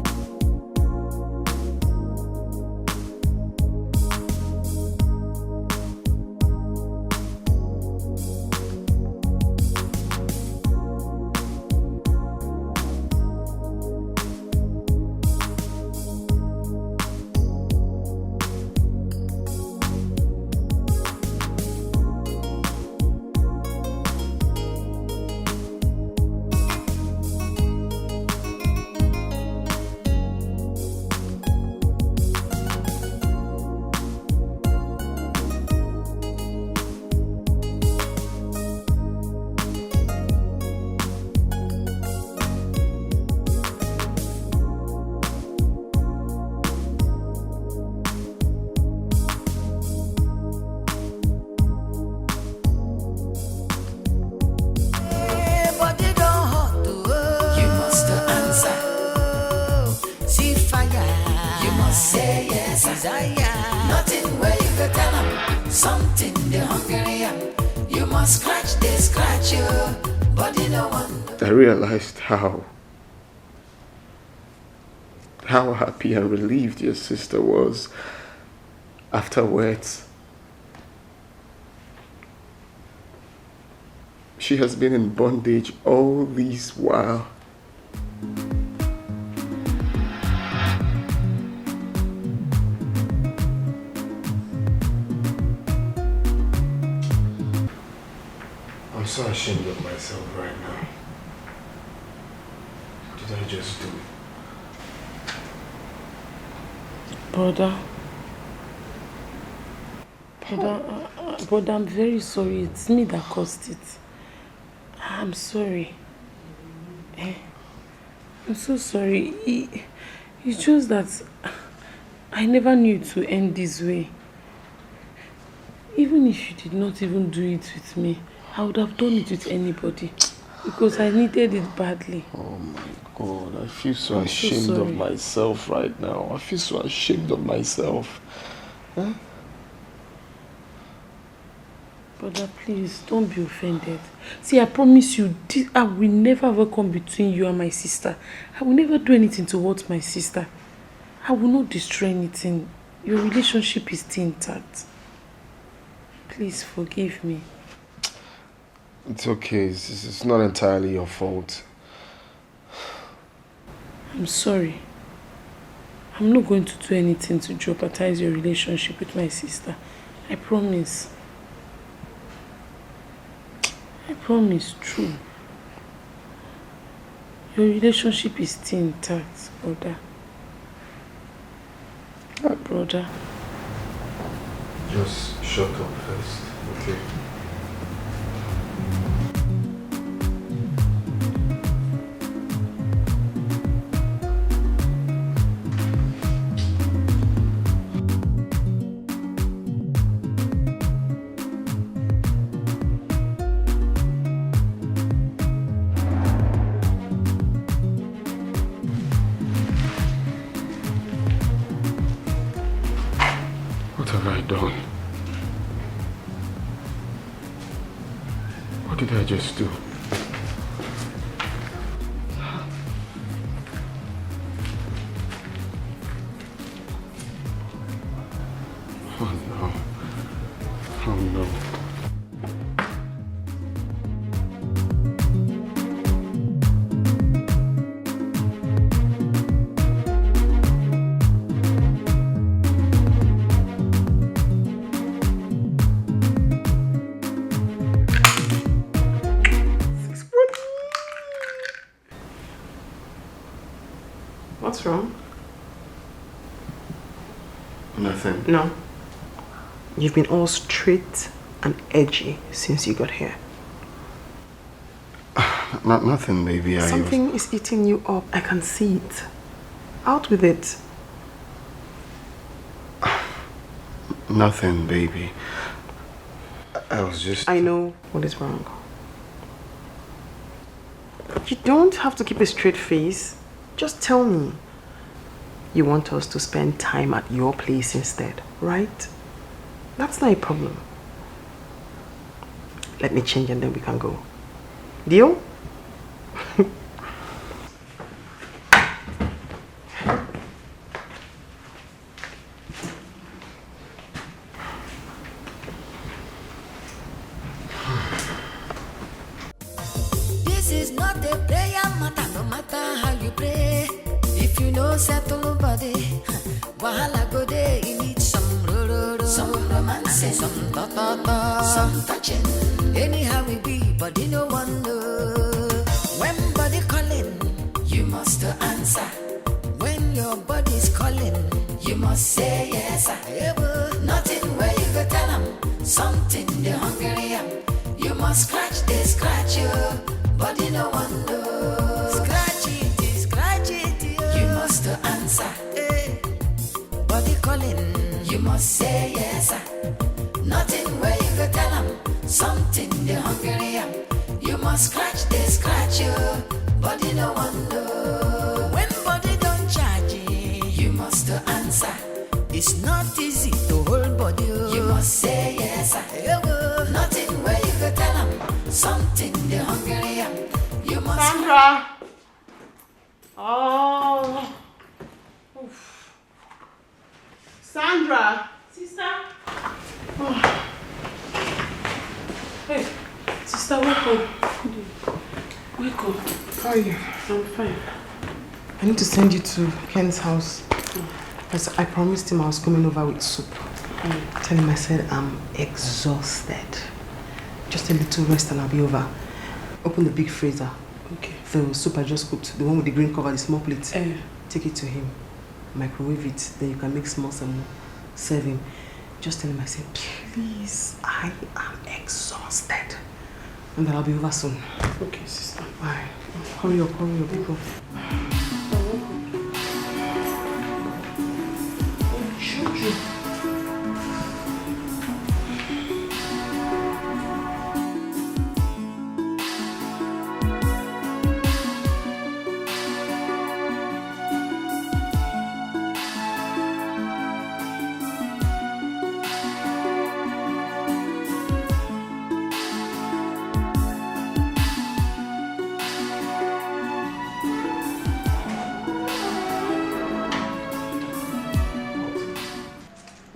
desire. Nothing where you go tell them. Something they hungry am. You must scratch, they scratch you. Body no one. I realized how happy and relieved your sister was afterwards. She has been in bondage all this while. I'm so ashamed of myself right now. What did I just do? Brother, I'm very sorry. It's me that caused it. I'm sorry. I'm so sorry. It's just that I never knew it to end this way. Even if you did not even do it with me, I would have done it with anybody because I needed it badly. Oh my God, I feel so ashamed of myself right now. I feel so ashamed of myself. Huh? Brother, please, don't be offended. See, I promise you, I will never ever come between you and my sister. I will never do anything to hurt my sister. I will not destroy anything. Your relationship is still intact. Please forgive me. It's okay. It's not entirely your fault. I'm sorry. I'm not going to do anything to jeopardize your relationship with my sister. I promise. I promise, true. Your relationship is still intact, brother. Brother. Just shut up first, okay? What have I done? What did I just do? Oh no. Oh no. What's wrong? Nothing. No. You've been all straight and edgy since you got here. Nothing, baby. Something is eating you up. I can see it. Out with it. Nothing, baby. I was just... I know what is wrong. You don't have to keep a straight face. Just tell me. You want us to spend time at your place instead, right? That's not a problem. Let me change and then we can go. Deal? This is not a prayer matter, no matter how you pray. If you know settle body, wahala go there. You need some some romance, some ta-ta-ta, some touching. Anyhow we be, body no one know. When body calling, you must answer. When your body's calling, you must say yes. Nothing where you go tell them. Something they hungry am. You must scratch, they scratch you. Body no one know. Scratch it, you must answer. Body calling, you must say yes. Nothing where you go tell them. Something they hungry am. You must scratch, they scratch you. Body no one know. When body don't charge you must answer. It's not easy to hold body. You must say yes, sir. Nothing where you go tell them. Something the hungry. You must. Sandra! Oh. Oof. Sandra! Sister? Oh. Hey, sister, wake up. Wake up. How are you? I'm fine. I need to send you to Ken's house. Because I promised him I was coming over with soup. Tell him I said I'm exhausted. Just a little rest and I'll be over. Open the big freezer. Okay. The soup I just cooked, the one with the green cover, the small plate. Take it to him. Microwave it. Then you can make small some more. Serve him. Just tell him I said, please, I am exhausted. And then I'll be over soon. Okay, sister. Bye. Hurry up, people.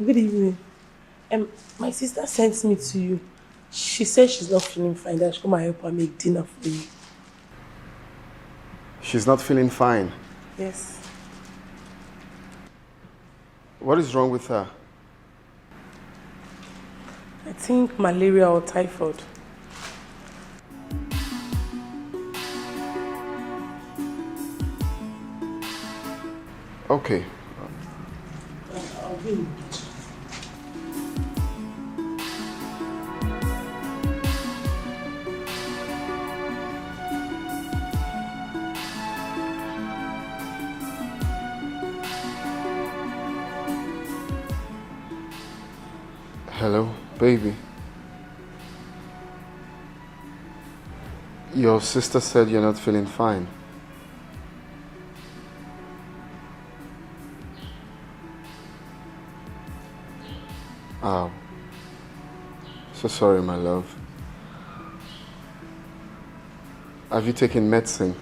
Good evening. My sister sent me to you. She said she's not feeling fine. That I should come and help her make dinner for you. She's not feeling fine. Yes. What is wrong with her? I think malaria or typhoid. Okay. I'll be in the kitchen. Hello, baby. Your sister said you're not feeling fine. Oh. So sorry, my love. Have you taken medicine?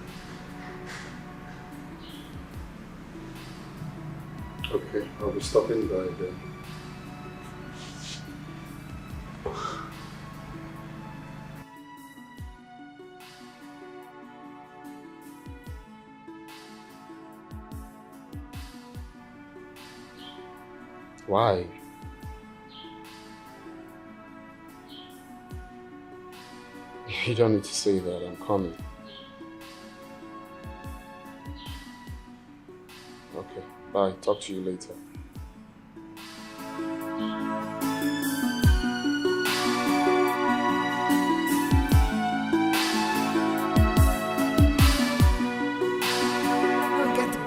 Okay, I'll be stopping by then. Why? You don't need to say that. I'm coming. Okay, bye. Talk to you later.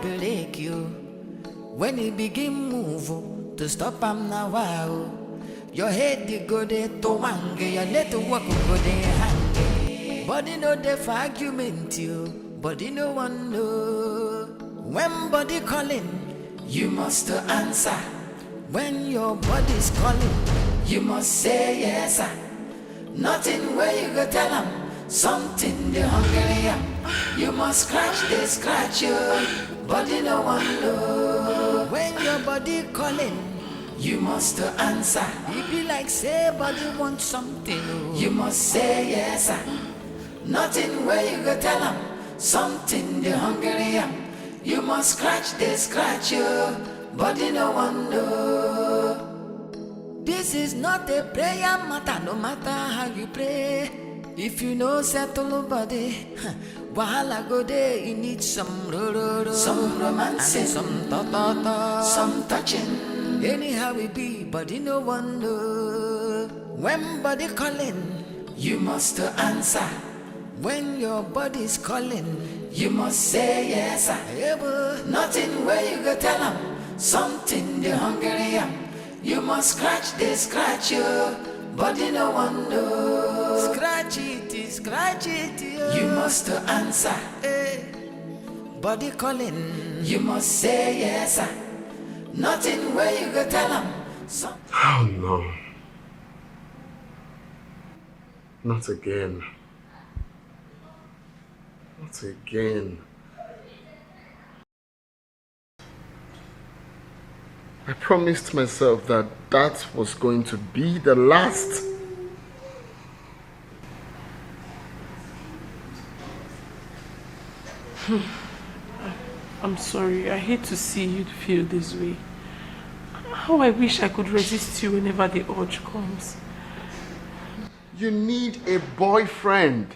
Break you when he begin move to stop am now. Wow. Your head you go there to wange, your let to walk go there hang. Body no dey for argument you, body no one know. When body calling, you must answer. When your body's calling, you must say yes. Nothing where you go tell them, something the hungry am. You must scratch you, body no one know. When your body calling, you must answer. It be like say body want something. You must say yes. Nothing where you go tell them, something the hungry am. You must scratch you, body no one know. This is not a prayer matter, no matter how you pray. If you know settle nobody, wahala go there, you need some some romance, and some ta-ta-ta, some touching. Anyhow it be, body no one know. When body calling, you must answer. When your body's calling, you must say yes. Nothing where you go tell them, something the hungry am. You must scratch you, body no one know. Scratch it, you must answer. Body calling, you must say yes. Nothing where you go tell them. Oh no. Not again. Not again. I promised myself that that was going to be the last. I'm sorry. I hate to see you feel this way. How I wish I could resist you whenever the urge comes. You need a boyfriend.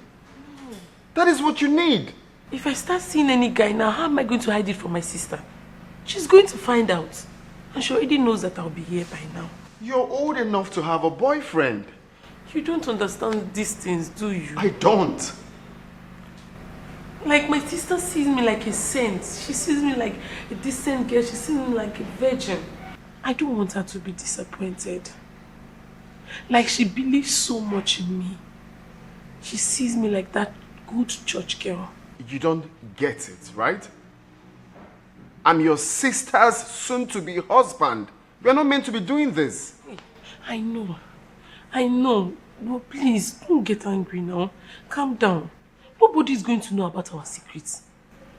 That is what you need. If I start seeing any guy now, how am I going to hide it from my sister? She's going to find out. And she already knows that I'll be here by now. You're old enough to have a boyfriend. You don't understand these things, do you? I don't. Like, my sister sees me like a saint. She sees me like a decent girl. She sees me like a virgin. I don't want her to be disappointed. Like, she believes so much in me. She sees me like that good church girl. You don't get it, right? I'm your sister's soon-to-be husband. We're not meant to be doing this. I know. I know. But please, don't get angry now. Calm down. Nobody's going to know about our secrets.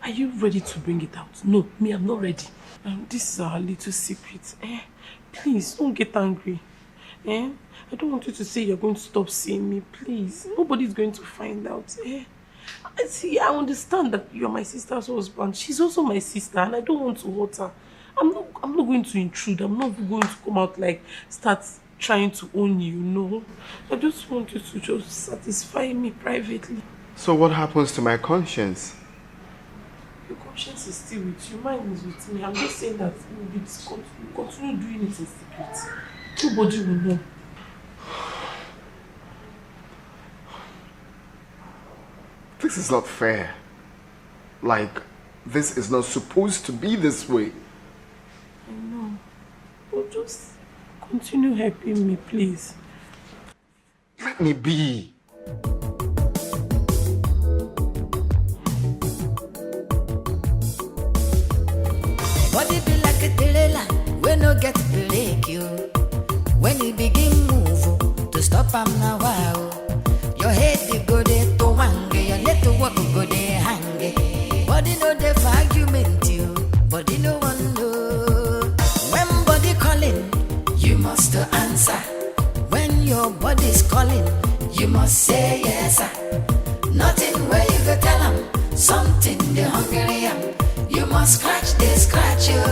Are you ready to bring it out? No, me, I'm not ready. This is our little secret. Please, don't get angry. I don't want you to say you're going to stop seeing me. Please. Nobody's going to find out. See, I understand that you're my sister's husband. She's also my sister, and I don't want to hurt her. I'm not going to intrude. I'm not going to come out like start trying to own you, no. I just want you to just satisfy me privately. So what happens to my conscience? Your conscience is still with you. Mine is with me. I'm just saying that we'll continue doing it in secret. Nobody will know. This is not fair. Like, this is not supposed to be this way. I know. But just continue helping me, please. Let me be. Body be like a trailer, we no get break you. When you begin move, to stop am now wow. Your head you go there to wange, your leg to walk go there hang. Body no dey for argument you, body no one know. When body calling, you must answer. When your body's calling, you must say yes sir. Nothing where you go tell them, something they hungry am. You must scratch you,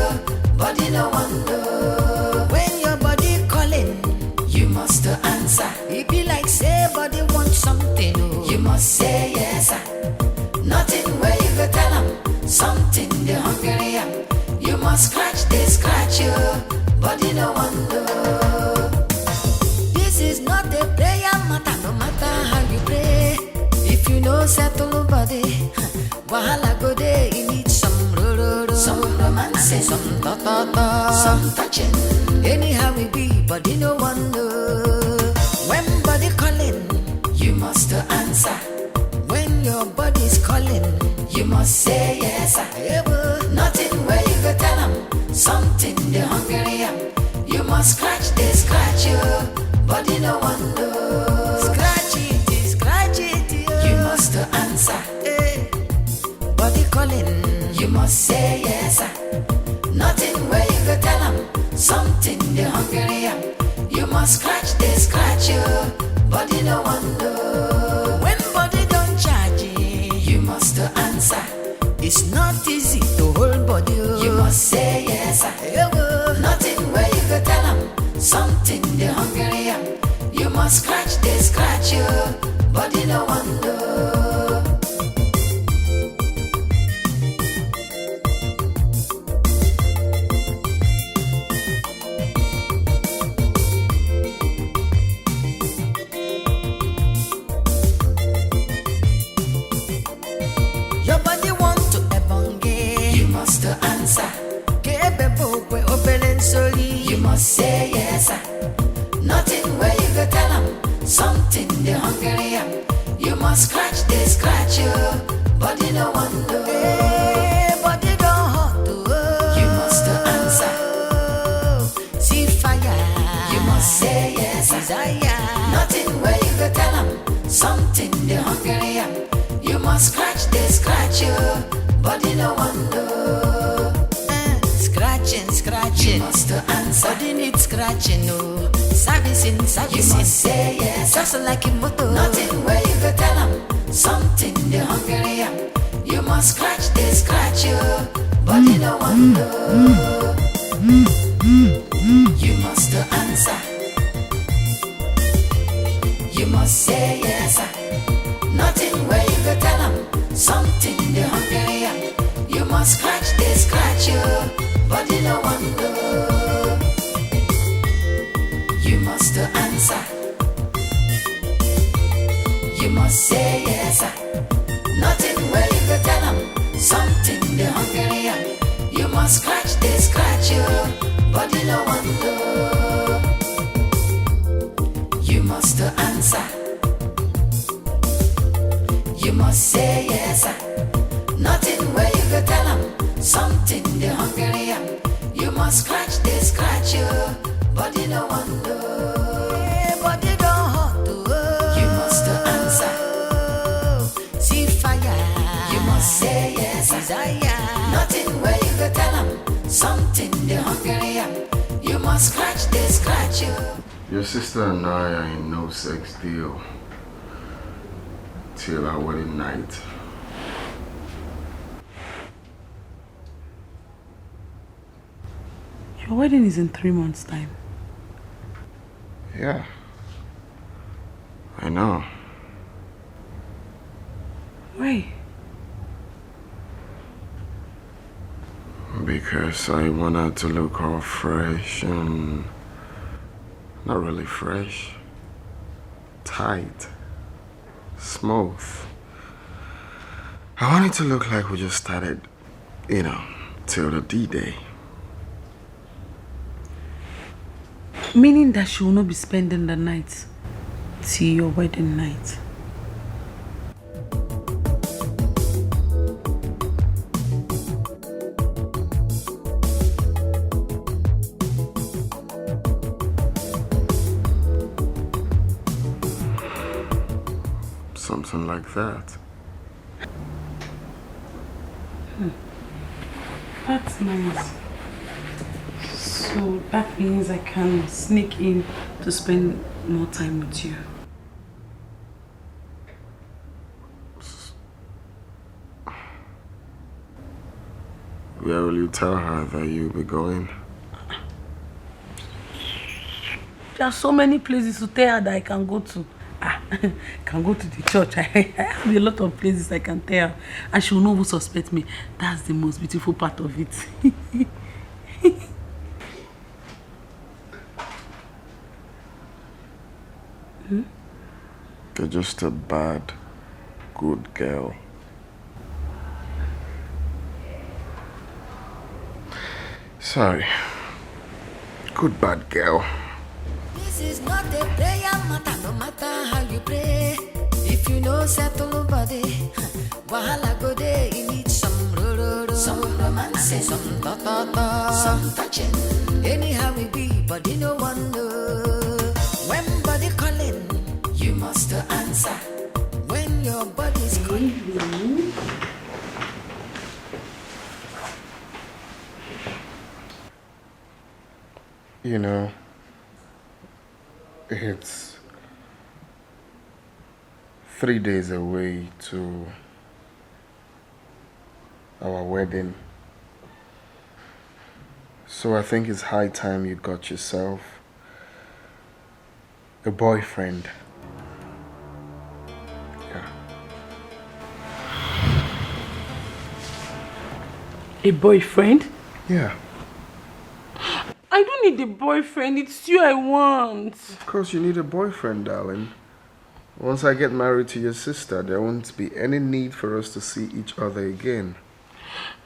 body no one know. When your body calling, you must answer. It be like say body want something, oh. You must say yes sir. Nothing where you go tell them, something they hungry am. You must scratch you, body no one know. This is not a prayer matter, no matter how you pray. If you know settle body, wahala go there, you need some romance, some ta-ta-ta, some touching. Anyhow we be, body no one know. When body calling, you must answer. When your body's calling, you must say yes sir. Nothing where you go tell them, something they hungry am. You must scratch you, body no one know. Scratch it, you must answer. Body calling, you must say yes sir. Nothing where you go tell them, something they hungry am. You must scratch you, body no one know. When body don't charge you must answer. It's not easy to hold body, you must say yes sir. Nothing where you go tell them, something they hungry am. You must scratch you, body no one know. You must say yes sir. Nothing where you go tell them, something they hungry am. You must scratch you, body no one know. Body don't hurt, you must answer. must scratch you, body no one know. Scratching, you must answer. Body need scratching, no. Servicing, you must say yes. Just like a motor. Nothing where you go tell them. Something the hungry am. You must scratch you, body no one know. You must answer. You must say yes. Nothing where you go tell them. Something the hungry am. You must scratch you, body no one know. You must answer. You must say yes. Nothing where you go tell them. Something the hungry am. You must scratch you, body no one know. You must answer. You must say yes. Nothing where you go tell them. Something the hungry am. You must scratch you, body no one know. Body don't hot. You must answer. See fire. You must say yes. Desire. Nothing where you go tell them. Something the hungry am. You must scratch you. Your sister and I are in no sex deal till our wedding night. Your wedding is in 3 months' time. Yeah. I know. Why? Because I want her to look all fresh and not really fresh. Tight. Smooth. I want it to look like we just started, till the D-Day. Meaning that she will not be spending the night till your wedding night. Something like that. That's nice. So that means I can sneak in to spend more time with you. Where will you tell her that you'll be going? There are so many places to tell her that I can go to. I can go to the church. I have a lot of places I can tell her. And she will not even suspect me. That's the most beautiful part of it. You're just a bad, good girl. Sorry. Good bad girl. This is not a prayer matter, no matter how you pray. If you know settle nobody, wahala go there, you need some some romance, some ta-ta-ta, some touching. Anyhow it be, body no one know. When body calling, you must answer. When your body's calling. It's 3 days away to our wedding. So I think it's high time you got yourself a boyfriend. Yeah. A boyfriend? Yeah. I don't need a boyfriend. It's you I want. Of course you need a boyfriend, darling. Once I get married to your sister, there won't be any need for us to see each other again.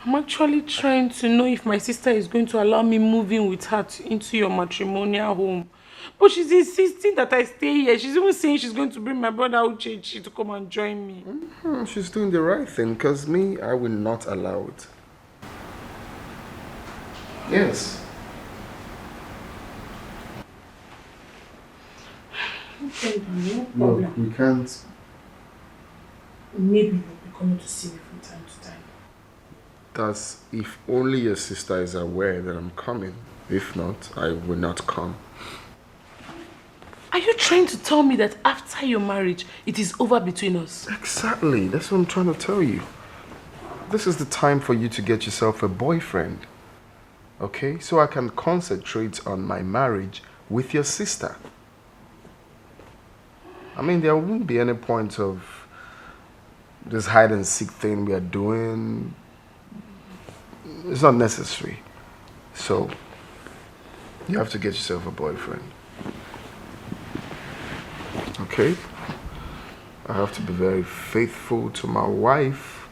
I'm actually trying to know if my sister is going to allow me move in with her into your matrimonial home. But she's insisting that I stay here. She's even saying she's going to bring my brother Uche to come and join me. She's doing the right thing, because me, I will not allow it. Yes. Okay, no problem. Look, we can't. Maybe coming to see me from time to time. That's if only your sister is aware that I'm coming. If not, I will not come. Are you trying to tell me that after your marriage, it is over between us? Exactly. That's what I'm trying to tell you. This is the time for you to get yourself a boyfriend. Okay? So I can concentrate on my marriage with your sister. I mean, there won't be any point of this hide and seek thing we are doing. It's not necessary. So, you have to get yourself a boyfriend. Okay? I have to be very faithful to my wife.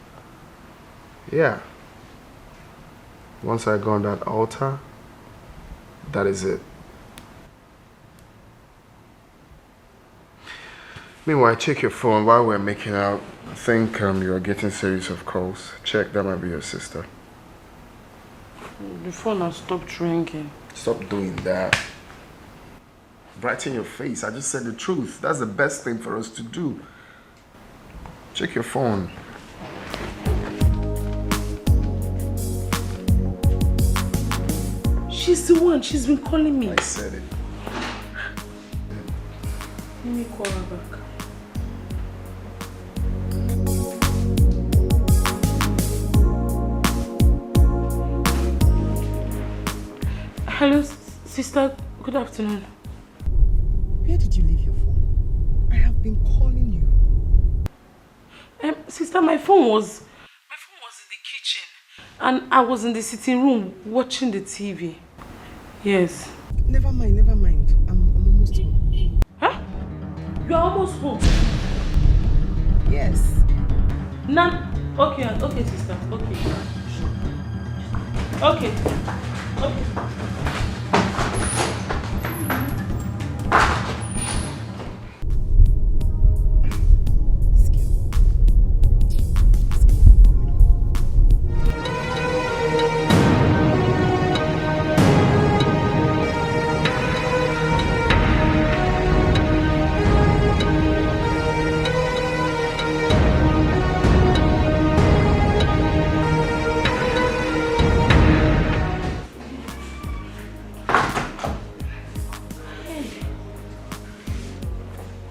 Yeah. Once I go on that altar, that is it. Meanwhile, check your phone while we're making out. I think you're getting series of calls. Check, that might be your sister. The phone has stopped ringing. Stop doing that. Brighten your face. I just said the truth. That's the best thing for us to do. Check your phone. She's the one. She's been calling me. I said it. Let me call her back. Hello, sister. Good afternoon. Where did you leave your phone? I have been calling you. Sister, my phone was in the kitchen, and I was in the sitting room watching the TV. Yes. Never mind. I'm almost home. Huh? You are almost home? Yes. Nah. Okay, sister. Okay.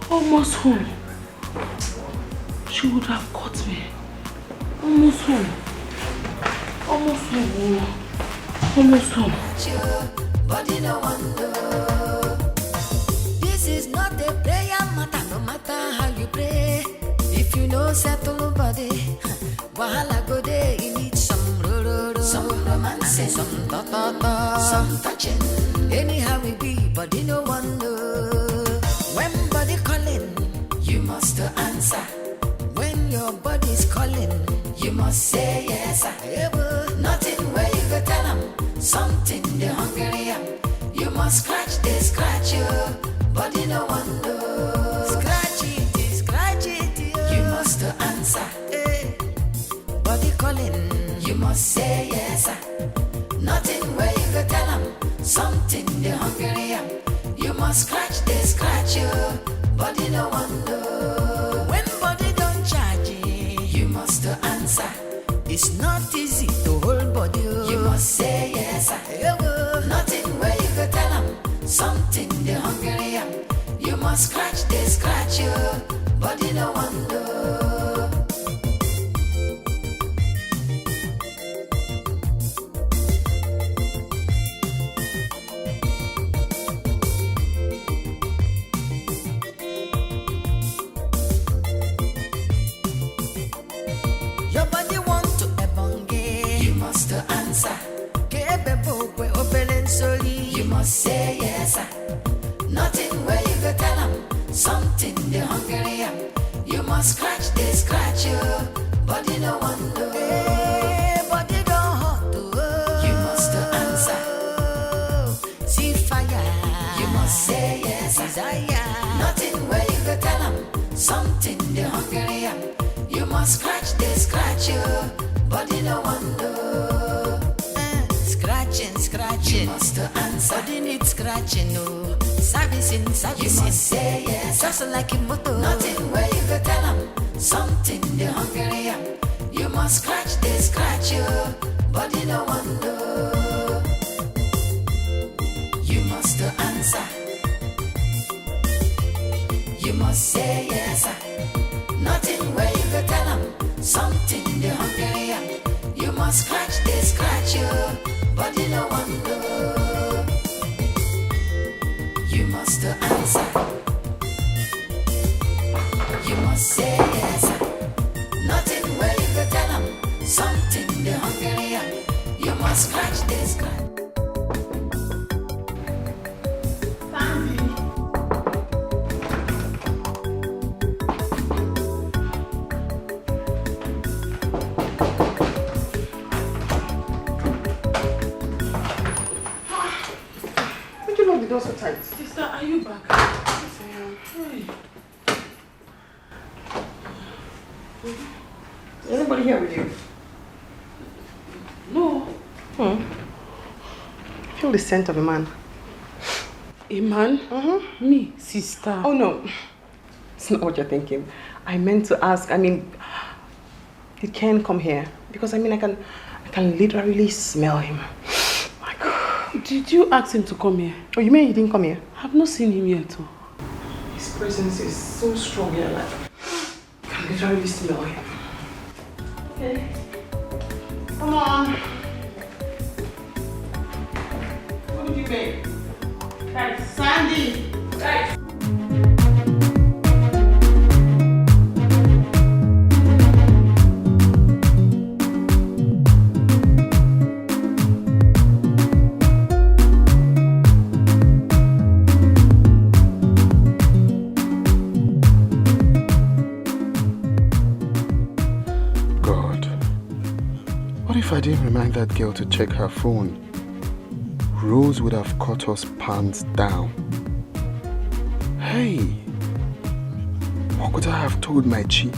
Almost home. She would have caught me. Almost home. Body no wonder. This is not a prayer matter, no matter how you pray. If you know settle body, wahala go there. You need some some romance, some ta-ta-ta, some touching. Anyhow we be, body no wonder. When body calling, you must answer. When your body's calling, you must say yes. Nothing where you go tell them. Something they hungry am. You must scratch you. Body no wonder. Scratch it. You must answer. Body calling, you must say yes. Nothing where you go tell them. Something they hungry am. You must scratch you. Body no wonder. When body don't charge you must answer. It's not easy to hold body. You must say yes. Nothing where you go tell them. Something they hungry am. You must scratch you. Body no wonder. You must say yes. Nothing where you go tell them. Something they hungry am. You must scratch you. Body no wonder. Body don't hot. You must answer. See fire. You must say yes. Desire. Nothing where you go tell them. Something they hungry am. You must scratch you. Body no wonder. Scratching, you must answer. Body needs scratching, no. Servicing, you must say yes. Just like a motor. Nothing where you go tell them. something the hungry am. You must scratch this, scratch you, body no one know. You must answer. You must say yes, nothing where you go tell them, something the hungry am. You must scratch this, scratch you, body no one know. You must answer. You must say yes, nothing where you go tell them, something the hungry am. You must scratch this, scratch. The door so tight. Sister, are you back? Yes, I am. Hey. Is anybody here with you? No. I feel the scent of a man. A man? Me, sister. Oh no. It's not what you're thinking. I meant to ask, did Ken come here? Because I can literally smell him. Did you ask him to come here? Oh, you mean he didn't come here? I've not seen him yet. His presence is so strong here, like I can literally smell him. Okay. Come on. What did you make? Guys, Sandy! Guys! If I didn't remind that girl to check her phone, Rose would have caught us pants down. Hey, what could I have told my chi?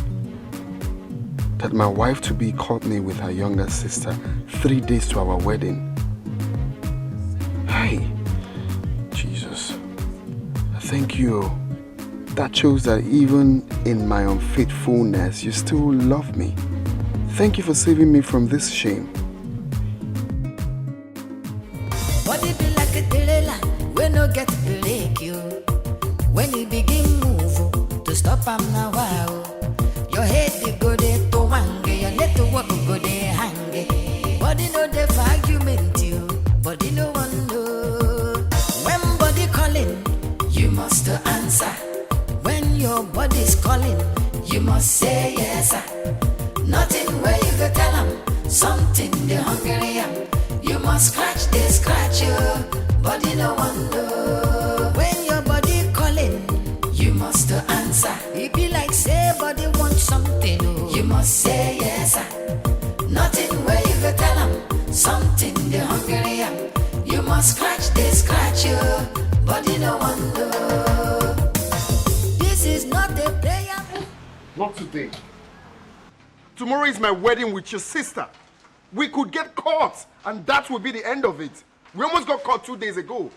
That my wife-to-be caught me with her younger sister 3 days to our wedding. Hey, Jesus, thank you. That shows that even in my unfaithfulness, you still love me. Thank you for saving me from this shame. Body be like a trailer, we no get break you. When you begin move, to stop am now wow. Your head they go there to wange, your leg to walk go there hang. Body no dey for argument you, body no one know. When body calling, you must answer. When your body's calling, you must say yes. Nothing where you go tell them, something the hungry am. You must scratch this, scratch you, body no one know. When your body calling, you must answer. It be like say body want something, oh. You must say yes. Nothing where you go tell them, something the hungry am. You must scratch this, scratch you, body no one know. This is not a prayer. Not today. Tomorrow is my wedding with your sister. We could get caught, and that would be the end of it. We almost got caught 2 days ago.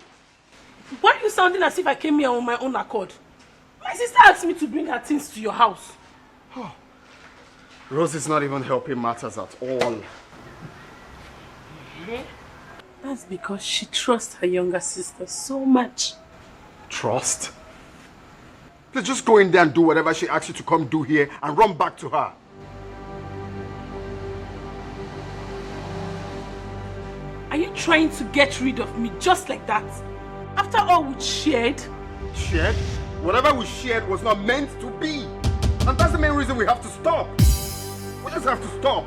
Why are you sounding as if I came here on my own accord? My sister asked me to bring her things to your house. Oh. Rose is not even helping matters at all. That's because she trusts her younger sister so much. Trust? Let's just go in there and do whatever she asks you to come do here and run back to her. Are you trying to get rid of me just like that? After all we shared? Shared? Whatever we shared was not meant to be. And that's the main reason we have to stop. We just have to stop.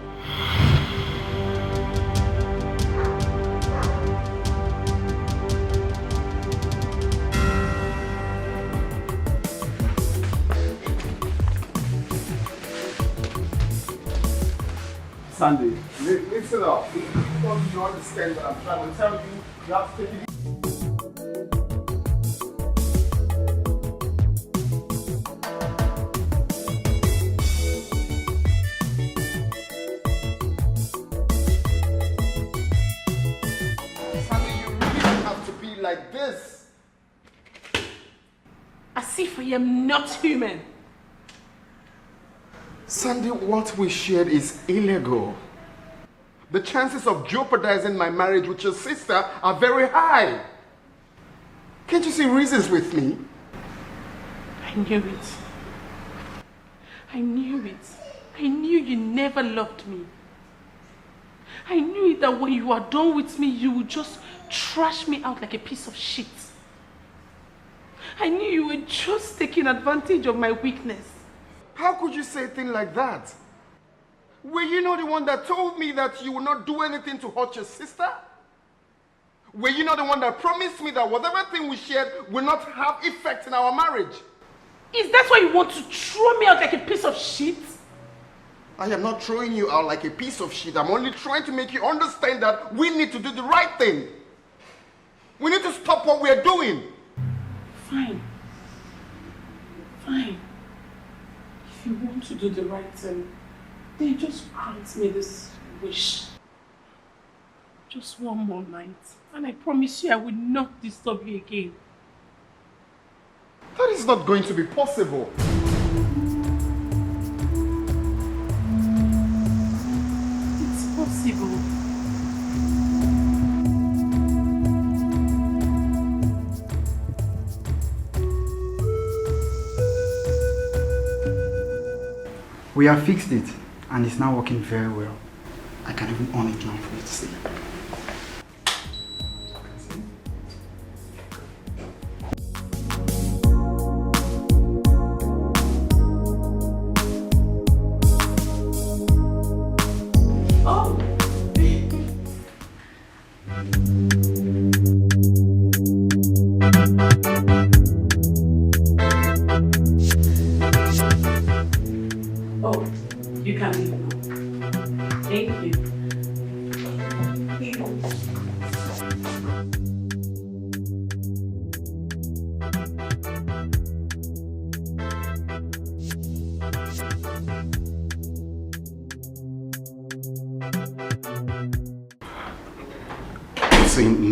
Sandy, listen up. Because you understand what I'm trying to tell you, you have to take it. Sandy, you really don't have to be like this. As if I am not human. Sandy, what we shared is illegal. The chances of jeopardizing my marriage with your sister are very high. Can't you see reasons with me? I knew it. I knew it. I knew you never loved me. I knew it that when you are done with me, you would just trash me out like a piece of shit. I knew you were just taking advantage of my weakness. How could you say a thing like that? Were you not the one that told me that you would not do anything to hurt your sister? Were you not the one that promised me that whatever thing we shared will not have effect in our marriage? Is that why you want to throw me out like a piece of shit? I am not throwing you out like a piece of shit. I'm only trying to make you understand that we need to do the right thing. We need to stop what we are doing. Fine. Fine. If you want to do the right thing, then just grant me this wish. Just one more night. And I promise you I will not disturb you again. That is not going to be possible. It's possible. We have fixed it, and it's now working very well. I can even on it now for you to see.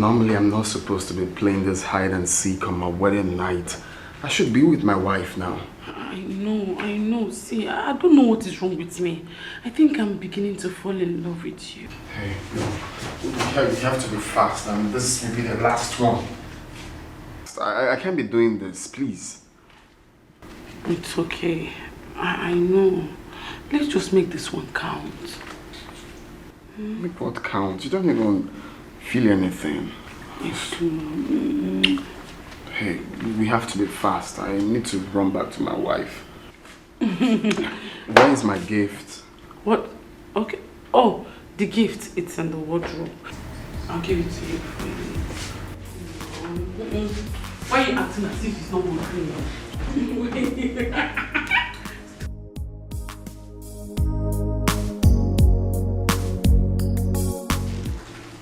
Normally, I'm not supposed to be playing this hide and seek on my wedding night. I should be with my wife now. I know. See, I don't know what is wrong with me. I think I'm beginning to fall in love with you. Hey, no. You have to be fast, and this will be the last one. I can't be doing this, please. It's okay. I know. Let's just make this one count. Make what count? You don't even feel anything. Hey, we have to be fast. I need to run back to my wife. Where is my gift? What? Okay. Oh, the gift. It's in the wardrobe. I'll give it to you. Why are you acting as if it's not working?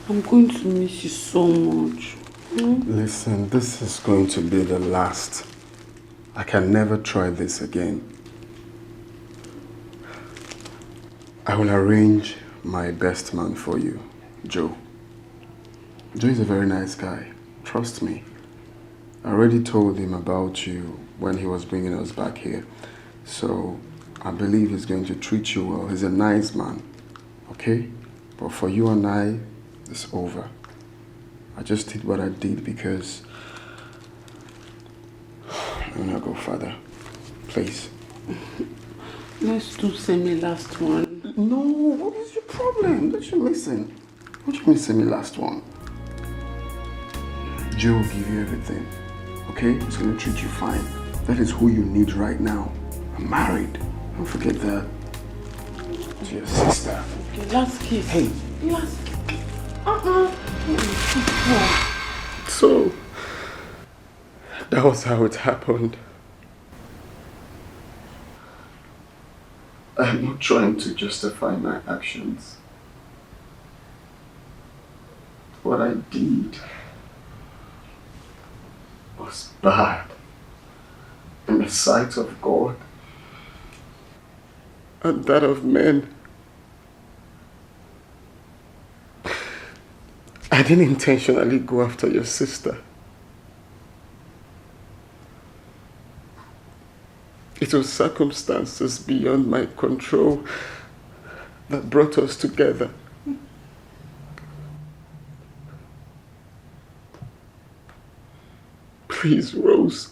I'm going to miss you so much. Listen, this is going to be the last. I can never try this again. I will arrange my best man for you, Joe. Joe is a very nice guy. Trust me. I already told him about you when he was bringing us back here. So I believe he's going to treat you well. He's a nice man. Okay? But for you and I, it's over. I just did what I did because I will not go further. Please. Let's do semi-last one. No, what is your problem? Don't you listen? What do you mean semi-last one? Joe will give you everything. Okay? He's going to treat you fine. That is who you need right now. I'm married. Don't forget that. To your sister. Okay, last kiss. Hey. Last kiss. So, that was how it happened. I'm not trying to justify my actions. What I did was bad in the sight of God and that of men. I didn't intentionally go after your sister. It was circumstances beyond my control that brought us together. Please, Rose.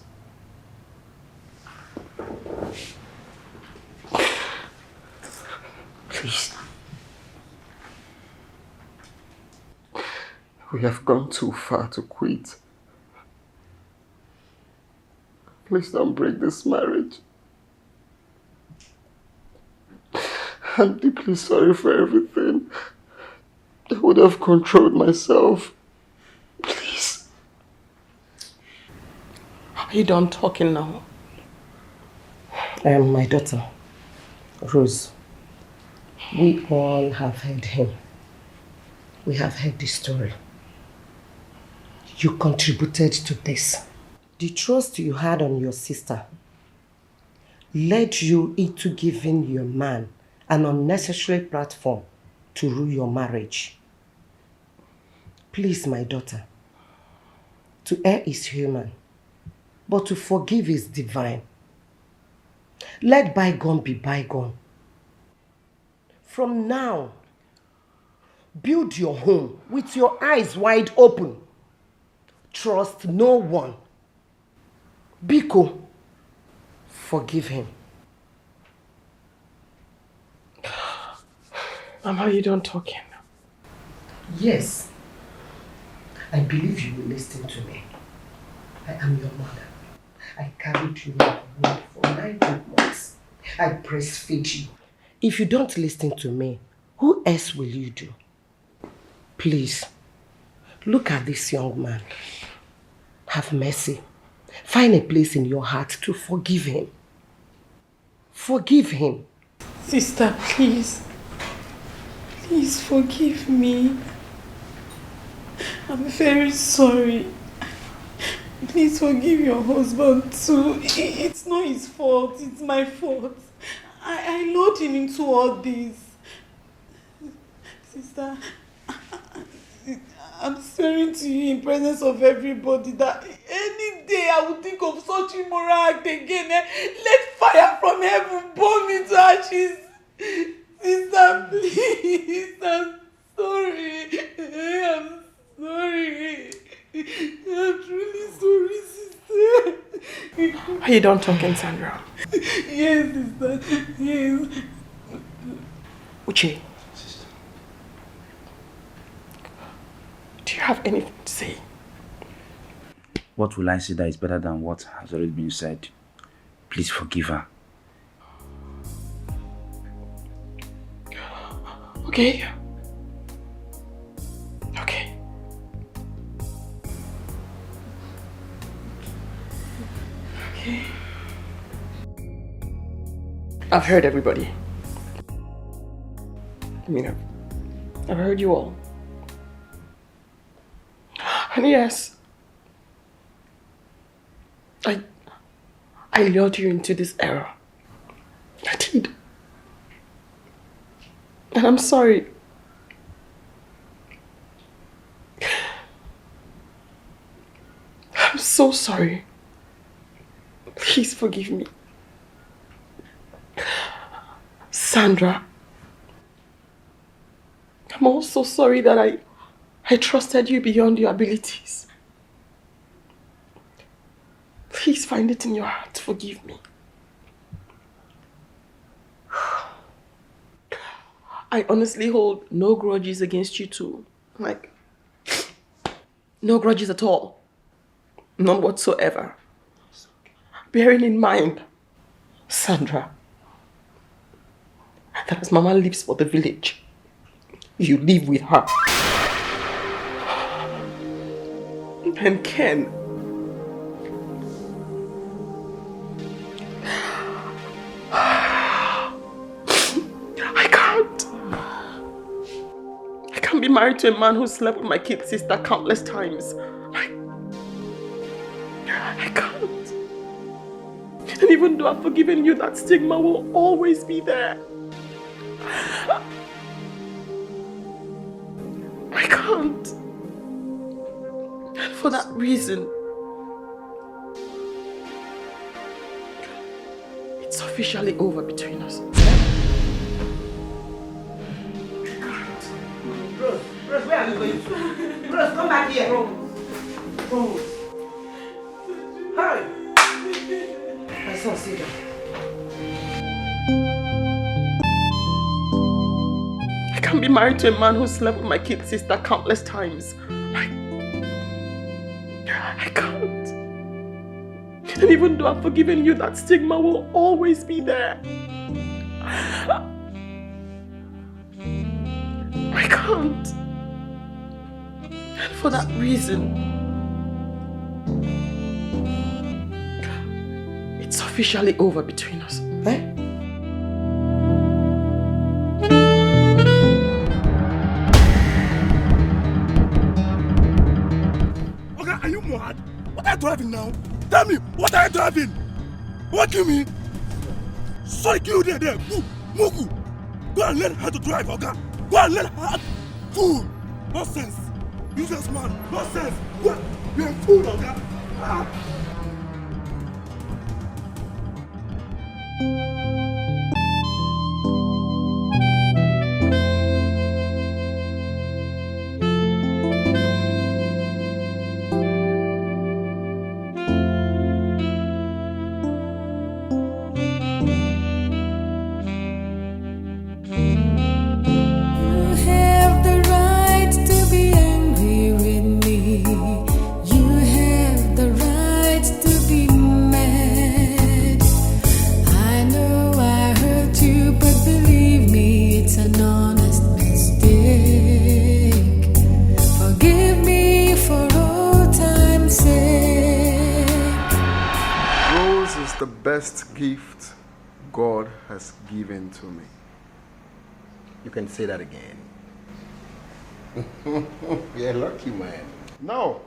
Please. We have gone too far to quit. Please don't break this marriage. I'm deeply sorry for everything. I would have controlled myself. Please. Are you done talking now? My daughter, Rose, we all have heard him. We have heard the story. You contributed to this. The trust you had on your sister led you into giving your man an unnecessary platform to ruin your marriage. Please, my daughter, to err is human, but to forgive is divine. Let bygone be bygone. From now, build your home with your eyes wide open. Trust no one. Biko, forgive him. Mama, you don't talking. Yes. I believe you will listen to me. I am your mother. I carried you in my womb for 9 good months. I breastfeed you. If you don't listen to me, who else will you do? Please, look at this young man. Have mercy. Find a place in your heart to forgive him. Forgive him. Sister, please. Please forgive me. I'm very sorry. Please forgive your husband too. It's not his fault, it's my fault. I lured him into all this. Sister, I'm swearing to you in presence of everybody that any day I would think of such immoral act again, let fire from heaven burn me to ashes. Sister, please, I'm sorry. I'm sorry. I'm truly sorry, sister. Are you done talking, Sandra? Yes, sister. Yes. Uche. Do you have anything to say? What will I say that is better than what has already been said? Please forgive her. Okay. Okay. Okay. I've heard everybody. I mean, I've heard you all. And yes, I lured you into this error. I did. And I'm sorry. I'm so sorry. Please forgive me. Sandra, I'm also sorry that I trusted you beyond your abilities. Please find it in your heart to forgive me. I honestly hold no grudges against you two. Like, no grudges at all. None whatsoever. Bearing in mind, Sandra, that as Mama lives for the village, you live with her. And Ken, I can't be married to a man who slept with my kid sister countless times. I can't. And even though I've forgiven you, that stigma will always be there. I can't. And for that reason, officially over between us. Rose, where are you going to? Rose, come back here. Rose. Hi. My son, sit down. I can't be married to a man who slept with my kid's sister countless times. I can't. And even though I've forgiven you, that stigma will always be there. I can't. And for that reason, it's officially over between us. Eh? Okay, are you mad? What are you driving now? Tell me, what are you driving? What do you mean? Sorry, you there. Mugu. Go and learn how to drive, okay? Go and learn how. Fool. Nonsense. Useless man. Nonsense. What? You're a fool, okay? Best gift God has given to me. You can say that again. You're lucky, man. No,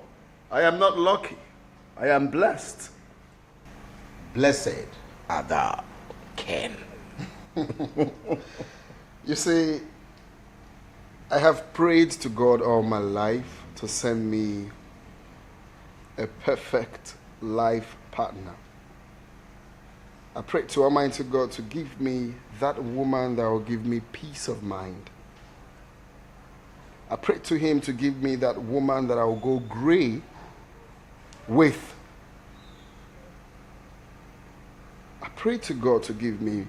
I am not lucky. I am blessed. Blessed are thou, Ken. You see, I have prayed to God all my life to send me a perfect life partner. I prayed to Almighty God to give me that woman that will give me peace of mind. I prayed to Him to give me that woman that I will go gray with. I prayed to God to give me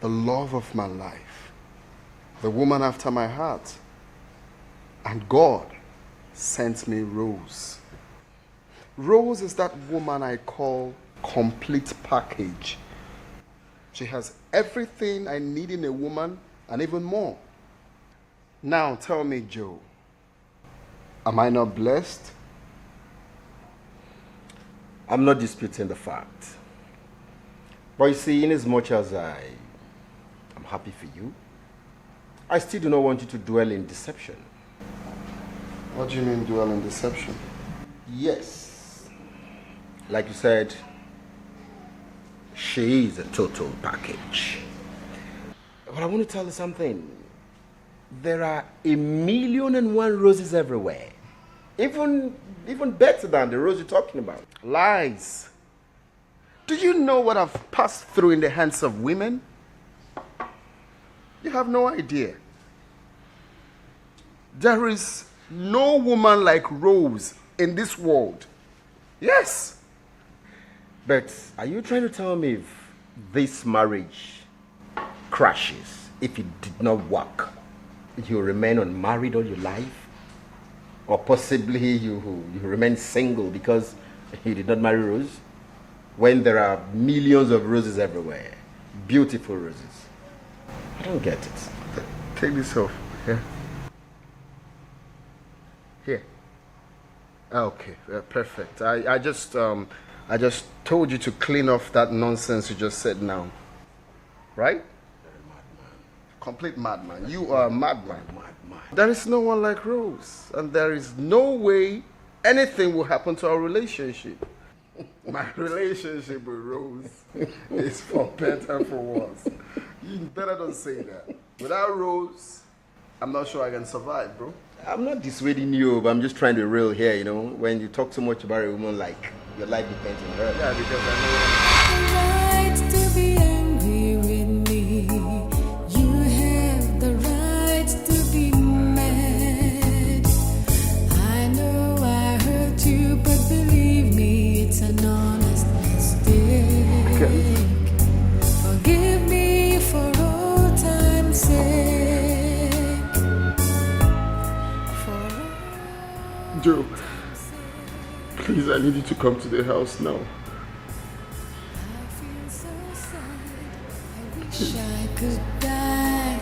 the love of my life, the woman after my heart. And God sent me Rose. Rose is that woman I call complete package. She has everything I need in a woman and even more. Now tell me, Joe, am I not blessed? I'm not disputing the fact. But you see, in as much as I'm happy for you, I still do not want you to dwell in deception. What do you mean dwell in deception? Yes. Like you said, she is a total package. But I want to tell you something. There are 1,000,001 roses everywhere. Even better than the rose you're talking about. Lies. Do you know what I've passed through in the hands of women? You have no idea. There is no woman like Rose in this world. Yes. But are you trying to tell me if this marriage crashes, if it did not work, you'll remain unmarried all your life? Or possibly you remain single because you did not marry Rose? When there are millions of roses everywhere, beautiful roses. I don't get it. Take this off. Here. Here. Okay, perfect. I just told you to clean off that nonsense you just said now. Right? Complete madman. You are a madman. There is no one like Rose. And there is no way anything will happen to our relationship. My relationship with Rose is for better and for worse. You better don't say that. Without Rose, I'm not sure I can survive, bro. I'm not dissuading you, but I'm just trying to be real here, you know. When you talk too much about a woman, like your life depends on her. Yeah, because I know. Right to be Joe, please, I need you to come to the house now. Wish I could die.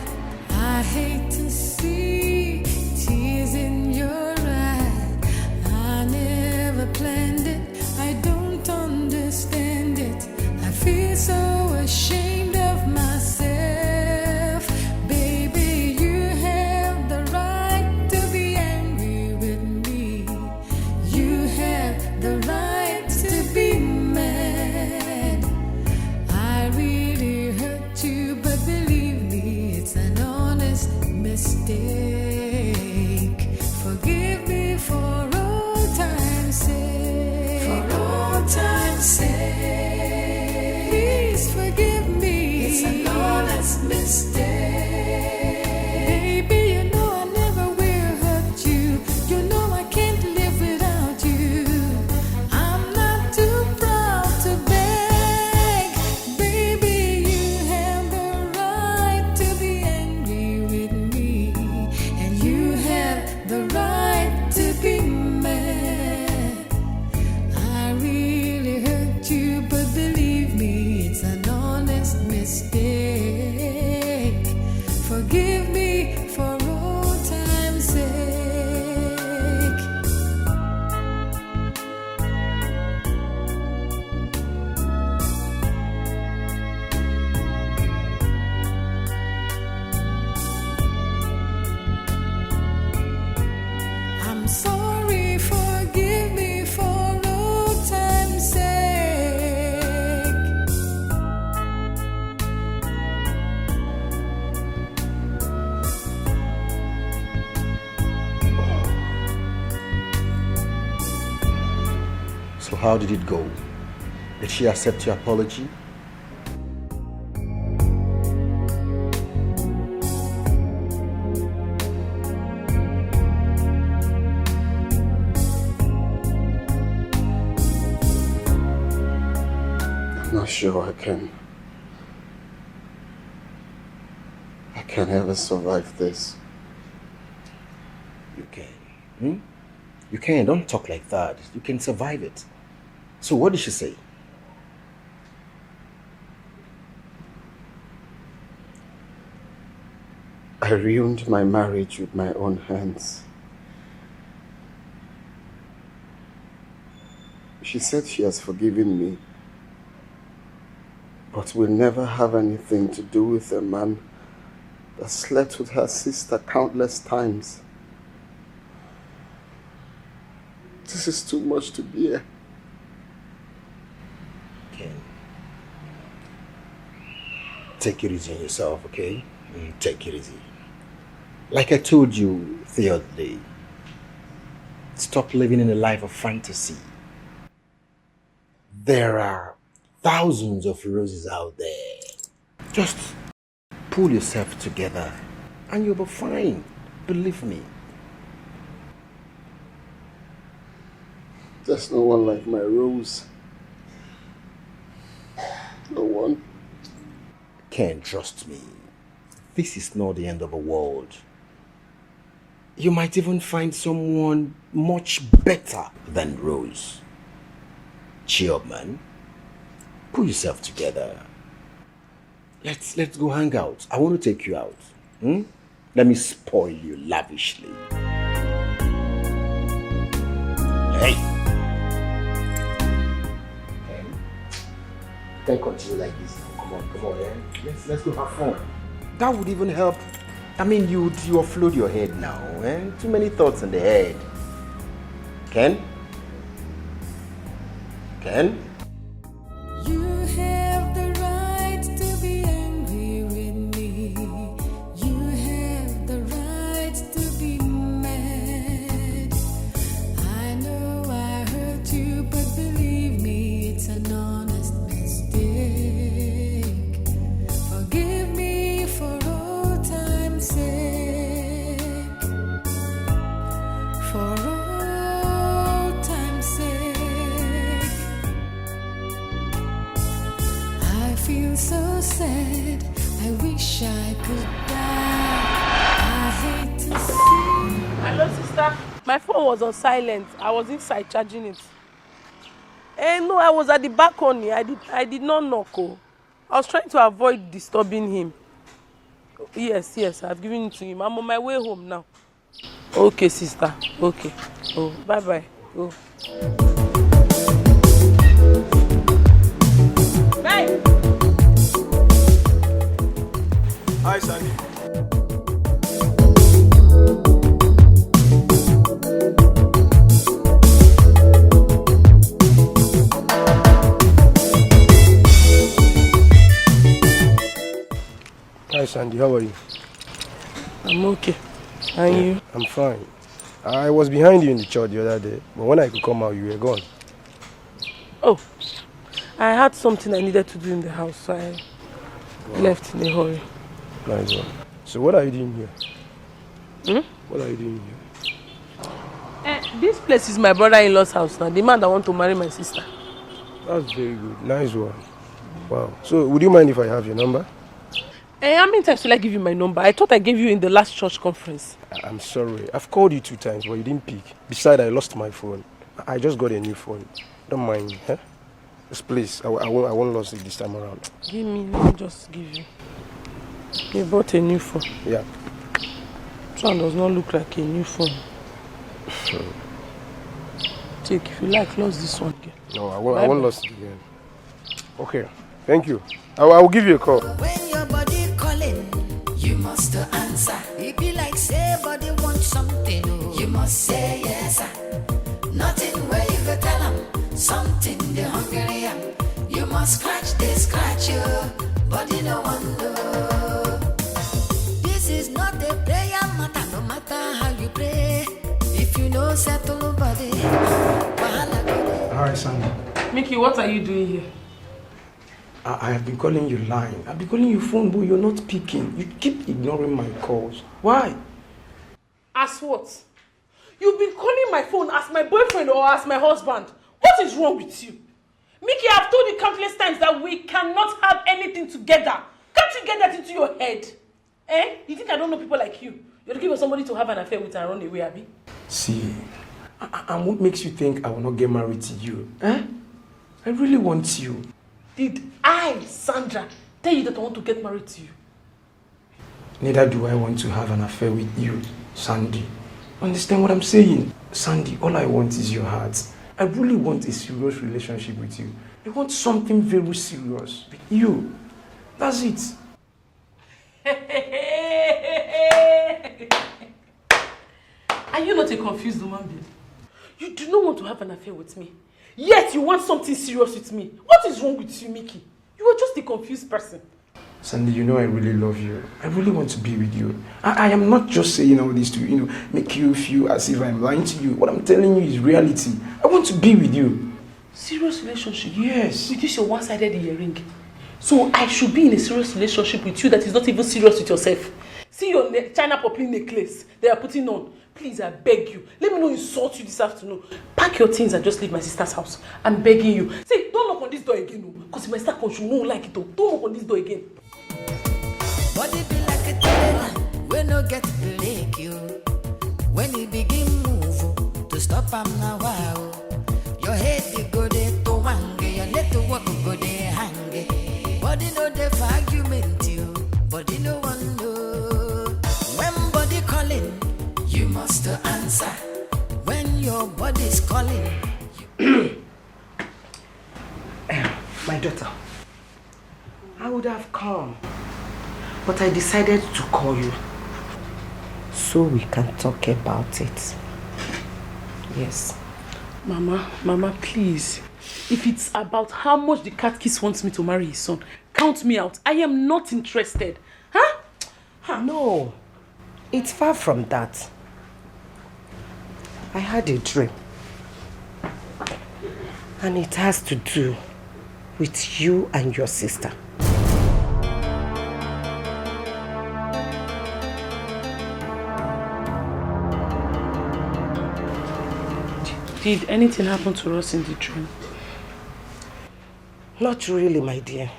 I hate to see tears in your eyes. I never planned it. I don't understand it. I feel so ashamed of myself. Baby, you have the right to be angry with me. You have the right to be mad. I really hurt you, but believe me, it's an honest mistake. Forgive me for all time's sake. For all time's sake. Please forgive me. It's an honest mistake. Baby, you know I never will hurt you. You know I can't live without you. I'm not too proud to beg. Baby, you have the right to be angry with me. And you have the right to be mad. I really hurt you, but believe me, it's an honest mistake. Forgive me for all time's sake. I'm sorry, forgive me for all time's sake. So how did it go? Did she accept your apology? I'm not sure I can ever survive this. You can. You can. Don't talk like that. You can survive it. So what did she say? I ruined my marriage with my own hands. She said she has forgiven me, but will never have anything to do with a man that slept with her sister countless times. This is too much to bear. Ken, take it easy on yourself, okay? Take it easy. Like I told you the other day, stop living in a life of fantasy. There are thousands of roses out there. Just pull yourself together and you'll be fine. Believe me. There's no one like my Rose. No one. Ken, trust me. This is not the end of the world. You might even find someone much better than Rose. Cheer up, man. Pull yourself together. Let's go hang out. I want to take you out. Let me spoil you lavishly. Hey! You can't continue like this now. Come on, eh? Let's go have fun. That would even help. I mean, you offload your head now, eh? Too many thoughts in the head. Ken? Ken? You have the right to be angry with me. You have the right to be mad. I know I hurt you, but believe me, it's an honest mistake. Forgive me for all time's sake. For all time's sake. I feel so sad. I wish I could die. I hate to see. Hello, sister. Sister, My phone was on silent. I was inside charging it. No, I was at the balcony. I did not knock. Oh. I was trying to avoid disturbing him. Yes, I've given it to him. I'm on my way home now. Okay, sister. Okay. Oh, bye-bye. Oh. Bye. Hi, Sandy. Hi, Sandy. How are you? I'm okay. And you? I'm fine. I was behind you in the church the other day, but when I could come out, you were gone. Oh, I had something I needed to do in the house, so I left in a hurry. Nice one. So what are you doing here? What are you doing here? This place is my brother-in-law's house now, the man that wants to marry my sister. That's very good. Nice one. Wow. So would you mind if I have your number? How many times will I give you my number? I thought I gave you in the last church conference. I'm sorry. I've called you 2 times, but you didn't pick. Besides, I lost my phone. I just got a new phone. Don't mind, huh? Just please, I won't lose it this time around. Give me, let me just give you. You bought a new phone. Yeah. This one does not look like a new phone. Take, if you like, lose this one again. No, I won't lose it again. Okay, thank you. I will give you a call. When your body calling, you must answer. If you like say body want something, you must say yes. Nothing where you go tell them something they hungry am. You must scratch, they scratch you, body no one know. This is not a prayer matter, no matter how you pray. If you know settle body. Hi, Sandy. Mickey, what are you doing here? I have been calling you line. I've been calling your phone, but you're not picking. You keep ignoring my calls. Why? As what? You've been calling my phone as my boyfriend or as my husband. What is wrong with you? Mickey, I've told you countless times that we cannot have anything together. Can't you get that into your head? You think I don't know people like you? You're looking for somebody to have an affair with and run away, Abby? See, and what makes you think I will not get married to you? I really want you. Did I, Sandra, tell you that I want to get married to you? Neither do I want to have an affair with you, Sandy. Understand what I'm saying? Sandy, all I want is your heart. I really want a serious relationship with you. I want something very serious with you. That's it. Are you not a confused woman, babe? You do not want to have an affair with me. Yet you want something serious with me. What is wrong with you, Mickey? You are just a confused person. Sandy, you know I really love you. I really want to be with you. I am not just saying all this to, make you feel as if I'm lying to you. What I'm telling you is reality. I want to be with you. Serious relationship? Yes. With this your one-sided earring. So I should be in a serious relationship with you that is not even serious with yourself. See your China poppy necklace they are putting on. Please, I beg you. Let me not insult you this afternoon. Pack your things and just leave my sister's house. I'm begging you. See, don't knock on this door again. Because if my sister comes, she won't like it. Don't knock on this door again. Body be like a trailer, we no get break you. When you begin move, to stop am now wow. Your head they go there to wange, your let to walk go there hang. Body no dey for argument you, body no one know. When body calling, you must answer. When your body's calling. My daughter, I would have come, but I decided to call you so we can talk about it. Yes. Mama, please. If it's about how much the catechist wants me to marry his son, count me out. I am not interested. Huh? No, it's far from that. I had a dream. And it has to do with you and your sister. Did anything happen to us in the dream? Not really, my dear.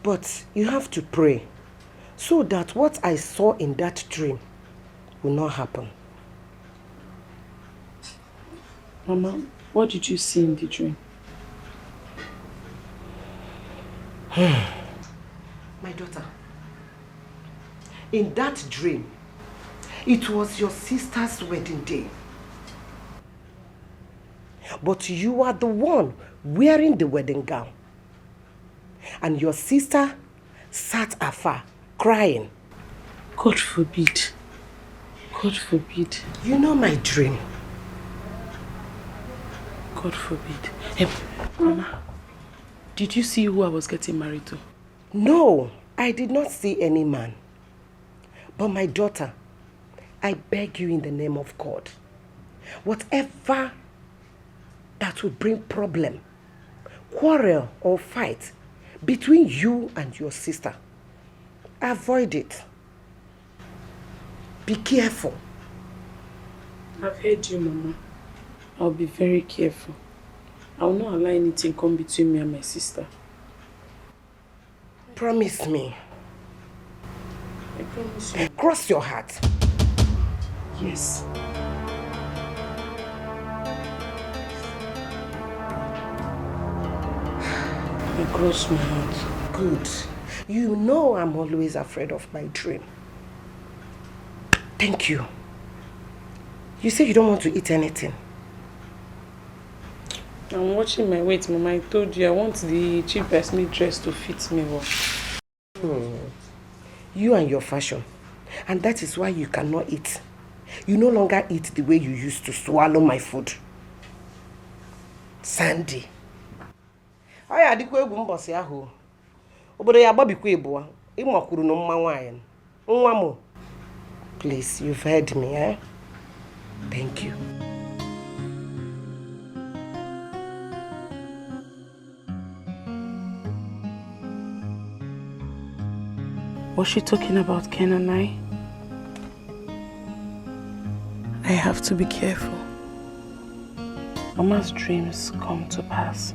But you have to pray so that what I saw in that dream will not happen. Mama, what did you see in the dream? My daughter, in that dream, it was your sister's wedding day. But you are the one wearing the wedding gown. And your sister sat afar, crying. God forbid. God forbid. You know my dream. God forbid. Hey, Mama, did you see who I was getting married to? No, I did not see any man. But my daughter, I beg you in the name of God, whatever that would bring problem, quarrel or fight between you and your sister, avoid it. Be careful. I've heard you, Mama. I'll be very careful. I will not allow anything come between me and my sister. Promise me. I promise you. Cross your heart. Yes. I cross my heart. Good. You know I'm always afraid of my dream. Thank you. You say you don't want to eat anything. I'm watching my weight, Mama. I told you I want the cheapest meat dress to fit me well. You and your fashion. And that is why you cannot eat. You no longer eat the way you used to swallow my food. Sandy. I adikwa egwu mbosi ahụ. Obodo ya agbabikwa ebuwa. Ịmakwuru no mma nwaanyị. Nwa mo. Please, you've heard me, eh? Thank you. Was she talking about Ken and I? I have to be careful. Mama's dreams come to pass.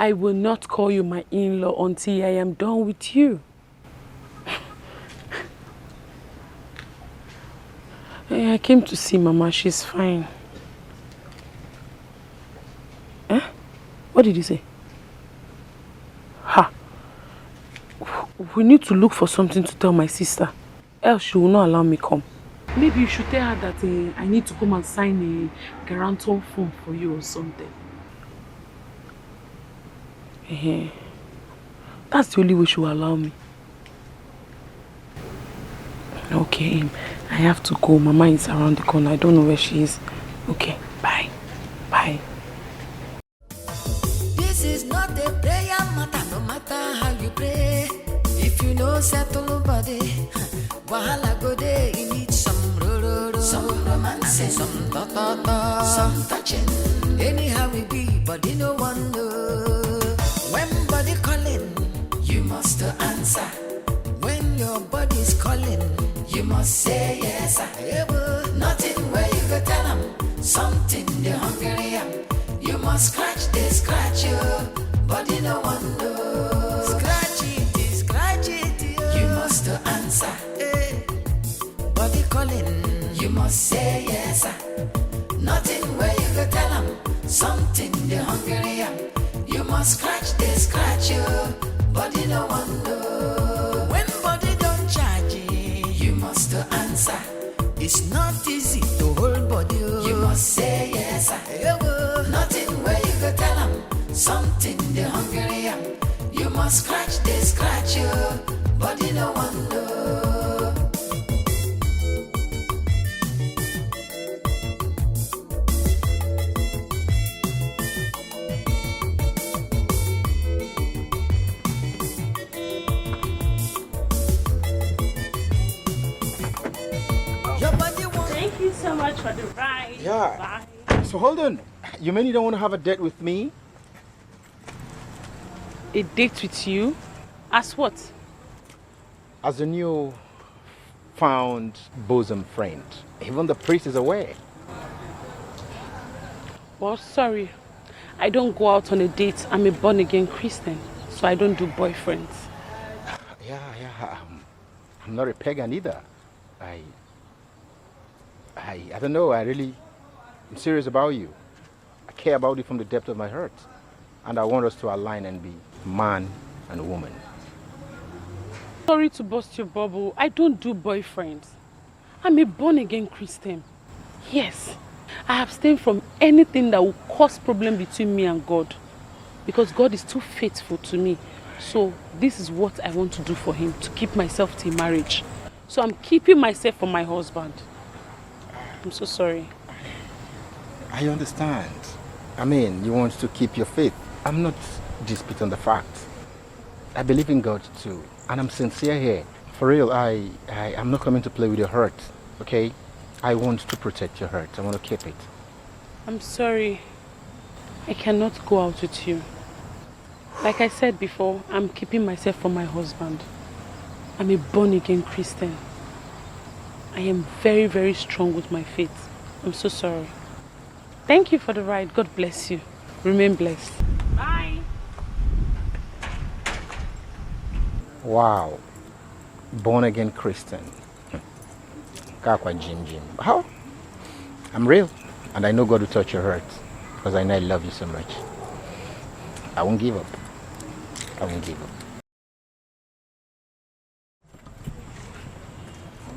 I will not call you my in-law until I am done with you. I came to see Mama. She's fine. Huh? What did you say? Ha! We need to look for something to tell my sister. Else she will not allow me come. Maybe you should tell her that I need to come and sign a guarantor form for you or something. That's the only way she will allow me. Okay, I have to go. Mama is around the corner. I don't know where she is. Okay, bye. Bye. This is not a prayer matter, no matter how you pray. If you know settle nobody, wahala go there, you need some some romance, some ta-ta-ta, some touching. Anyhow we be, but you no wonder. When body calling, you must answer. When your body's calling, you must say yes. Nothing where you go tell them something they hungry. You must scratch you, body no one know. Scratch it, you must answer. Body calling, you must say yes. Nothing where you go tell them something they hungry. You must scratch you, body no one know. When body don't charge you must answer. It's not easy to hold body. You must say yes. Nothing where you go tell them something they hungry. You must scratch you, body no one know. so much for the ride. Yeah. Bye. So hold on. You mean you don't want to have a date with me? A date with you? As what? As a new found bosom friend. Even the priest is aware. Well, sorry. I don't go out on a date. I'm a born-again Christian, so I don't do boyfriends. Yeah. I'm not a pagan either. I don't know. I'm serious about you. I care about you from the depth of my heart. And I want us to align and be man and woman. Sorry to burst your bubble. I don't do boyfriends. I'm a born-again Christian. Yes, I abstain from anything that will cause problem between me and God. Because God is too faithful to me. So this is what I want to do for him, to keep myself till marriage. So I'm keeping myself for my husband. I'm so sorry. I understand. I mean, you want to keep your faith. I'm not disputing the fact. I believe in God too. And I'm sincere here. For real, I'm not coming to play with your heart. Okay? I want to protect your heart. I want to keep it. I'm sorry. I cannot go out with you. Like I said before, I'm keeping myself for my husband. I'm a born-again Christian. I am very, very strong with my faith. I'm so sorry. Thank you for the ride. God bless you. Remain blessed. Bye. Wow. Born-again Christian. Kakwa Jim. How? I'm real. And I know God will touch your heart. Because I know I love you so much. I won't give up. I won't give up.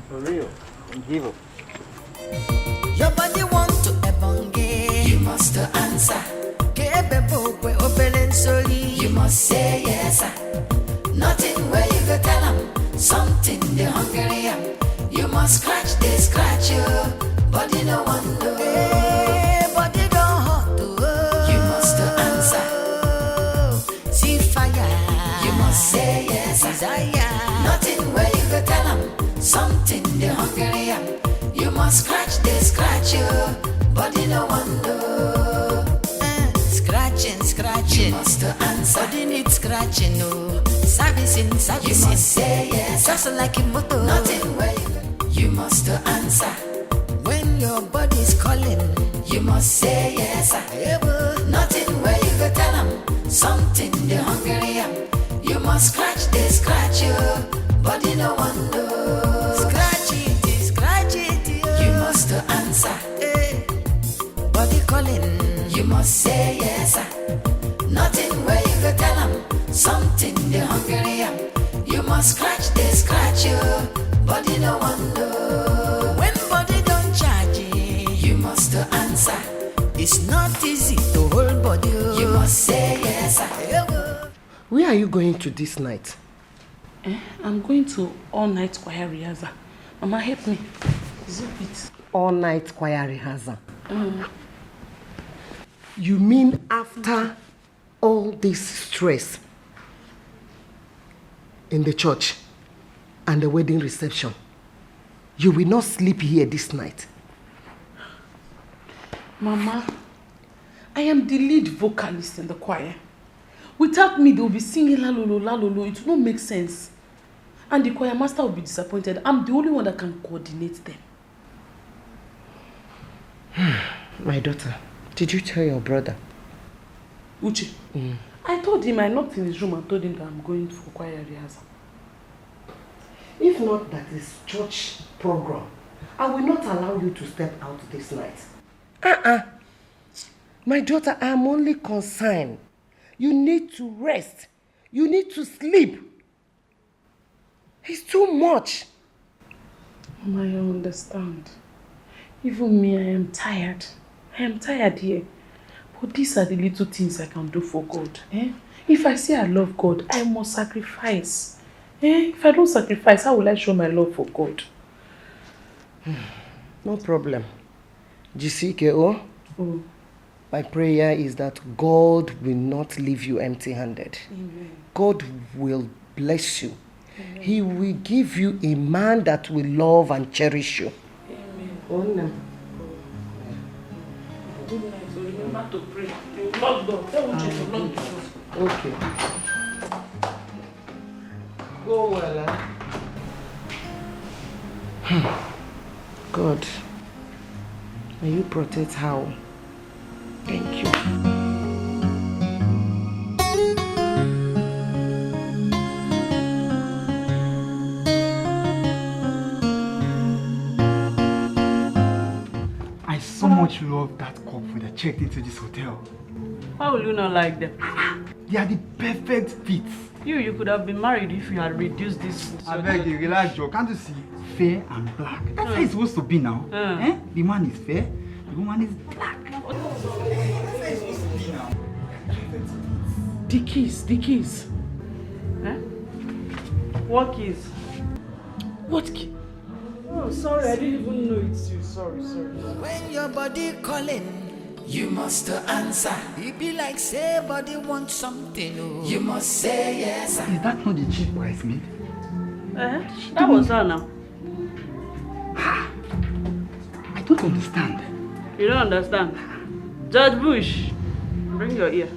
For real. I won't give up. Your body want to ebonge. You must answer. You must say yes. Nothing where you go tell them. Something they hungry am. You must scratch, they scratch you. Body no one know. Hey, body don't hot to. You must answer. See fire. You must say yes. Desire. Nothing where you go tell them. Something they hungry am. You must scratch, they scratch you. Body no one know. Scratching. You must answer. Body needs scratching, no. Servicing. You must say yes. Just like a motor. Nothing where you must answer. When your body's calling, you must say yes. Nothing where you go tell them. Something they hungry am. You must scratch, they scratch you. Body no one know. Scratch it. You must answer. Body calling. You must say yes. Nothing where you go tell them. Something they hungry am. You must scratch, they scratch you. Body no one know. When body don't charge you must answer. It's not easy to hold body. You must say yes. Where are you going to this night? I'm going to all-night choir rehearsal. Mama, help me. Zip it. All-night choir rehearsal? You mean after all this stress in the church and the wedding reception, you will not sleep here this night? Mama, I am the lead vocalist in the choir. Without me, they will be singing la lolo, la lolo. It will not make sense. And the choir master will be disappointed. I'm the only one that can coordinate them. My daughter, did you tell your brother? Uche? I told him I knocked in his room and told him that I'm going for choir rehearsal. If not that is church program, I will not allow you to step out this night. My daughter, I am only concerned. You need to rest. You need to sleep. It's too much. Mama, I understand. Even me, I am tired. I am tired here. But these are the little things I can do for God. If I say I love God, I must sacrifice. If I don't sacrifice, how will I show my love for God? No problem. GCKO, my prayer is that God will not leave you empty-handed. Amen. God will bless you. Amen. He will give you a man that will love and cherish you. Amen. Good night. So remember to pray. You lock door. Tell Uche to lock the door. Okay. Go well, God, may you protect her. Thank you. I so much love that couple that checked into this hotel. How will you not like them? They are the perfect fit. You could have been married if you had reduced this. I beg you, relax, Joe. Can't you see? Fair and black. That's how it's supposed to be now. Eh? The man is fair, the woman is black. The keys. Eh? What keys? What key? Oh, sorry, I didn't even know it's you. Sorry. When your body calling, you must answer. It be like say body wants something. Oh. You must say yes. Is that not the chief bridesmaid? That was her now. I don't understand. You don't understand? Judge Bush, bring your ear.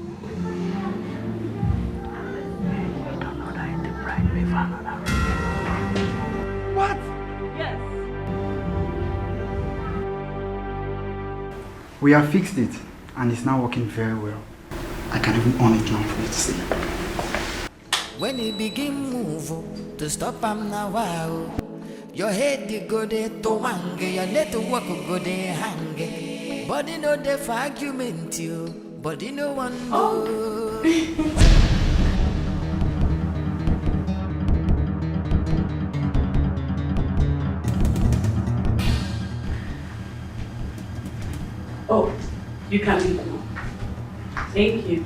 What? Yes. We have fixed it, and it's now working very well. I can even on it now for you to see. When you begin move to stop am now, wow. Your head you go there to wange, your let to walk go there hang. Body no dey for argument you, body no one know. Oh, you can leave now. Thank you.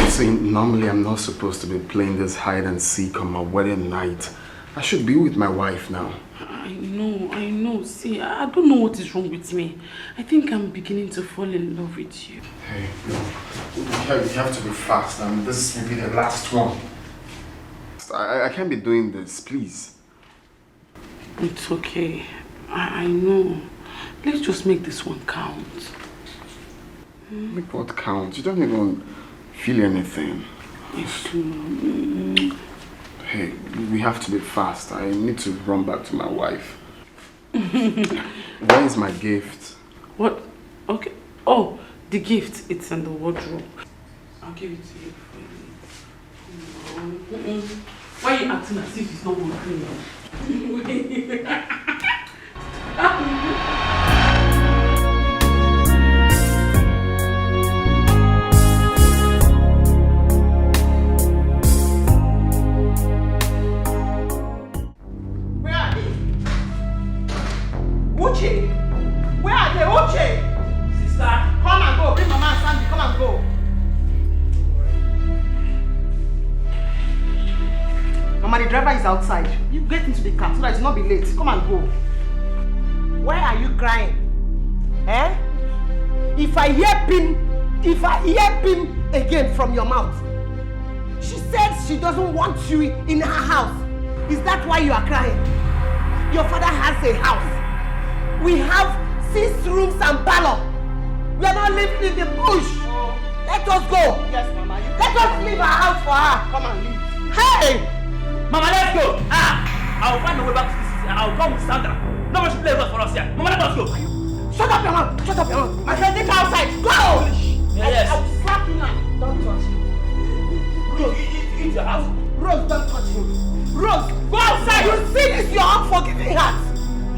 See, normally I'm not supposed to be playing this hide and seek on my wedding night. I should be with my wife now. I know. See, I don't know what is wrong with me. I think I'm beginning to fall in love with you. Hey, no. You have to be fast, and this will be the last one. I can't be doing this, please. It's okay. I know. Let's just make this one count. Make what count? You don't even feel anything. Hey, we have to be fast. I need to run back to my wife. Where is my gift? What? Okay. Oh, the gift. It's in the wardrobe. I'll give it to you. Why are you acting as if it's not working? Uche! Where are they? Uche! Sister, come and go. Bring Mama and Sandy. Come and go. Mama, the driver is outside. You get into the car so that you'll not be late. Come and go. Why are you crying? Eh? If I hear pin again from your mouth, she said she doesn't want you in her house. Is that why you are crying? Your father has a house. We have 6 rooms and parlor. We are not living in the bush. Oh. Let us go. Yes, Mama. Let us leave our house for her. Come and leave. Hey! Mama, let's go. I'll find a way back to the city and I'll come with Sandra. No one should play with us for us here. Mama, let us go. Shut up, your mouth. Shut up, your mouth. My friend, take her outside. Go! Yes. I will slap you now. Don't touch him. Rose, it's your house. Rose, don't touch him. Rose, go outside. You see this, your unforgiving heart.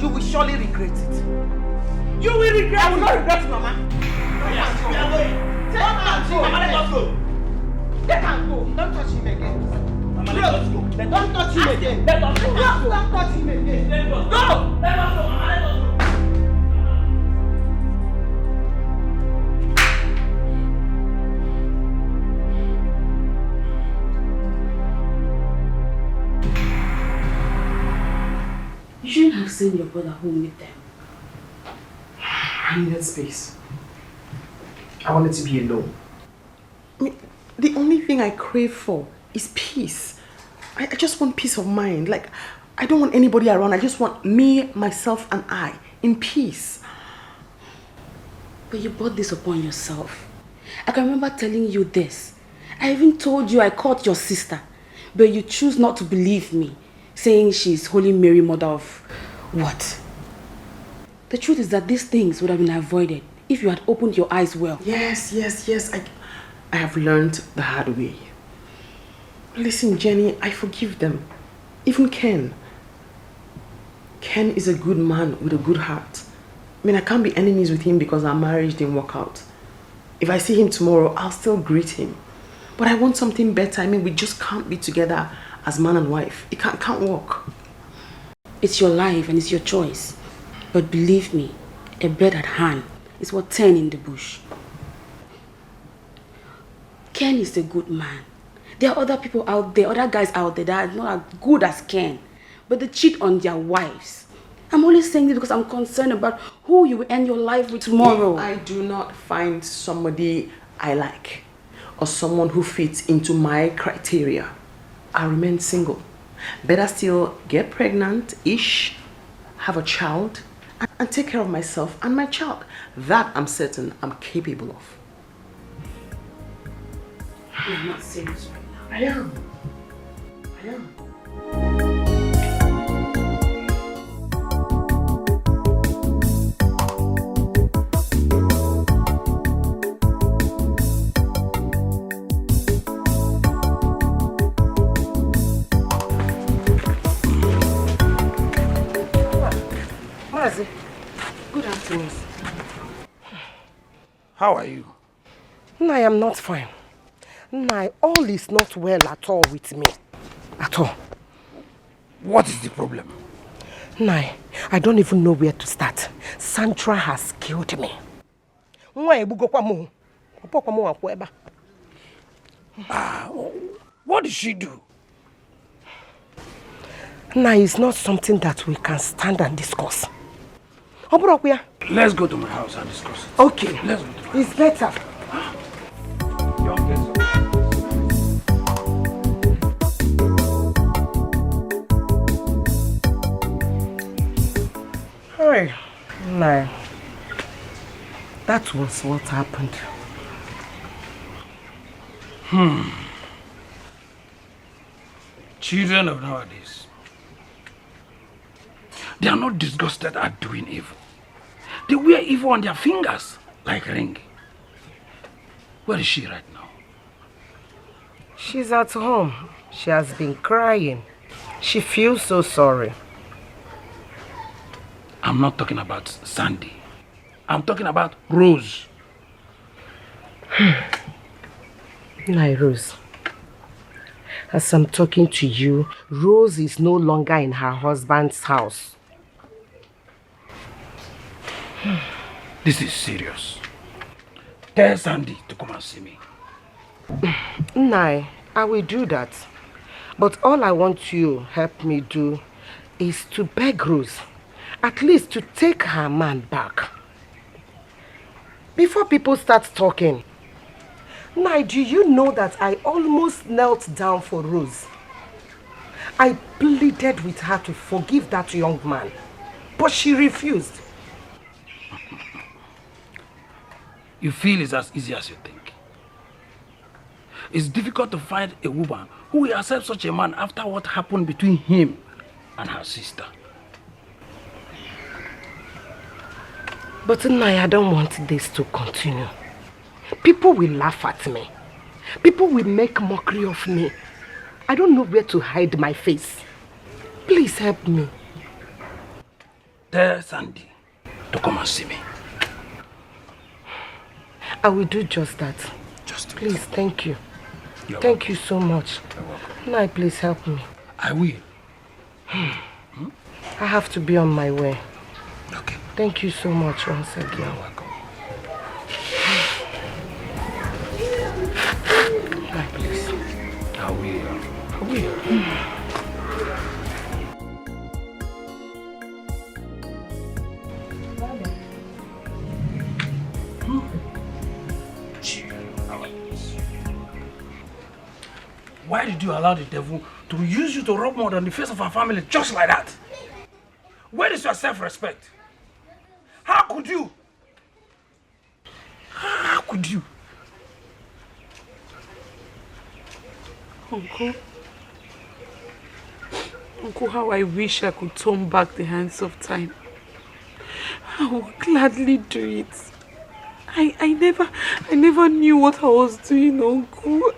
You will surely regret it. You will regret it. I will not regret it, Mama. Yes, we are going. Mama, let us go. They can go. Don't touch him again. Mama, let us go. Don't touch him again. Let us go. Don't touch him again. Let us go. Go. Let us go, Mama, let us go. You shouldn't have sent your brother home with them. I needed space. I wanted to be alone. I mean, the only thing I crave for is peace. I just want peace of mind. Like, I don't want anybody around. I just want me, myself, and I in peace. But you brought this upon yourself. I can remember telling you this. I even told you I caught your sister, but you choose not to believe me, saying she's Holy Mary, mother of what? The truth is that these things would have been avoided if you had opened your eyes well. Yes. I have learned the hard way. Listen, Jenny, I forgive them. Even Ken. Ken is a good man with a good heart. I mean, I can't be enemies with him because our marriage didn't work out. If I see him tomorrow, I'll still greet him. But I want something better. I mean, we just can't be together as man and wife. It can't work. It's your life and it's your choice. But believe me, a bird at hand is worth 10 in the bush. Ken is a good man. There are other people out there, other guys out there that are not as good as Ken, but they cheat on their wives. I'm only saying this because I'm concerned about who you will end your life with tomorrow. If I do not find somebody I like or someone who fits into my criteria, I'll remain single. Better still get pregnant-ish, have a child, and take care of myself and my child. That I'm certain I'm capable of. You're not serious right now. I am. Good afternoon. How are you? I am not fine. All is not well at all with me. At all. What is the problem? I don't even know where to start. Sandra has killed me. What did she do? It's not something that we can stand and discuss. Let's go to my house and discuss it. Okay. Let's go to my house. It's better. No. That was what happened. Children of nowadays, they are not disgusted at doing evil. They wear evil on their fingers like ring. Where is she right now? She's at home. She has been crying. She feels so sorry. I'm not talking about Sandy. I'm talking about Rose. Rose. As I'm talking to you, Rose is no longer in her husband's house. This is serious. Tell Sandy to come and see me. I will do that. But all I want you to help me do is to beg Rose, at least to take her man back. Before people start talking, do you know that I almost knelt down for Rose? I pleaded with her to forgive that young man, but she refused. You feel it's as easy as you think. It's difficult to find a woman who will accept such a man after what happened between him and her sister. But I don't want this to continue. People will laugh at me. People will make mockery of me. I don't know where to hide my face. Please help me. Tell Sandy to come and see me. I will do just that. Please, thank you. Thank you so much. Please help me. I will. I have to be on my way. Okay. Thank you so much once again. You're welcome. Please. I will. you allow the devil to use you to rub mud on the face of our family just like that? Where is your self-respect? How could you? How could you? Uncle, how I wish I could turn back the hands of time. I would gladly do it. I never knew what I was doing, Uncle.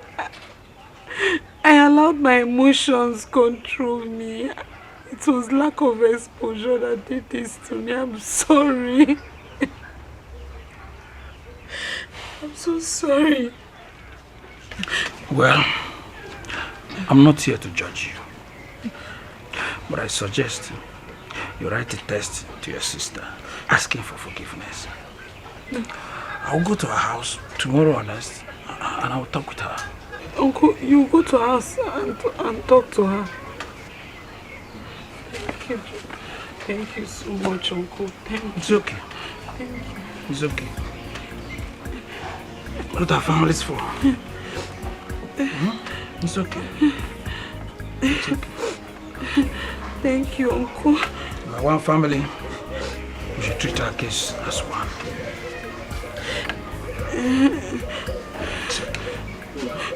I allowed my emotions control me. It was lack of exposure that did this to me. I'm sorry. I'm so sorry. Well, I'm not here to judge you. But I suggest you write a text to your sister asking for forgiveness. I'll go to her house tomorrow and I'll talk with her. Uncle, you go to her house and talk to her. Thank you. Thank you so much, Uncle. Thank you. It's okay. Thank you. It's okay. What are families for? It's okay. It's okay. Thank you, Uncle. We're one family. We should treat our case as one. It's okay. It's okay.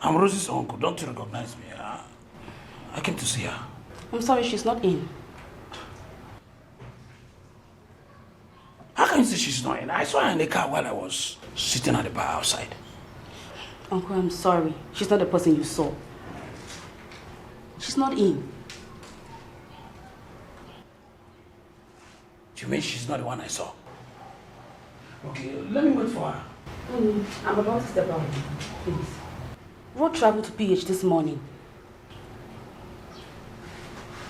I'm Rose's uncle. Don't you recognize me? I came to see her. I'm sorry, she's not in. How can you say she's not in? I saw her in the car while I was sitting at the bar outside. Uncle, I'm sorry. She's not the person you saw. She's not in. You mean she's not the one I saw? Okay, let me wait for her. I'm about to step out. Please. Road travel to PH this morning.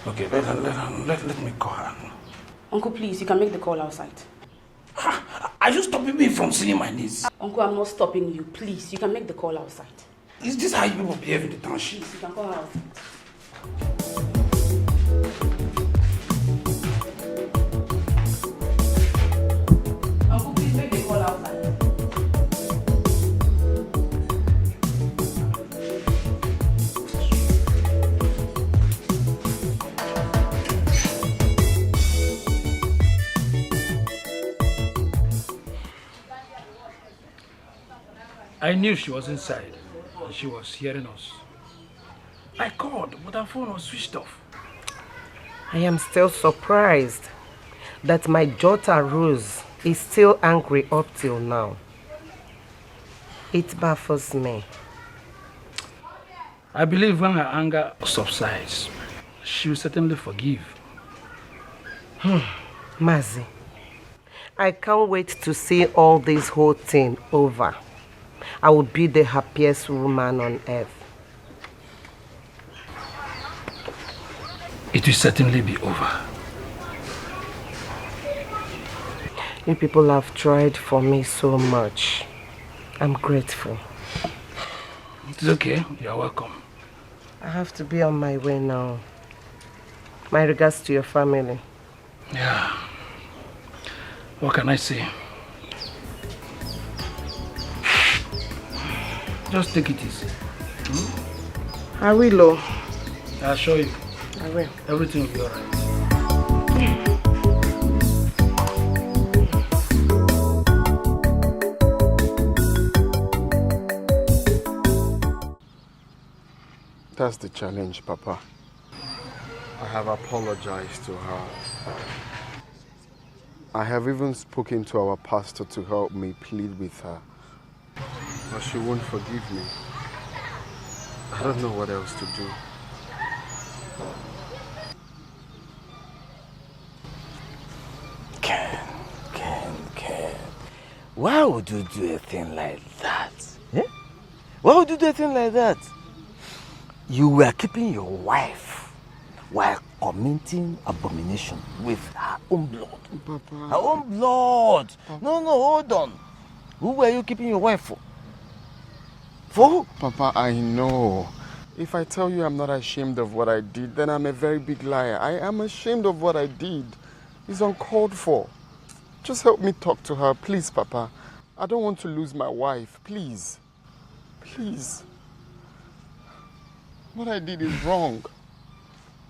Okay, let me call her. Uncle, please, you can make the call outside. Are you stopping me from seeing my niece? Uncle, I'm not stopping you. Please, you can make the call outside. Is this how you people behave in the township? Please, you can call her outside. Uncle, please make the call outside. I knew she was inside and she was hearing us. I called, but her phone was switched off. I am still surprised that my daughter Rose is still angry up till now. It baffles me. I believe when her anger subsides, she will certainly forgive. Mazi, I can't wait to see all this whole thing over. I will be the happiest woman on earth. It will certainly be over. You people have tried for me so much. I'm grateful. It's okay. You're welcome. I have to be on my way now. My regards to your family. Yeah. What can I say? Just take it easy. I will. I'll show you. I will. Everything will be alright. That's the challenge, Papa. I have apologized to her. I have even spoken to our pastor to help me plead with her. But she won't forgive me. I don't know what else to do. Ken. Why would you do a thing like that? Eh? Why would you do a thing like that? You were keeping your wife while committing abomination with her own blood. Papa. Her own blood. Papa. No, hold on. Who were you keeping your wife for? For who? Papa, I know. If I tell you I'm not ashamed of what I did, then I'm a very big liar. I am ashamed of what I did. It's uncalled for. Just help me talk to her, please, Papa. I don't want to lose my wife, please. Please. What I did is wrong.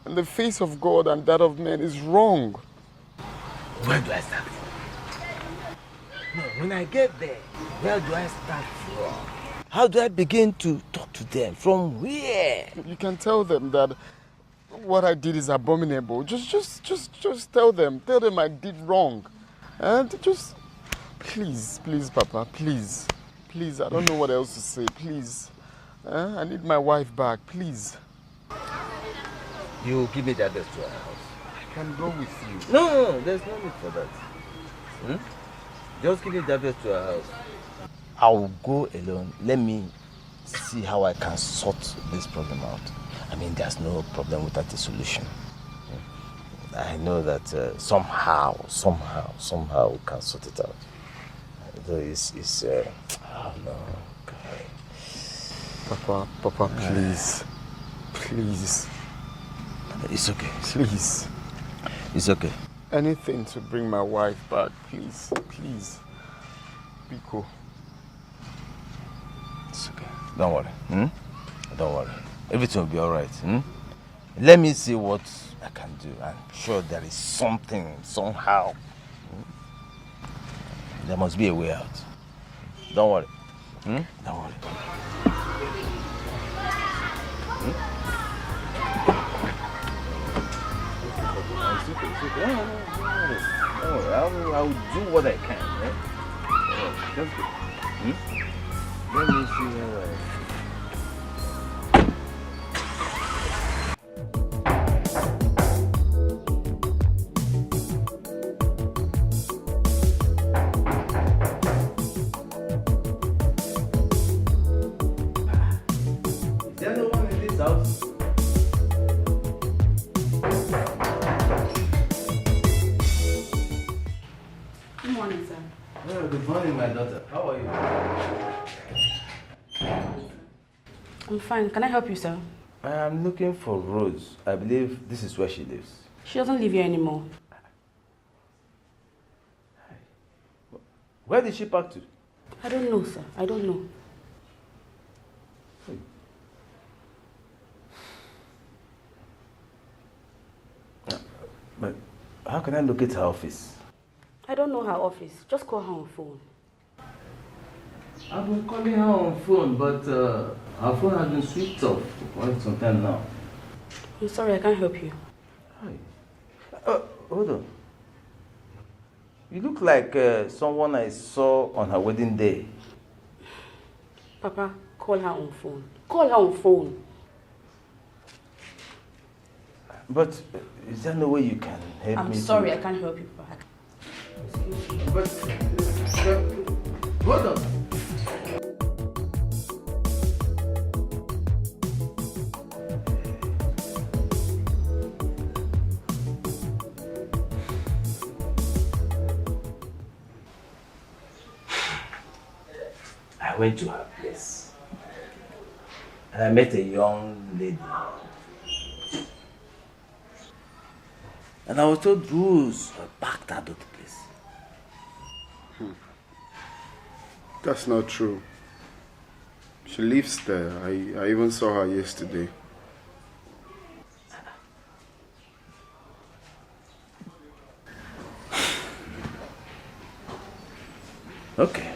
And the face of God and that of men is wrong. Where do I start from? No, when I get there, where do I start from? How do I begin to talk to them? From where? You can tell them that what I did is abominable. Just tell them. Tell them I did wrong. And just, please, Papa, please. Please, I don't know what else to say, please. I need my wife back, please. You give me the address to her house. I can go with you. No, there's no need for that. Just give me the address to her house. I'll go alone. Let me see how I can sort this problem out. I mean, there's no problem without a solution. I know that somehow we can sort it out. Though it's oh no, God. Papa, please. Please. It's okay. Please. It's okay. Anything to bring my wife back, please. Please. Be cool. It's okay. Don't worry. Don't worry. Everything will be alright. Let me see what I can do. I'm sure there is something, somehow. There must be a way out. Don't worry. Don't worry. Don't worry. I will do what I can. Just go. Let me see how Is there no one in this house? Good morning, sir. Oh, good morning, my daughter. How are you? I'm fine. Can I help you, sir? I am looking for Rose. I believe this is where she lives. She doesn't live here anymore. Where did she park to? I don't know, sir. I don't know. But how can I locate her office? I don't know her office. Just call her on phone. I've been calling her on phone, but her phone has been switched off for quite some time now. I'm sorry, I can't help you. Hi. Hold on. You look like someone I saw on her wedding day. Papa, call her on phone. Call her on phone. But is there no way you can help me? I'm sorry, I can't help you, Papa. But hold on. I went to her place and I met a young lady. And I was told Rose packed out of the place. That's not true. She lives there. I even saw her yesterday. Okay.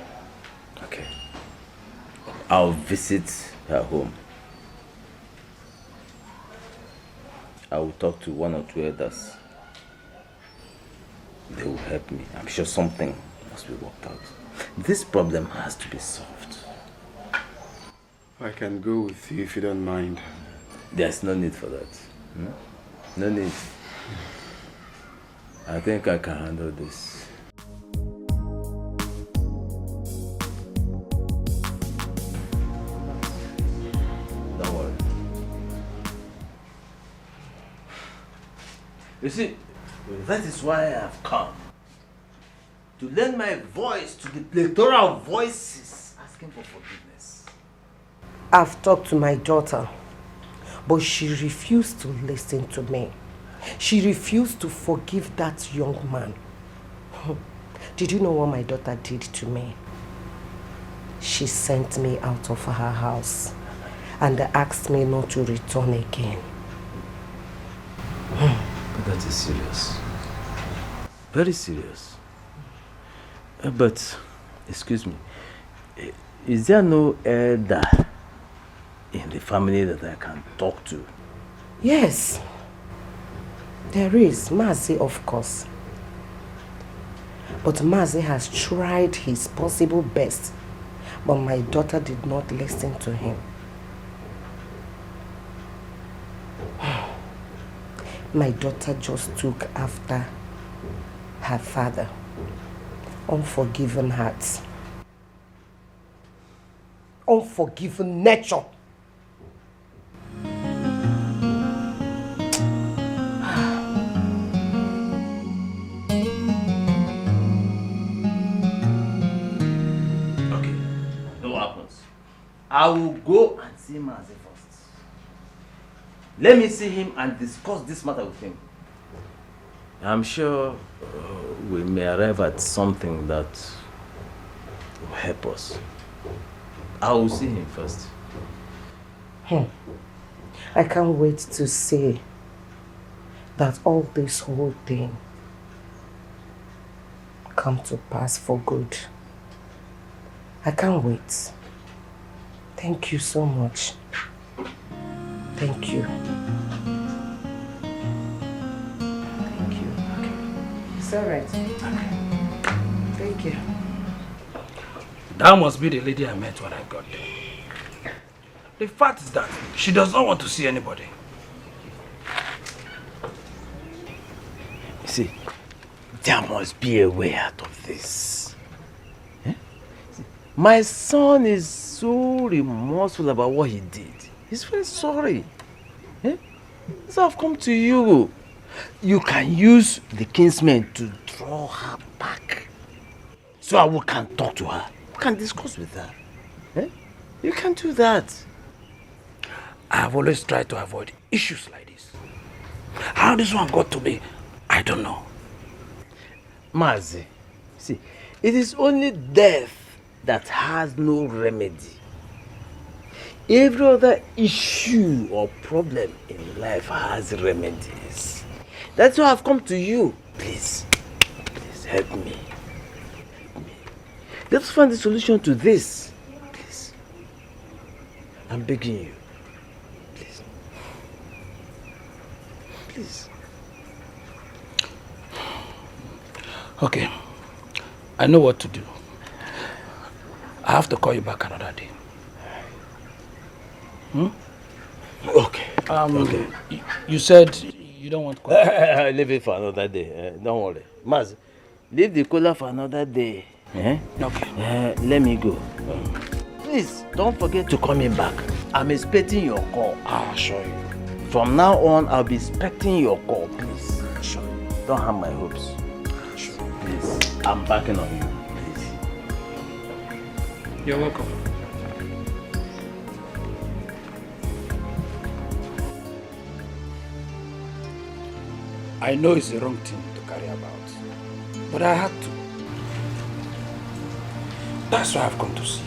I'll visit her home. I will talk to one or two others. They will help me. I'm sure something must be worked out. This problem has to be solved. I can go with you if you don't mind. There's no need for that. No need. I think I can handle this. Don't worry. You see, That is why I have come. To lend my voice to the plethora of voices asking for forgiveness. I've talked to my daughter, but she refused to listen to me. She refused to forgive that young man. Did you know what my daughter did to me? She sent me out of her house and asked me not to return again. But that is serious. Very serious. But, excuse me, is there no elder in the family that I can talk to? Yes, there is. Mazi, of course. But Mazi has tried his possible best, but my daughter did not listen to him. My daughter just took after her father. Unforgiving hearts. Unforgiving nature. Okay, no happens. I will go and see Mazi first. Let me see him and discuss this matter with him. I'm sure we may arrive at something that will help us. I will see him first. I can't wait to see that all this whole thing come to pass for good. I can't wait. Thank you so much. Thank you. It's all right. Thank you. That must be the lady I met when I got there. The fact is that she does not want to see anybody. You see, there must be a way out of this. My son is so remorseful about what he did. He's very sorry. So I've come to you. You can use the kinsman to draw her back. So we can talk to her. We can discuss with her. You can do that. I have always tried to avoid issues like this. How this one got to me, I don't know. Mazi, see, it is only death that has no remedy. Every other issue or problem in life has remedies. That's why I've come to you. Please help me. Let's find the solution to this. Please. I'm begging you. Please. Please. Okay. I know what to do. I have to call you back another day. Okay. Okay. You said you don't want cola. Leave it for another day. Don't worry. Maz, leave the cola for another day. Okay. Let me go. Please, don't forget to call me back. I'm expecting your call. I'll assure you. From now on, I'll be expecting your call, please. Sure. Don't harm my hopes. Sure. Please, I'm backing on you. Please. You're welcome. I know it's the wrong thing to carry about, but I had to. That's why I've come to see you.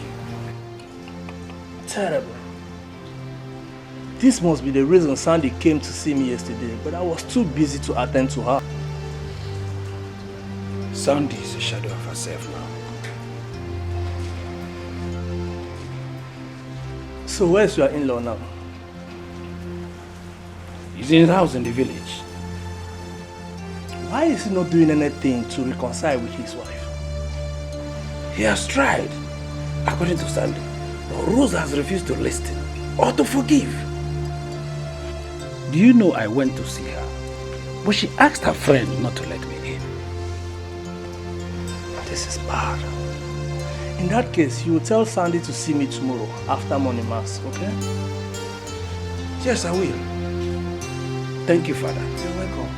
Terrible. This must be the reason Sandy came to see me yesterday, but I was too busy to attend to her. Sandy is a shadow of herself now. So where's your in-law now? He's in his house in the village. Why is he not doing anything to reconcile with his wife? He has tried, according to Sandy, but Rose has refused to listen or to forgive. Do you know I went to see her, but she asked her friend not to let me in. This is bad. In that case, you will tell Sandy to see me tomorrow after morning mass, okay? Yes, I will. Thank you, Father. You're welcome.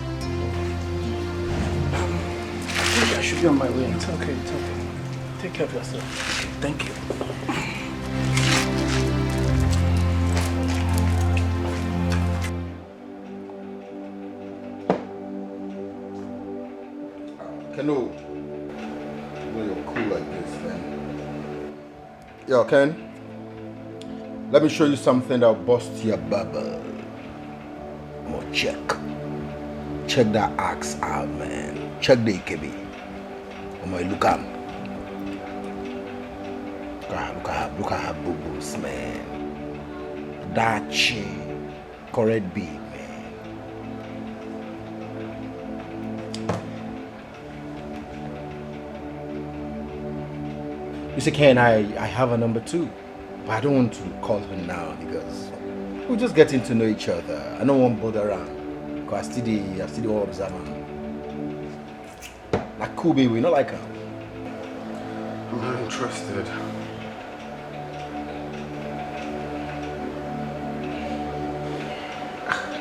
I should be on my way. It's okay, it's okay. Take care of yourself. Okay, thank you. Keno, you know you're cool like this, man. Yo, Ken, let me show you something that'll bust your bubble. More check. Check that axe out, man. Check the EKB. Oh my, look at him. Look at her boo-boos, man. That chick, correct babe, man. You see, Ken, I have a number 2, but I don't want to call her now because we're just getting to know each other. I don't want to bother around because I still observe her. Like cool baby, not like her. I'm not interested.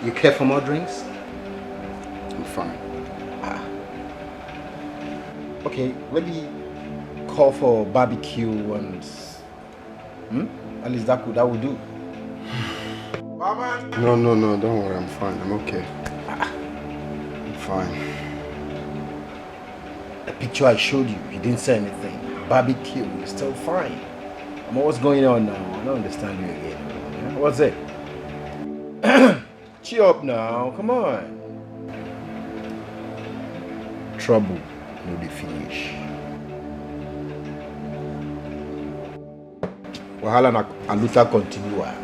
You care for more drinks? I'm fine. Okay, maybe call for barbecue and at least that would do. No, don't worry, I'm fine. I'm okay. I'm fine. The picture I showed you, you didn't say anything. Barbecue, you're still fine. What's going on now? I don't understand you again. What's it? Cheer up now, come on. Trouble, no dey finish. Wahala na aluta continua.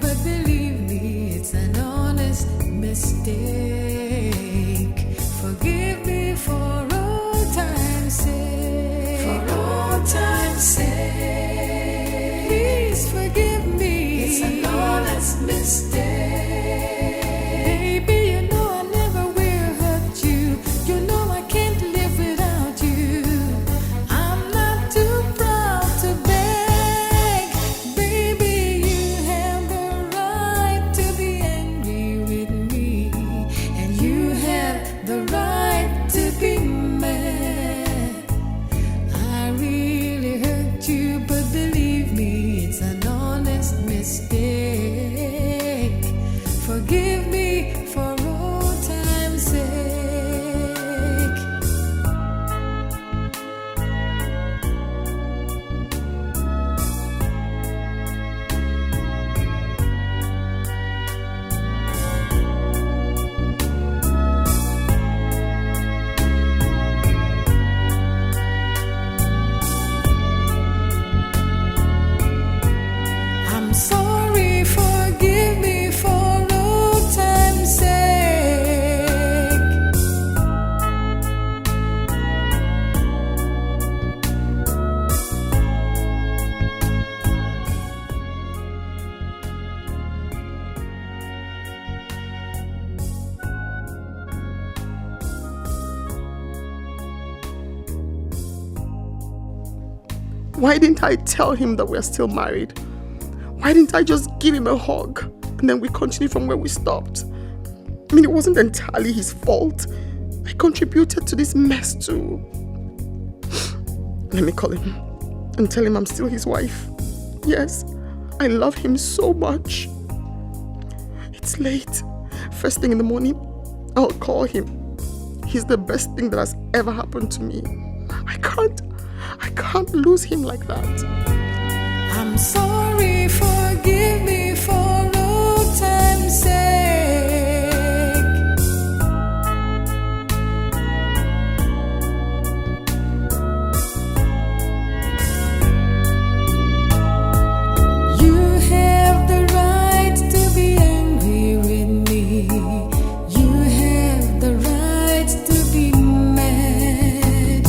But believe me, it's an honest mistake. Why didn't I tell him that we're still married? Why didn't I just give him a hug and then we continue from where we stopped? I mean, it wasn't entirely his fault. I contributed to this mess too. Let me call him and tell him I'm still his wife. Yes, I love him so much. It's late. First thing in the morning, I'll call him. He's the best thing that has ever happened to me. I can't lose him like that. I'm sorry, forgive me for old time's sake. You have the right to be angry with me. You have the right to be mad.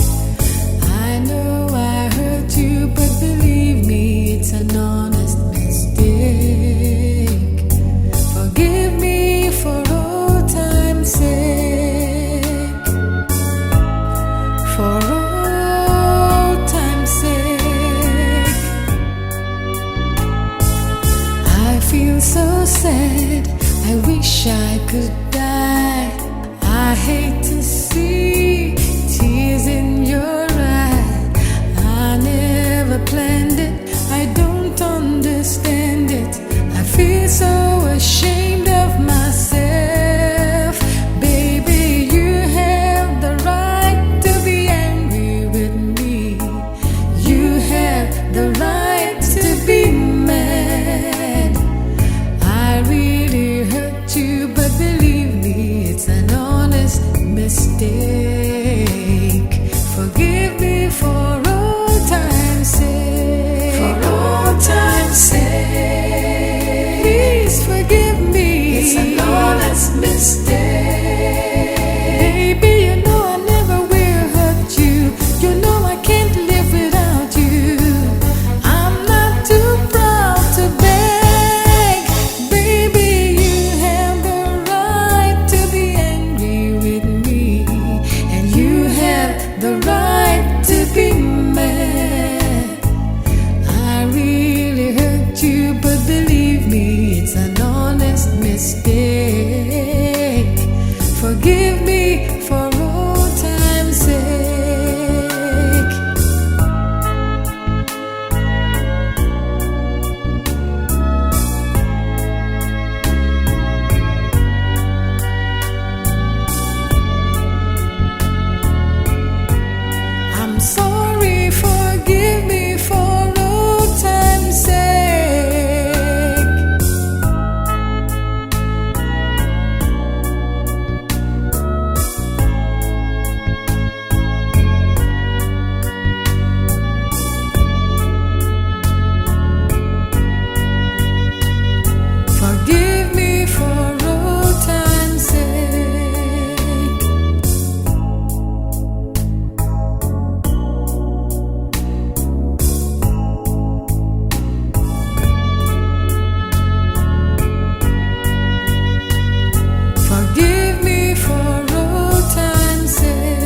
I know I hurt you, but believe me, it's an honest mistake. Forgive me for old time's sake. For old time's sake. I feel so sad, I wish I could die. I hate to see tears in your eye. I never planned it, I don't understand it. I feel so ashamed of myself. Baby, you have the right to be angry with me. You have the right to be mad. I really hurt you, but believe me, it's an honest mistake. Forgive me for old time's sake. For old time's sake. Please forgive me. It's an honest mistake. Baby, you know I never will hurt you. You know I can't live without you. I'm not too proud to beg. Baby, you have the right to be angry with me. And you have the right to be mad. I really hurt you, but believe me, it's an honest mistake. Forgive me for old time's sake. I'm sorry, forgive me for old time's sake. Forgive me for old time's sake. Forgive me for old time's sake.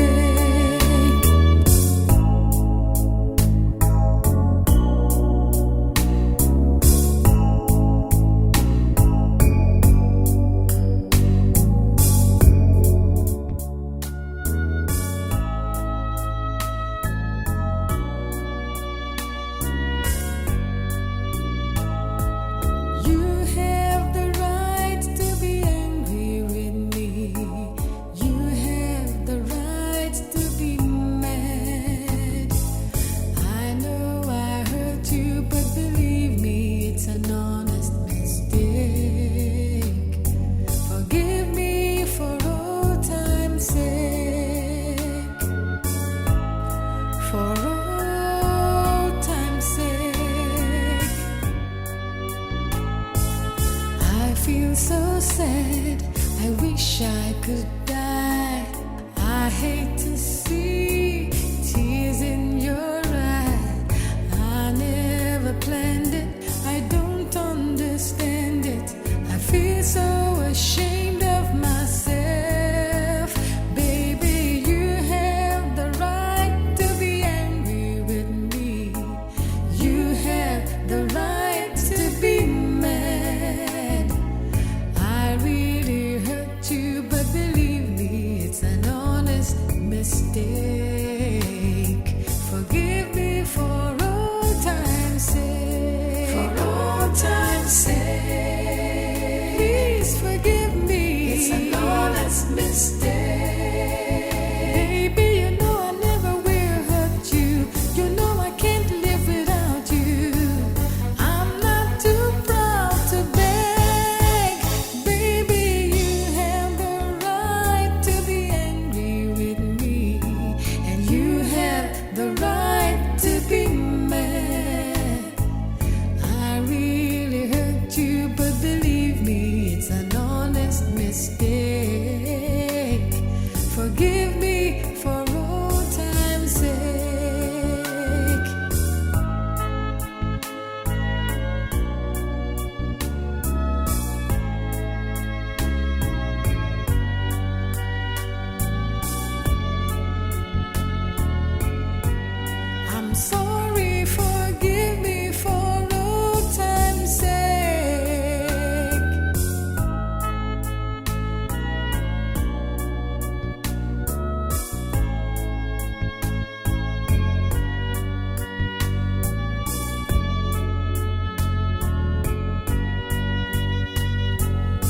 You have the right to be angry with me. You have the right to be mad. I know I hurt you, but believe me, it's an honest mistake. Forgive me for old time's sake. For old time's sake. I feel so sad, I wish I could die. I hate to see tears in your eye. I never planned it, I don't understand it. I feel so ashamed of myself. Baby, you have the right to be angry with me. sorry, forgive me for old time's sake.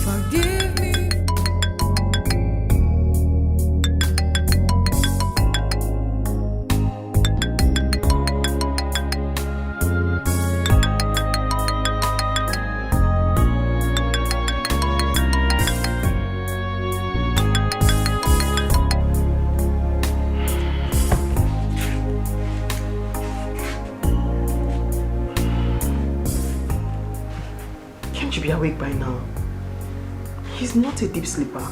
Forgive me. Can't you be awake by now? He's not a deep sleeper.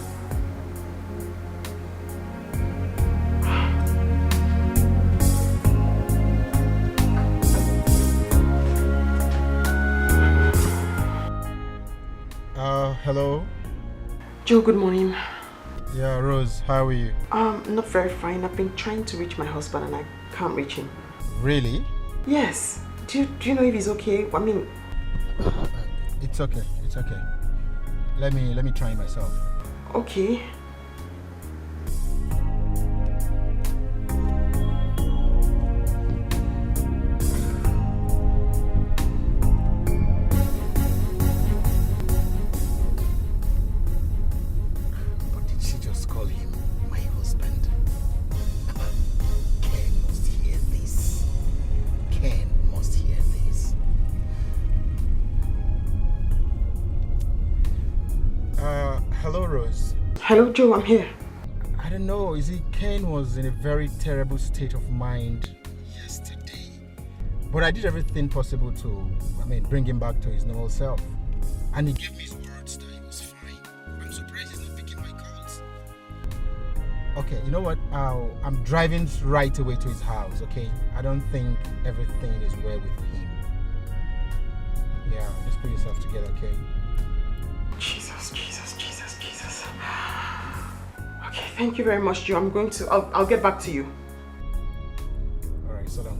Hello? Joe, good morning. Yeah, Rose, how are you? Not very fine. I've been trying to reach my husband and I can't reach him. Really? Yes. Do you know if he's okay? I mean... It's okay, it's okay. Let me try myself. Okay. But did she just call him my husband? Ken must hear this. Ken must hear this. Hello, Rose. Hello, Joe, I'm here. I don't know, you see, Ken was in a very terrible state of mind yesterday. But I did everything possible to, bring him back to his normal self. And he gave me his words that he was fine. I'm surprised he's not picking my calls. Okay, you know what? I'm driving right away to his house, okay? I don't think everything is well with him. Yeah, just put yourself together, okay? Jesus. Okay, thank you very much, Joe. I'll get back to you. Alright, so down.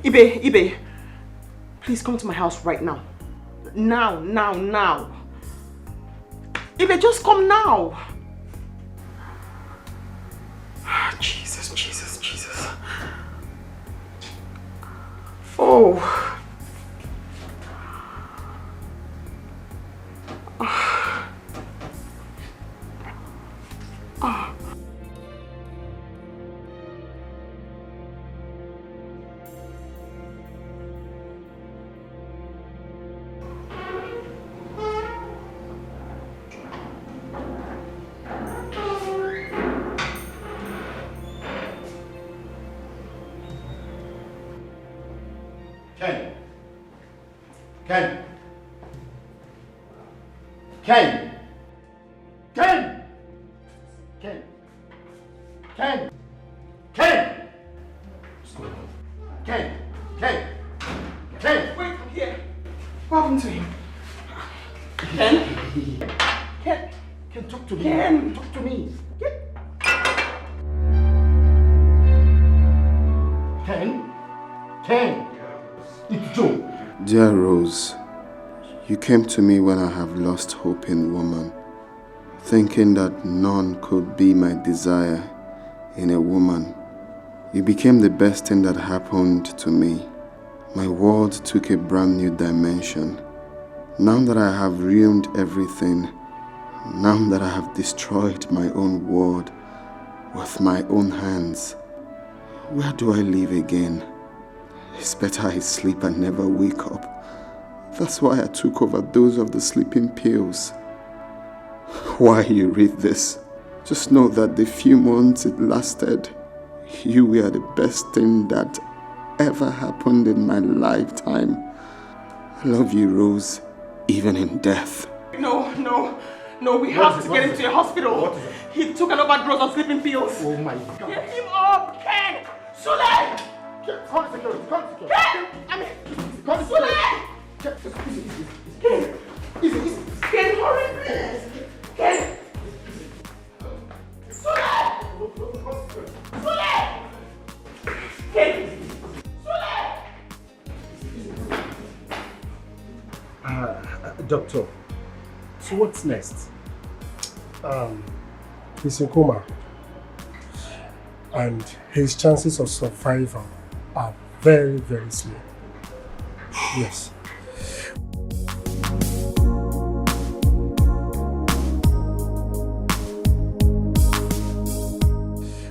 Ibe, please come to my house right now. Now. Ibe, just come now. Jesus. Oh. Ken! Wait, I'm here. What happened to him? Ken, talk to me. Ken, talk to me. Ken, it's Joe. Dear Rose, you came to me when I have lost hope in woman, thinking that none could be my desire in a woman. You became the best thing that happened to me. My world took a brand new dimension. Now that I have ruined everything, now that I have destroyed my own world with my own hands, where do I live again? It's better I sleep and never wake up. That's why I took overdose of the sleeping pills. While you read this, just know that the few months it lasted, you were the best thing that ever happened in my lifetime. I love you, Rose, even in death. No, we have to get him to a hospital. He took an overdose of sleeping pills. Oh my God. Get him up, Ken! Sule! Call the security, call the security. Ken! I mean, call the Sule! security. Ken! Easy. Ken, hurry, please! Ken! Sule! Sule! Ken! Doctor, so what's next? He's in coma, and his chances of survival are very, very slim. Yes.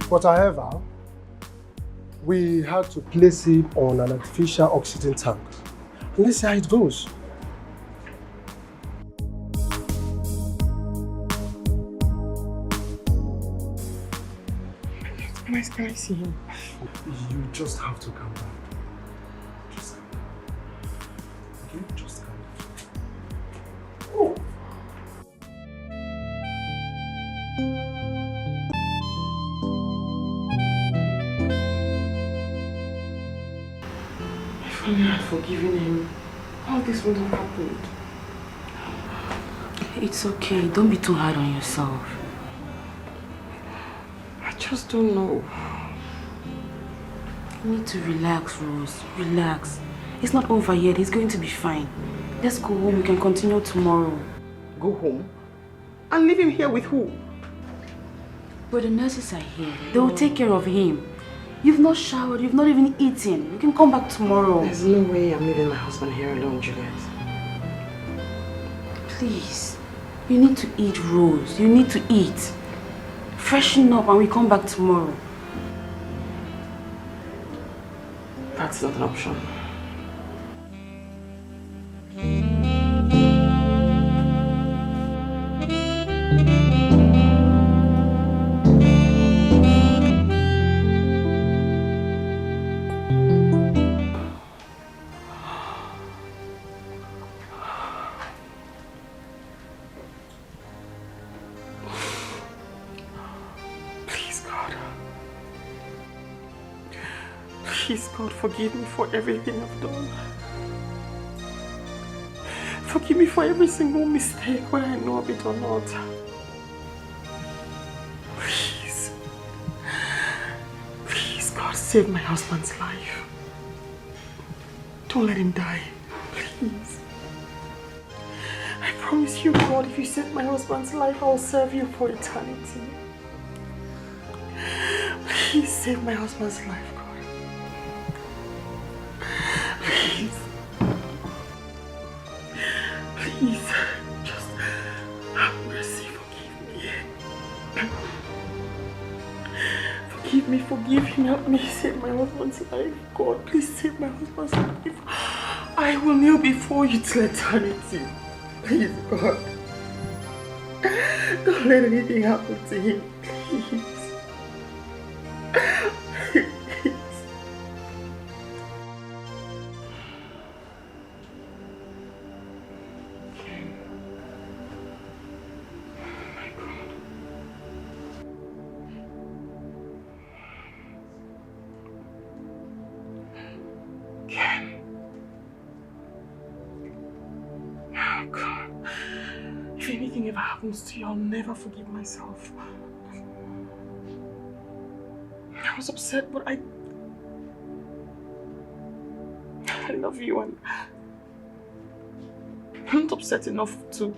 But however, we had to place him on an artificial oxygen tank. Let's see how it goes. Can I see him? You just have to calm down. Just calm down. Okay? Just calm down. Oh. If only I had forgiven him, all this wouldn't have happened. It's okay. Don't be too hard on yourself. I just don't know. You need to relax, Rose. Relax. It's not over yet. He's going to be fine. Let's go home. We can continue tomorrow. Go home? And leave him here with who? But the nurses are here. They will take care of him. You've not showered. You've not even eaten. You can come back tomorrow. There's no way I'm leaving my husband here alone, Juliet. Please. You need to eat, Rose. You need to eat. Freshen up and we come back tomorrow. That's not an option. Please, God, forgive me for everything I've done. Forgive me for every single mistake, whether I know of it or not. Please. Please, God, save my husband's life. Don't let him die. Please. I promise you, God, if you save my husband's life, I'll serve you for eternity. Please save my husband's life, God. Please. Please. Just have mercy. Forgive me. Forgive him. Help me save my husband's life. God, please save my husband's life. I will kneel before you till eternity. Please, God. Don't let anything happen to him. Please. To you, I'll never forgive myself. I was upset, but I love you, and I'm not upset enough to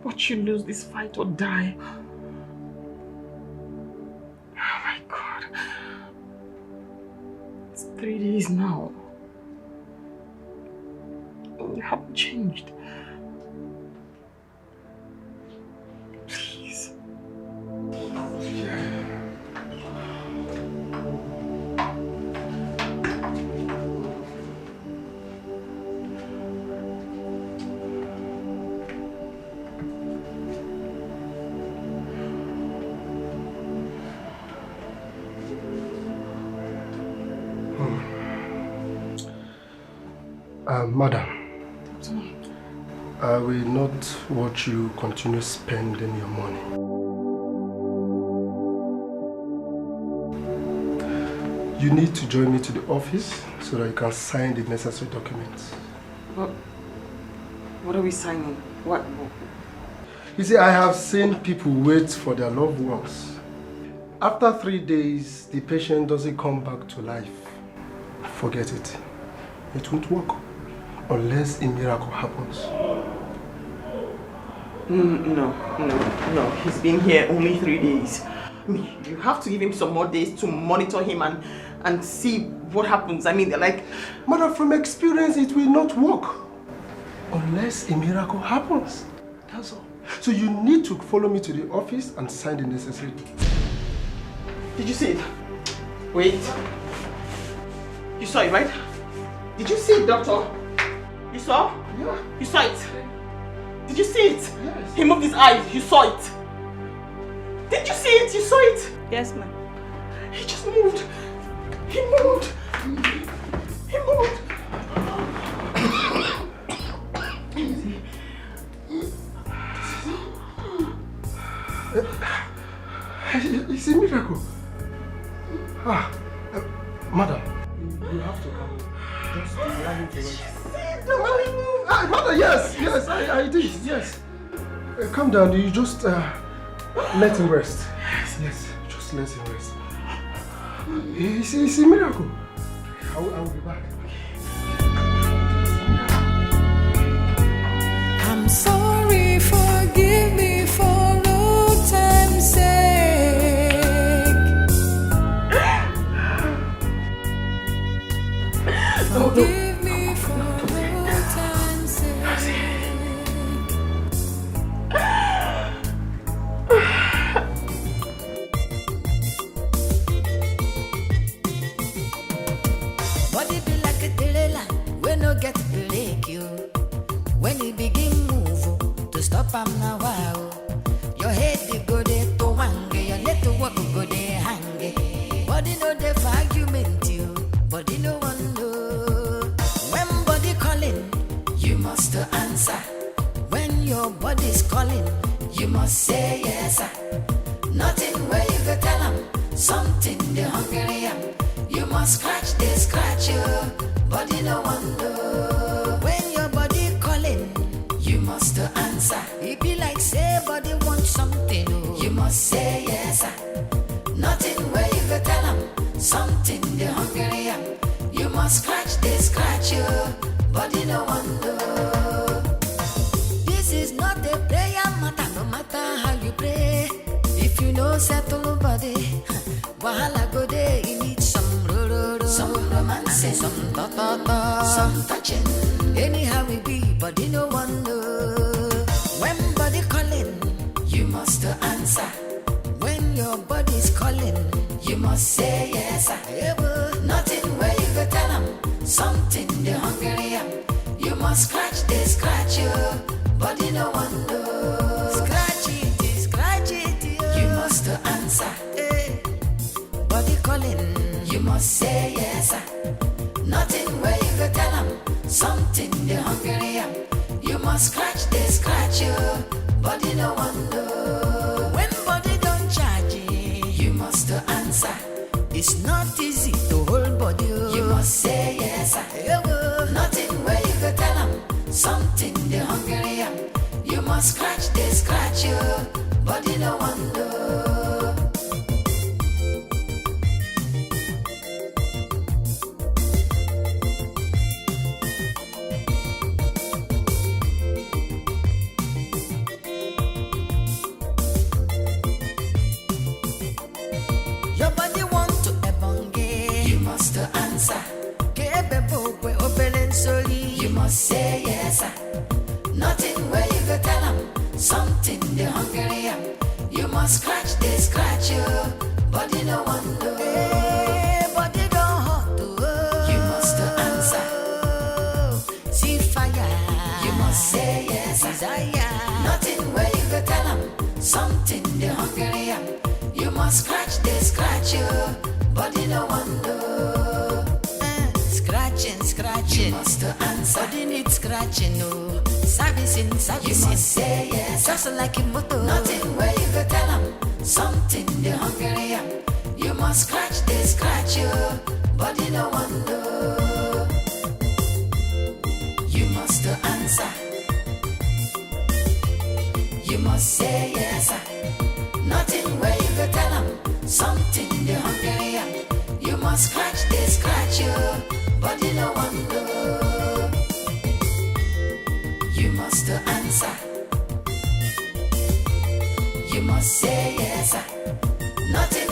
watch you lose this fight or die. Oh my God. It's 3 days now. You haven't changed. Madam, I will not watch you continue spending your money. You need to join me to the office so that you can sign the necessary documents. What are we signing? What? You see, I have seen people wait for their loved ones. After 3 days, the patient doesn't come back to life. Forget it. It won't work unless a miracle happens. No. He's been here only 3 days. I mean, you have to give him some more days to monitor him and see what happens. I mean, they're like... Madam, from experience, it will not work unless a miracle happens. That's all. So you need to follow me to the office and sign the necessary. Did you see it? Wait. You saw it, right? Did you see it, doctor? You saw? Yeah. You saw it? Did you see it? Yes. He moved his eyes. You saw it? Did you see it? You saw it? Yes, ma'am. He just moved. He moved. He moved. It's a miracle. Madam, you have to come. Just allow him to rest. Mother, yes, I did, yes. Calm down, you just let him rest. Yes, just let him rest. It's a miracle. I will be back. I'm sorry, forgive me for no time's sake. Forgive me for no time's sake. Body be like a trailer, we no get break you. When you begin move, to stop am now wow. Your head they go there to wange, your leg to walk go there hang. Body no dey for argument you, body no one know. When body calling, you must answer. When your body's calling, you must say yes sir. Nothing where you go tell them, something they hungry am. You must scratch, they scratch you, body no one know. When your body calling, you must answer. It be like say body want something, you must say yes sir. Nothing where you go tell them, something they hungry am. You must scratch, they scratch you, body no one know. This is not a prayer matter, no matter how you pray. If you know settle body, wahala go there, you need some some romance, some ta-ta-ta, some touching. Anyhow we be, body no one know. When body calling, you must answer. When your body's calling, you must say yes sir. Nothing where you go tell them, something they hungry am. You must scratch, they scratch you, body no one know. Scratch it, you must answer. Body calling, you must say yes sir. Nothing where you go tell them, something they hungry am. You must scratch, they scratch you, body no one know. When body don't charge you must answer. It's not easy to hold body, you must say yes sir. Nothing where you go tell them, something they hungry am. You must scratch, they scratch you, body no one know. Your body want to ebonge, you must answer. You must say yes sir. Nothing where you go tell them, something they hungry am. You must scratch, they scratch you, body no one know. Body don't hot to you must answer. See fire, you must say yes sir. Desire. Nothing where you go tell them, something they hungry am. You must scratch, they scratch you, body no one know. Scratching, you must answer. Body needs scratching, no. servicing. You must say yes, just like a motor. Nothing where you go tell them. Something the hungry am. You must scratch this, scratch you, body no one know. You must answer. You must say yes, sir. Nothing where you go tell them. Something the hungry am. You must scratch this, scratch you, body no one know. You must answer. You must say yes, sir. Nothing